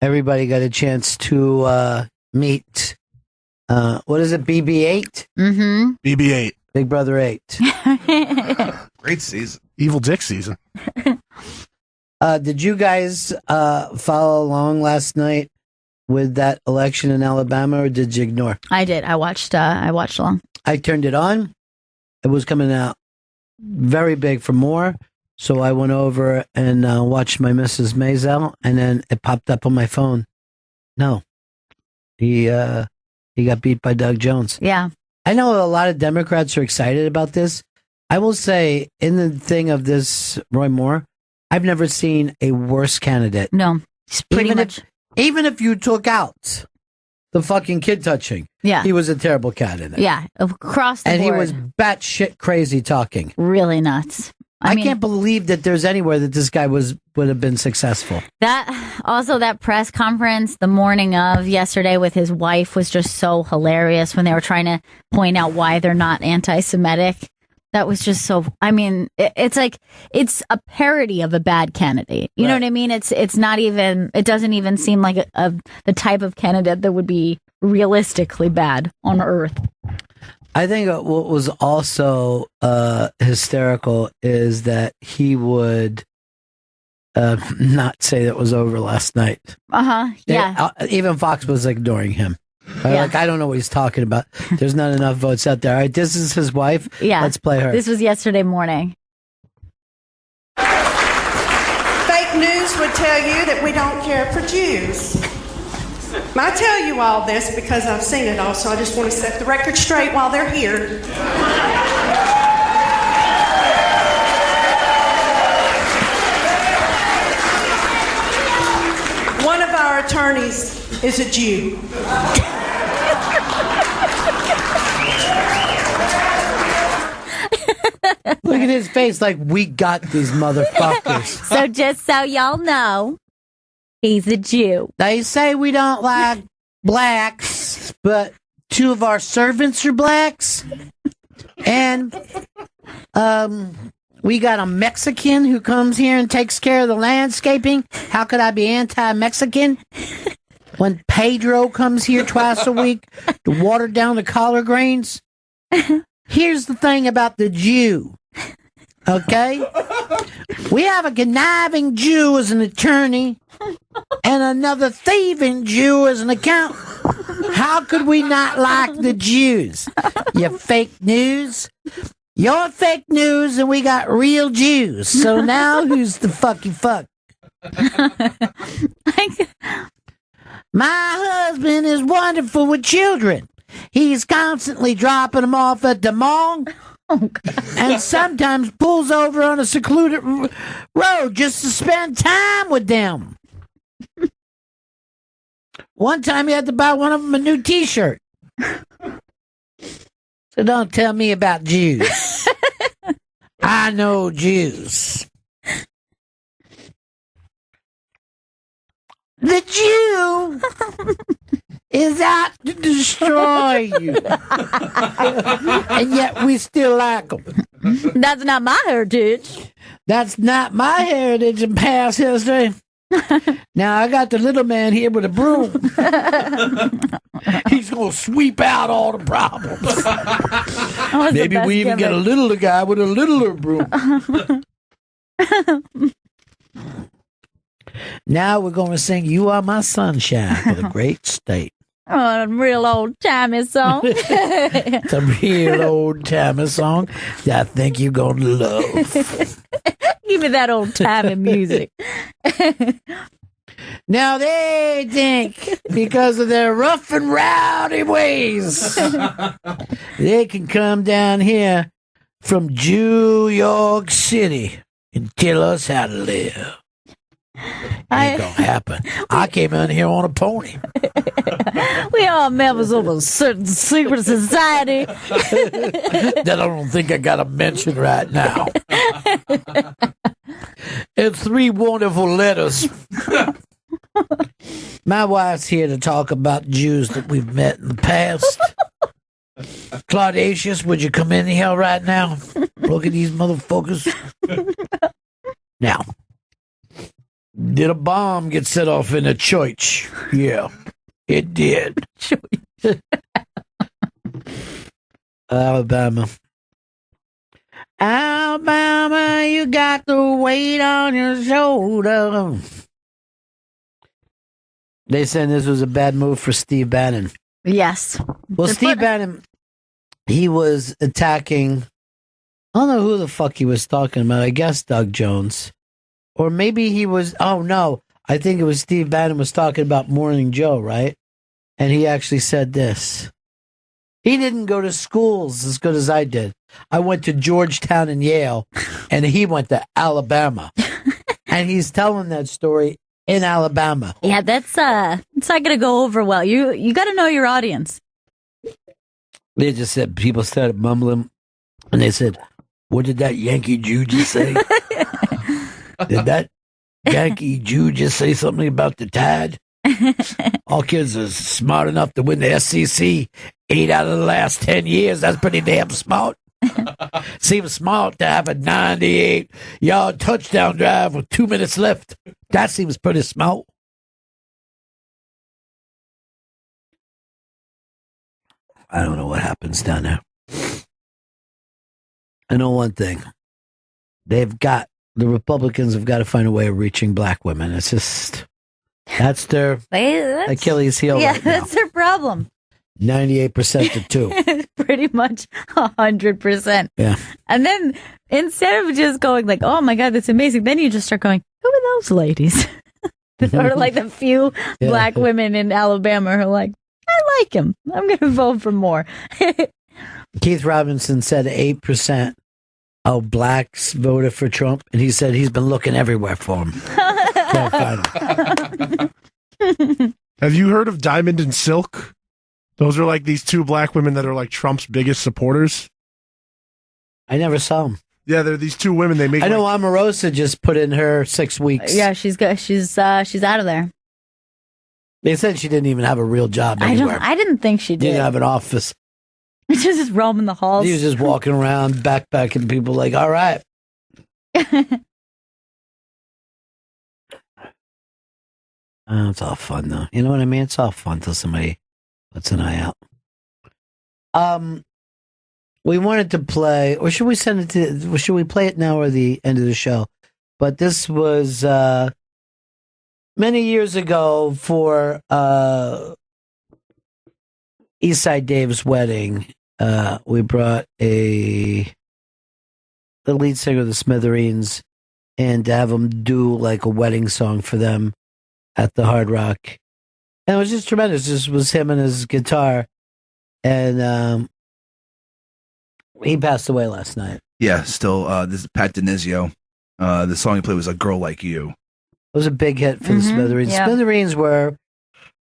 everybody got a chance to meet what is it? BB-8? Mm-hmm. BB-8. Big Brother 8. Great season. Evil Dick season. Did you guys follow along last night with that election in Alabama, or did you ignore? I did. I watched along. I turned it on. It was coming out very big for more. So I went over and watched my Mrs. Maisel, and then it popped up on my phone. No. He got beat by Doug Jones. Yeah. I know a lot of Democrats are excited about this. I will say, in the thing of this, Roy Moore, I've never seen a worse candidate. No. It's pretty much. Even if you took out the fucking kid touching, he was a terrible candidate. Yeah. Across the board. And he was batshit crazy talking. Really nuts. I can't believe that there's anywhere that this guy would have been successful. That press conference the morning of yesterday with his wife was just so hilarious when they were trying to point out why they're not anti-Semitic. That was just so. I mean, it's like it's a parody of a bad candidate. You know what I mean? It's not even. It doesn't even seem like the type of candidate that would be realistically bad on earth. I think what was also hysterical is that he would not say that was over last night. Yeah. Even Fox was ignoring him. Like, I don't know what he's talking about. There's not enough votes out there. All right, this is his wife. Yeah. Let's play her. This was yesterday morning. Fake news would tell you that we don't care for Jews. I tell you all this because I've seen it all, so I just want to set the record straight while they're here. One of our attorneys is a Jew. Look at his face like, we got these motherfuckers. So just so y'all know, he's a Jew. They say we don't like blacks, but two of our servants are blacks. And we got a Mexican who comes here and takes care of the landscaping. How could I be anti-Mexican? When Pedro comes here twice a week to water down the collard greens. Here's the thing about the Jew. Okay? We have a conniving Jew as an attorney and another thieving Jew as an accountant. How could we not like the Jews? You fake news. You're fake news and we got real Jews. So now who's the fucky fuck? My husband is wonderful with children. He's constantly dropping them off at the mall and sometimes pulls over on a secluded road just to spend time with them. One time he had to buy one of them a new T-shirt. So don't tell me about Jews. I know Jews. The Jew is out to destroy you. And yet we still like them. That's not my heritage. That's not my heritage and past history. Now I got the little man here with a broom. He's going to sweep out all the problems. Maybe we even get a littler guy with a littler broom. Now we're going to sing "You Are My Sunshine" for the great state. Oh, a real old-timey song. It's a real old-timey song that I think you're going to love. Give me that old-timey music. Now they think because of their rough and rowdy ways, they can come down here from New York City and tell us how to live. Ain't gonna happen. I came in here on a pony. We are members of a certain secret society that I don't think I gotta mention right now. And 3 wonderful letters. My wife's here to talk about Jews that we've met in the past. Claudius, would you come in here right now? Look at these motherfuckers. Now, did a bomb get set off in a church? Yeah, it did. Alabama. Alabama, you got the weight on your shoulder. They said this was a bad move for Steve Bannon. Yes. Well, Steve Bannon, he was attacking, I don't know who the fuck he was talking about. I guess Doug Jones. Or maybe he was, oh no, I think it was Steve Bannon was talking about Morning Joe, right? And he actually said this. He didn't go to schools as good as I did. I went to Georgetown and Yale, and he went to Alabama. And he's telling that story in Alabama. Yeah, it's not going to go over well. You got to know your audience. They just said, people started mumbling, and they said, What did that Yankee Jew just say? Did that Yankee Jew just say something about the Tide? All kids are smart enough to win the SEC 8 out of the last 10 years. That's pretty damn smart. Seems smart to have a 98-yard touchdown drive with 2 minutes left. That seems pretty smart. I don't know what happens down there. I know one thing. The Republicans have got to find a way of reaching black women. It's just, that's their Achilles heel right now. That's their problem. 98% to 2. Pretty much 100%. Yeah. And then instead of just going like, oh my God, that's amazing, then you just start going, who are those ladies? Or like the few black women in Alabama who are like, I like him. I'm going to vote for more. Keith Robinson said 8% of blacks voted for Trump, and he said he's been looking everywhere for him. Can't find him. Have you heard of Diamond and Silk? Those are like these two black women that are like Trump's biggest supporters. I never saw them. Yeah, they're these two women. They make. I know Omarosa just put in her 6 weeks. Yeah, she's good. She's out of there. They said she didn't even have a real job anywhere. I didn't think she did. Didn't have an office. She was just roaming the halls. He was just walking around, backpacking. People like, all right. It's all fun, though. You know what I mean? It's all fun till somebody puts an eye out. We wanted to play, or should we send it to? Should we play it now or the end of the show? But this was many years ago for Eastside Dave's wedding. We brought the lead singer of the Smithereens, and to have him do like a wedding song for them at the Hard Rock. And it was just tremendous. This was him and his guitar. And he passed away last night. Yeah, still, this is Pat DiNizio. The song he played was A Girl Like You. It was a big hit for the Smithereens. Yeah. Smithereens were,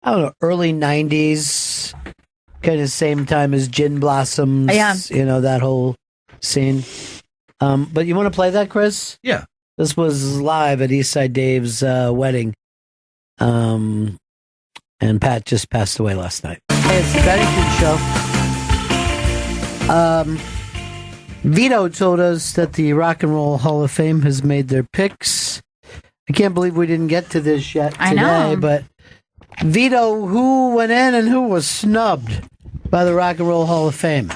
I don't know, early 90s, kind of same time as Gin Blossoms, you know, that whole scene. But you want to play that, Chris? Yeah. This was live at Eastside Dave's wedding. And Pat just passed away last night. Hey, it's the Bennington Show. Vito told us that the Rock and Roll Hall of Fame has made their picks. I can't believe we didn't get to this yet today. I know. But Vito, who went in and who was snubbed by the Rock and Roll Hall of Fame?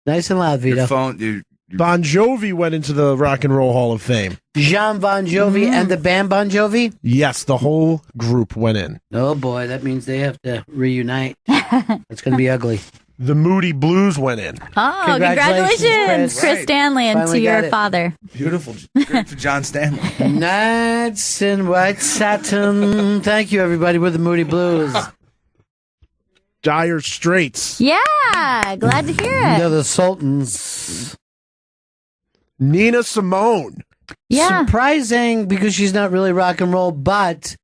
Nice and loud, Vito. Your phone, Bon Jovi went into the Rock and Roll Hall of Fame. Jean Bon Jovi and the band Bon Jovi? Yes, the whole group went in. Oh boy, that means they have to reunite. It's going to be ugly. The Moody Blues went in. Oh, congratulations, Chris Stanley, and to your father. Beautiful. Great for John Stanley. Nights in white satin. Thank you, everybody. We're the Moody Blues. Dire Straits. Yeah, glad to hear it. They're the Sultans. Nina Simone. Yeah. Surprising because she's not really rock and roll, but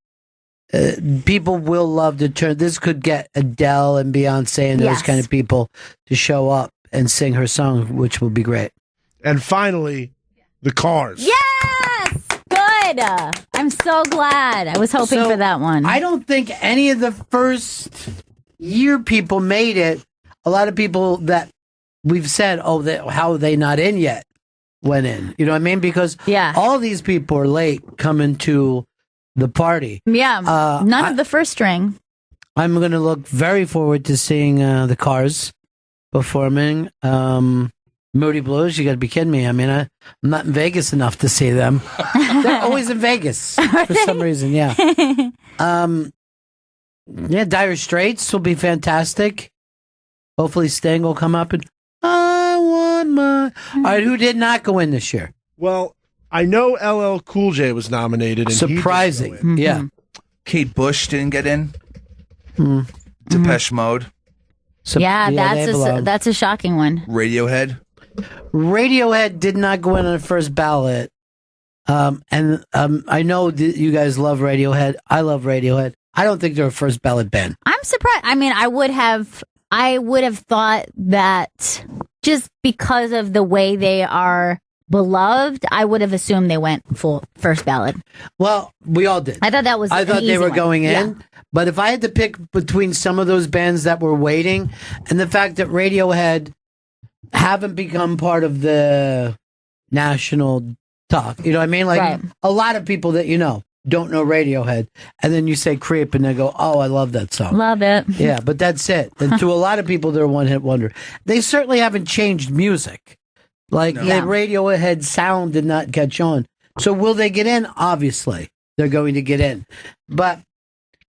people will love to turn. This could get Adele and Beyonce and those kind of people to show up and sing her song, which will be great. And finally, the Cars. Yes! Good. I'm so glad. I was hoping for that one. I don't think any of the first year people made it. A lot of people that we've said, how are they not in yet, went in. You know what I mean? Because all these people are late coming to the party. Yeah, none of the first string. I'm going to look very forward to seeing the Cars performing. Moody Blues, you got to be kidding me. I mean, I'm not in Vegas enough to see them. They're always in Vegas for some reason, yeah. Dire Straits will be fantastic. Hopefully Sting will come up and I want my... All right, who did not go in this year? Well, I know LL Cool J was nominated. And surprising, yeah. Kate Bush didn't get in. Depeche Mode. That's a shocking one. Radiohead did not go in on the first ballot. I know that you guys love Radiohead. I love Radiohead. I don't think they're a first ballot band. I'm surprised. I mean, I would have thought that just because of the way they are beloved, I would have assumed they went full first ballot. Well, we all did. I thought that was. I thought they were going in. Yeah. But if I had to pick between some of those bands that were waiting and the fact that Radiohead haven't become part of the national talk, you know what I mean? Like a lot of people that don't know Radiohead, and then you say Creep, and they go, "Oh, I love that song, love it." Yeah, but that's it. And to a lot of people, they're a one-hit wonder. They certainly haven't changed music. Like the Radiohead sound did not catch on. So will they get in? Obviously, they're going to get in, but.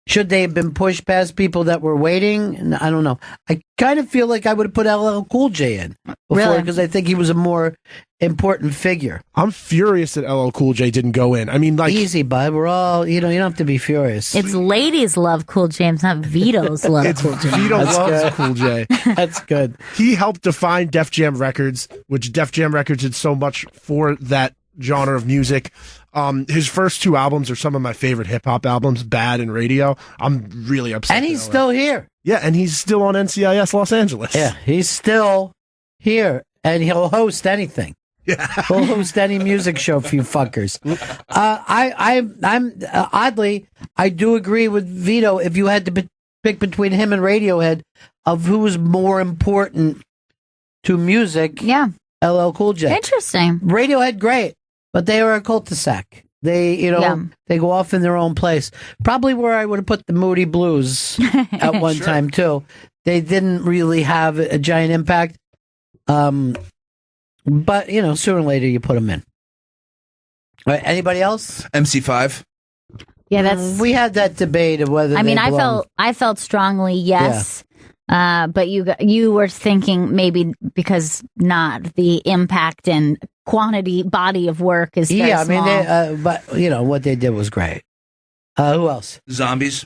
Should they have been pushed past people that were waiting? I don't know. I kind of feel like I would have put LL Cool J in before because I think he was a more important figure. I'm furious that LL Cool J didn't go in. I mean, like easy, bud. We're all you don't have to be furious. It's ladies love Cool James, not Vito's love Cool J. Vito loves Cool J. That's good. He helped define Def Jam Records, which Def Jam Records did so much for that genre of music. His first 2 albums are some of my favorite hip hop albums, Bad and Radio. I'm really upset. And he's still here. Yeah, and he's still on NCIS Los Angeles. Yeah, he's still here, and he'll host anything. Yeah, he'll host any music show for you fuckers. I'm oddly, I do agree with Vito. If you had to pick between him and Radiohead, of who's more important to music, LL Cool J. Interesting. Radiohead, great. But they are a cul-de-sac. They, they go off in their own place. Probably where I would have put the Moody Blues at one time, too. They didn't really have a giant impact. But, sooner or later you put them in. All right, anybody else? MC5. Yeah, that's... We had that debate of whether I felt strongly yes. But you were thinking maybe because not the impact and quantity body of work is very small. But what they did was great. Who else? Zombies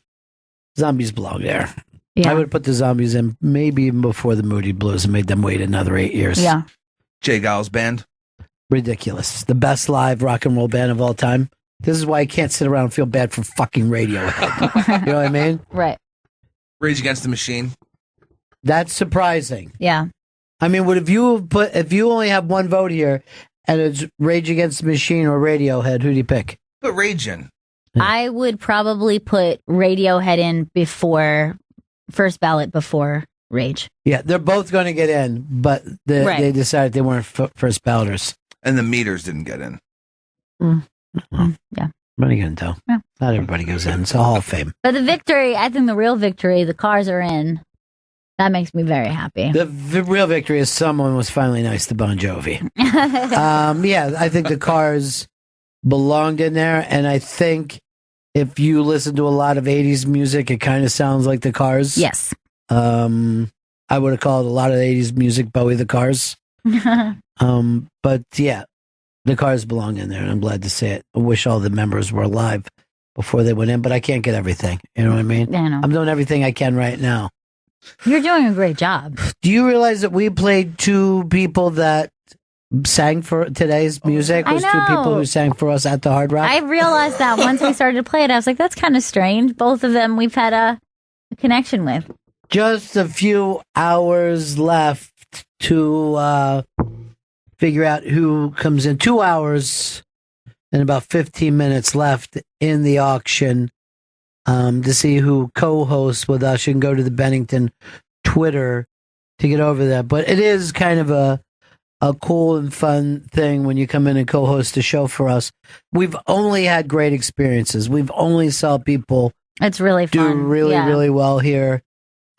belong there. Yeah. I would put the Zombies in maybe even before the Moody Blues and made them wait another 8 years. Yeah. Jay Giles Band. Ridiculous. The best live rock and roll band of all time. This is why I can't sit around and feel bad for fucking Radiohead. You know what I mean? Right. Rage Against the Machine. That's surprising. Yeah. I mean, if you only have one vote here and it's Rage Against the Machine or Radiohead, who do you pick? Put Rage in. I would probably put Radiohead in before first ballot before Rage. Yeah, they're both going to get in, but they decided they weren't first balloters. And the Meters didn't get in. Yeah. What are you going to do? Yeah. Not everybody goes in. It's a Hall of Fame. But the victory, I think the real victory, the Cars are in. That makes me very happy. The real victory is someone was finally nice to Bon Jovi. I think the Cars belonged in there, and I think if you listen to a lot of 80s music, it kind of sounds like the Cars. Yes. I would have called a lot of 80s music Bowie the Cars. But yeah, the Cars belong in there, and I'm glad to see it. I wish all the members were alive before they went in, but I can't get everything. You know what I mean? Yeah, I know. I'm doing everything I can right now. You're doing a great job. Do you realize that we played 2 people that sang for today's music? Was 2 people who sang for us at the Hard Rock? I realized that once we started to play it. I was like, that's kind of strange. Both of them we've had a connection with. Just a few hours left to figure out who comes in. 2 hours and about 15 minutes left in the auction. To see who co-hosts with us. You can go to the Bennington Twitter to get over that. But it is kind of a cool and fun thing when you come in and co-host a show for us. We've only had great experiences. We've only saw people it's really do fun. really well here.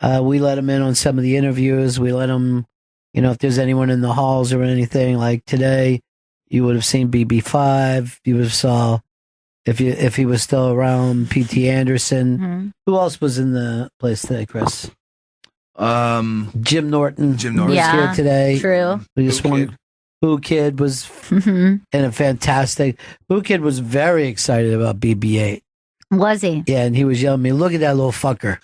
We let them in on some of the interviews. We let them, if there's anyone in the halls or anything. Like today, you would have seen BB5. You would have saw... If he was still around, P.T. Anderson. Mm-hmm. Who else was in the place today, Chris? Jim Norton. Was here today. True. We just Who Kid was in a fantastic. Who Kid was very excited about BB-8. Was he? Yeah, and he was yelling at me, "Look at that little fucker."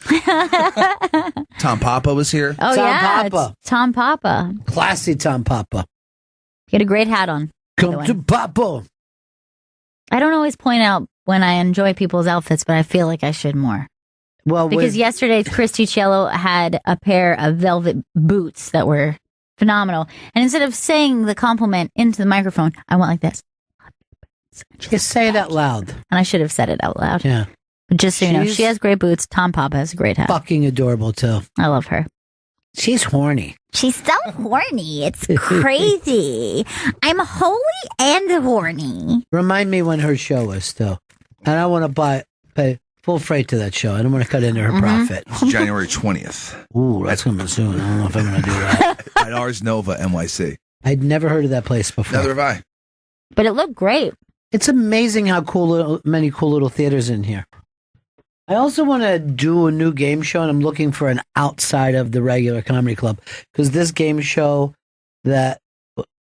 Tom Papa was here. Oh, Papa. Tom Papa. Classy Tom Papa. He had a great hat on. Come to Papa. I don't always point out when I enjoy people's outfits, but I feel like I should more. Well, because yesterday Christy Cello had a pair of velvet boots that were phenomenal. And instead of saying the compliment into the microphone, I went like this. Just say it out loud. And I should have said it out loud. Yeah. But just so you know, She's she has great boots. Tom Papa has a great hat. Fucking adorable, too. I love her. She's horny. She's so horny. It's crazy. I'm holy and horny. Remind me when her show is, too. And I want to pay full freight to that show. I don't want to cut into her profit. It's January 20th. Ooh, that's coming soon. I don't know if I'm going to do that. At Ars Nova, NYC. I'd never heard of that place before. Neither have I. But it looked great. It's amazing how many cool little theaters in here. I also want to do a new game show, and I'm looking for an outside of the regular comedy club, because this game show that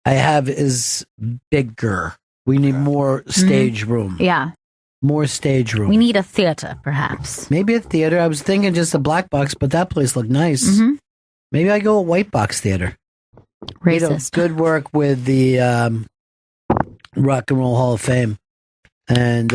I have is bigger. We need more stage room. Yeah. More stage room. We need a theater, perhaps. Maybe a theater. I was thinking just a black box, but that place looked nice. Mm-hmm. Maybe I go a white box theater. Racist. Good work with the Rock and Roll Hall of Fame. And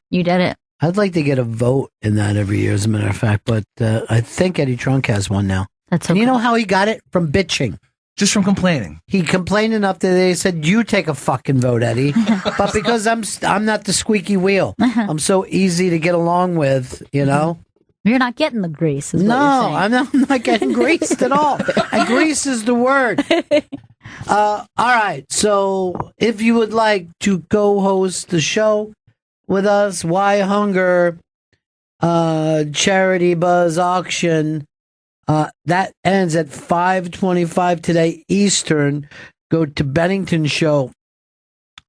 you did it. I'd like to get a vote in that every year, as a matter of fact, but I think Eddie Trunk has one now. That's okay. And you know how he got it? From bitching. Just from complaining. He complained enough that they said, "You take a fucking vote, Eddie." But because I'm not the squeaky wheel, I'm so easy to get along with, you know. You're not getting the grease. Is No, what you're saying. I'm not getting greased at all. And grease is the word. All right. So if you would like to co-host the show with us, Why Hunger Charity Buzz Auction, that ends at 5:25 today Eastern. Go to Bennington Show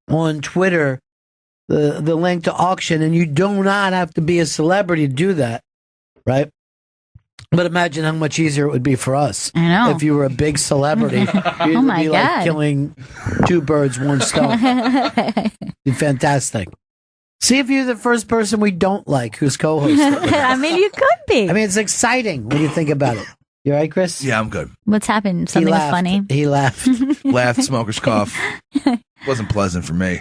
on Twitter, the link to auction, and you do not have to be a celebrity to do that, right? But imagine how much easier it would be for us. I know. If you were a big celebrity. You'd Oh my be like God. killing two birds, one stone. Be fantastic. See if you're the first person we don't like who's co-hosting. I mean, you could be. I mean, it's exciting when you think about it. You all right, Chris? Yeah, I'm good. What's happened? Something He was laughed. funny? He laughed. Laughed, smoker's cough. Wasn't pleasant for me.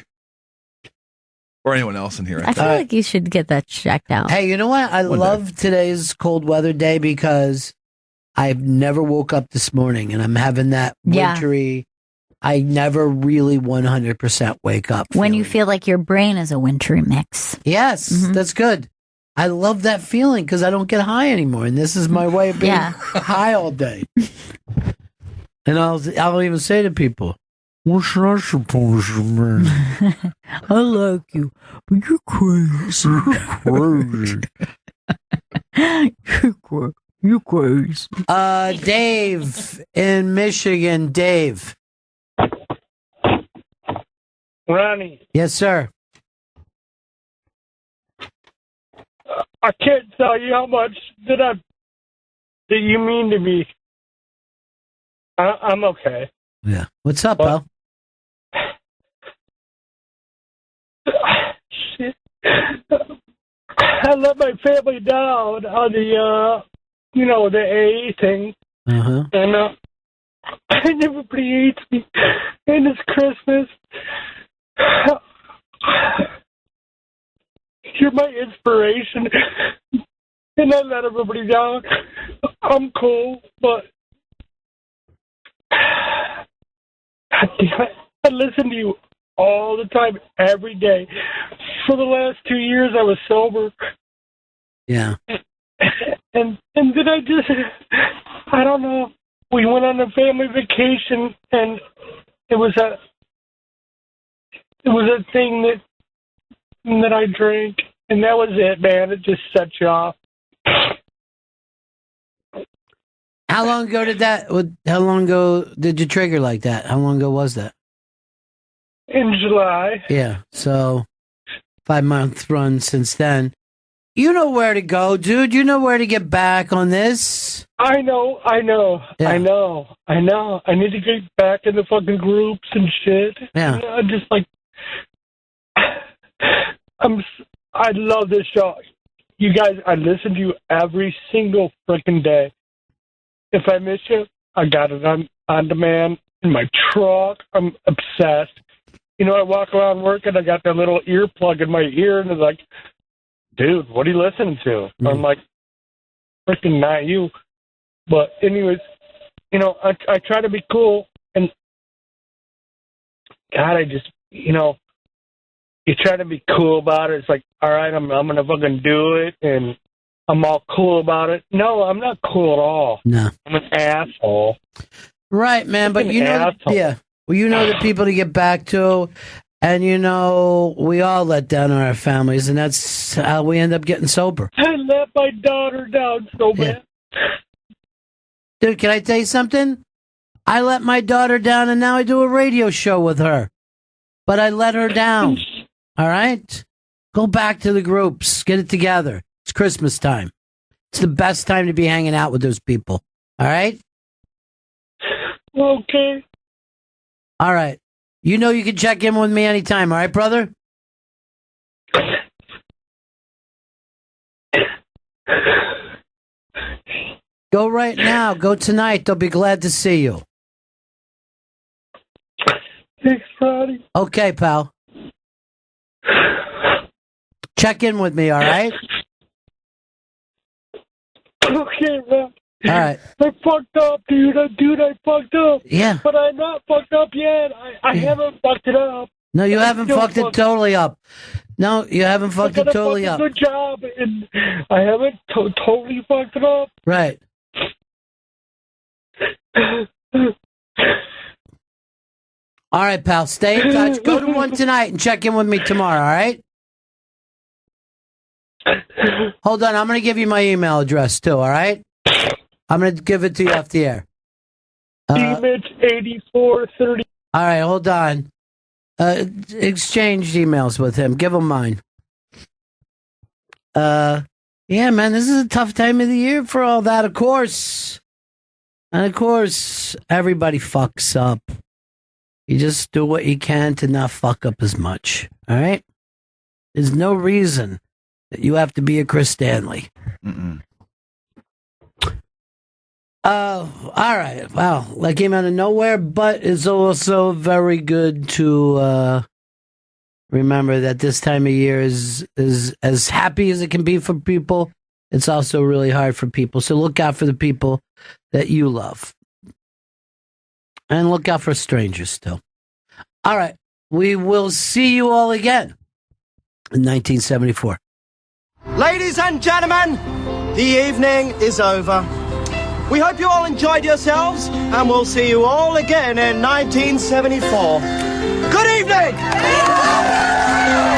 Or anyone else in here. I feel like you should get that checked out. Hey, you know what? I love today's cold weather day because I've never woke up this morning and I'm having that Yeah. wintry. I never really 100% wake up. When you feel like your brain is a wintry mix. Yes, that's good. I love that feeling because I don't get high anymore, and this is my way of being high all day. And I'll even say to people, "What's that supposed to mean?" I like you, but you're crazy. You're crazy. Dave in Michigan. Dave. Ronnie, Yes, sir. I can't tell you how much that you mean to me. I'm okay. Yeah. What's up, pal? Shit. I let my family down on the, the AA thing. Uh-huh. And everybody hates me. And it's Christmas. You're my inspiration. And I let everybody down. I'm cool, but God damn it. I listen to you all the time, every day. For the last 2 years, I was sober. Yeah. And then I don't know, we went on a family vacation, and it was a thing that I drank, and that was it, man. It just set you off. How long ago did you trigger like that? How long ago was that? In July. Yeah. So 5-month run since then. You know where to go, dude. You know where to get back on this. I know. Yeah. I need to get back in the fucking groups and shit. Yeah. I'm just like, I love this show. You guys, I listen to you every single freaking day. If I miss you, I got it on demand in my truck. I'm obsessed. You know, I walk around work and I got that little earplug in my ear, and it's like, dude, what are you listening to? I'm like, freaking not you. But anyways, I try to be cool, and God, I just, you try to be cool about it. It's like, all right, I'm gonna fucking do it, and I'm all cool about it. No, I'm not cool at all. No, I'm an asshole. Right, man. But yeah. Well, the people to get back to, and we all let down our families, and that's how we end up getting sober. I let my daughter down so bad. Dude, can I tell you something? I let my daughter down, and now I do a radio show with her. But I let her down. All right? Go back to the groups. Get it together. It's Christmas time. It's the best time to be hanging out with those people. All right? Okay. All right. You can check in with me anytime. All right, brother? Go right now. Go tonight. They'll be glad to see you. Thanks, Roddy. Okay, pal. Check in with me, all right? Okay, man. All right. I fucked up, dude. I fucked up. Yeah. But I'm not fucked up yet. I haven't fucked it up. No, you haven't fucked it totally up. No, you haven't fucked it totally up. Good job, and I haven't totally fucked it up. Right. All right, pal. Stay in touch. Go to one tonight and check in with me tomorrow, all right? Hold on. I'm going to give you my email address, too, all right? I'm going to give it to you off the air. Image8430. All right, hold on. Exchange emails with him. Give him mine. Yeah, man, this is a tough time of the year for all that, of course. And of course, everybody fucks up. You just do what you can to not fuck up as much. All right? There's no reason that you have to be a Chris Stanley. All right. Wow. That came out of nowhere, but it's also very good to remember that this time of year is as happy as it can be for people. It's also really hard for people. So look out for the people that you love. And look out for strangers still. All right. We will see you all again in 1974. Ladies and gentlemen, the evening is over. We hope you all enjoyed yourselves, and we'll see you all again in 1974. Good evening!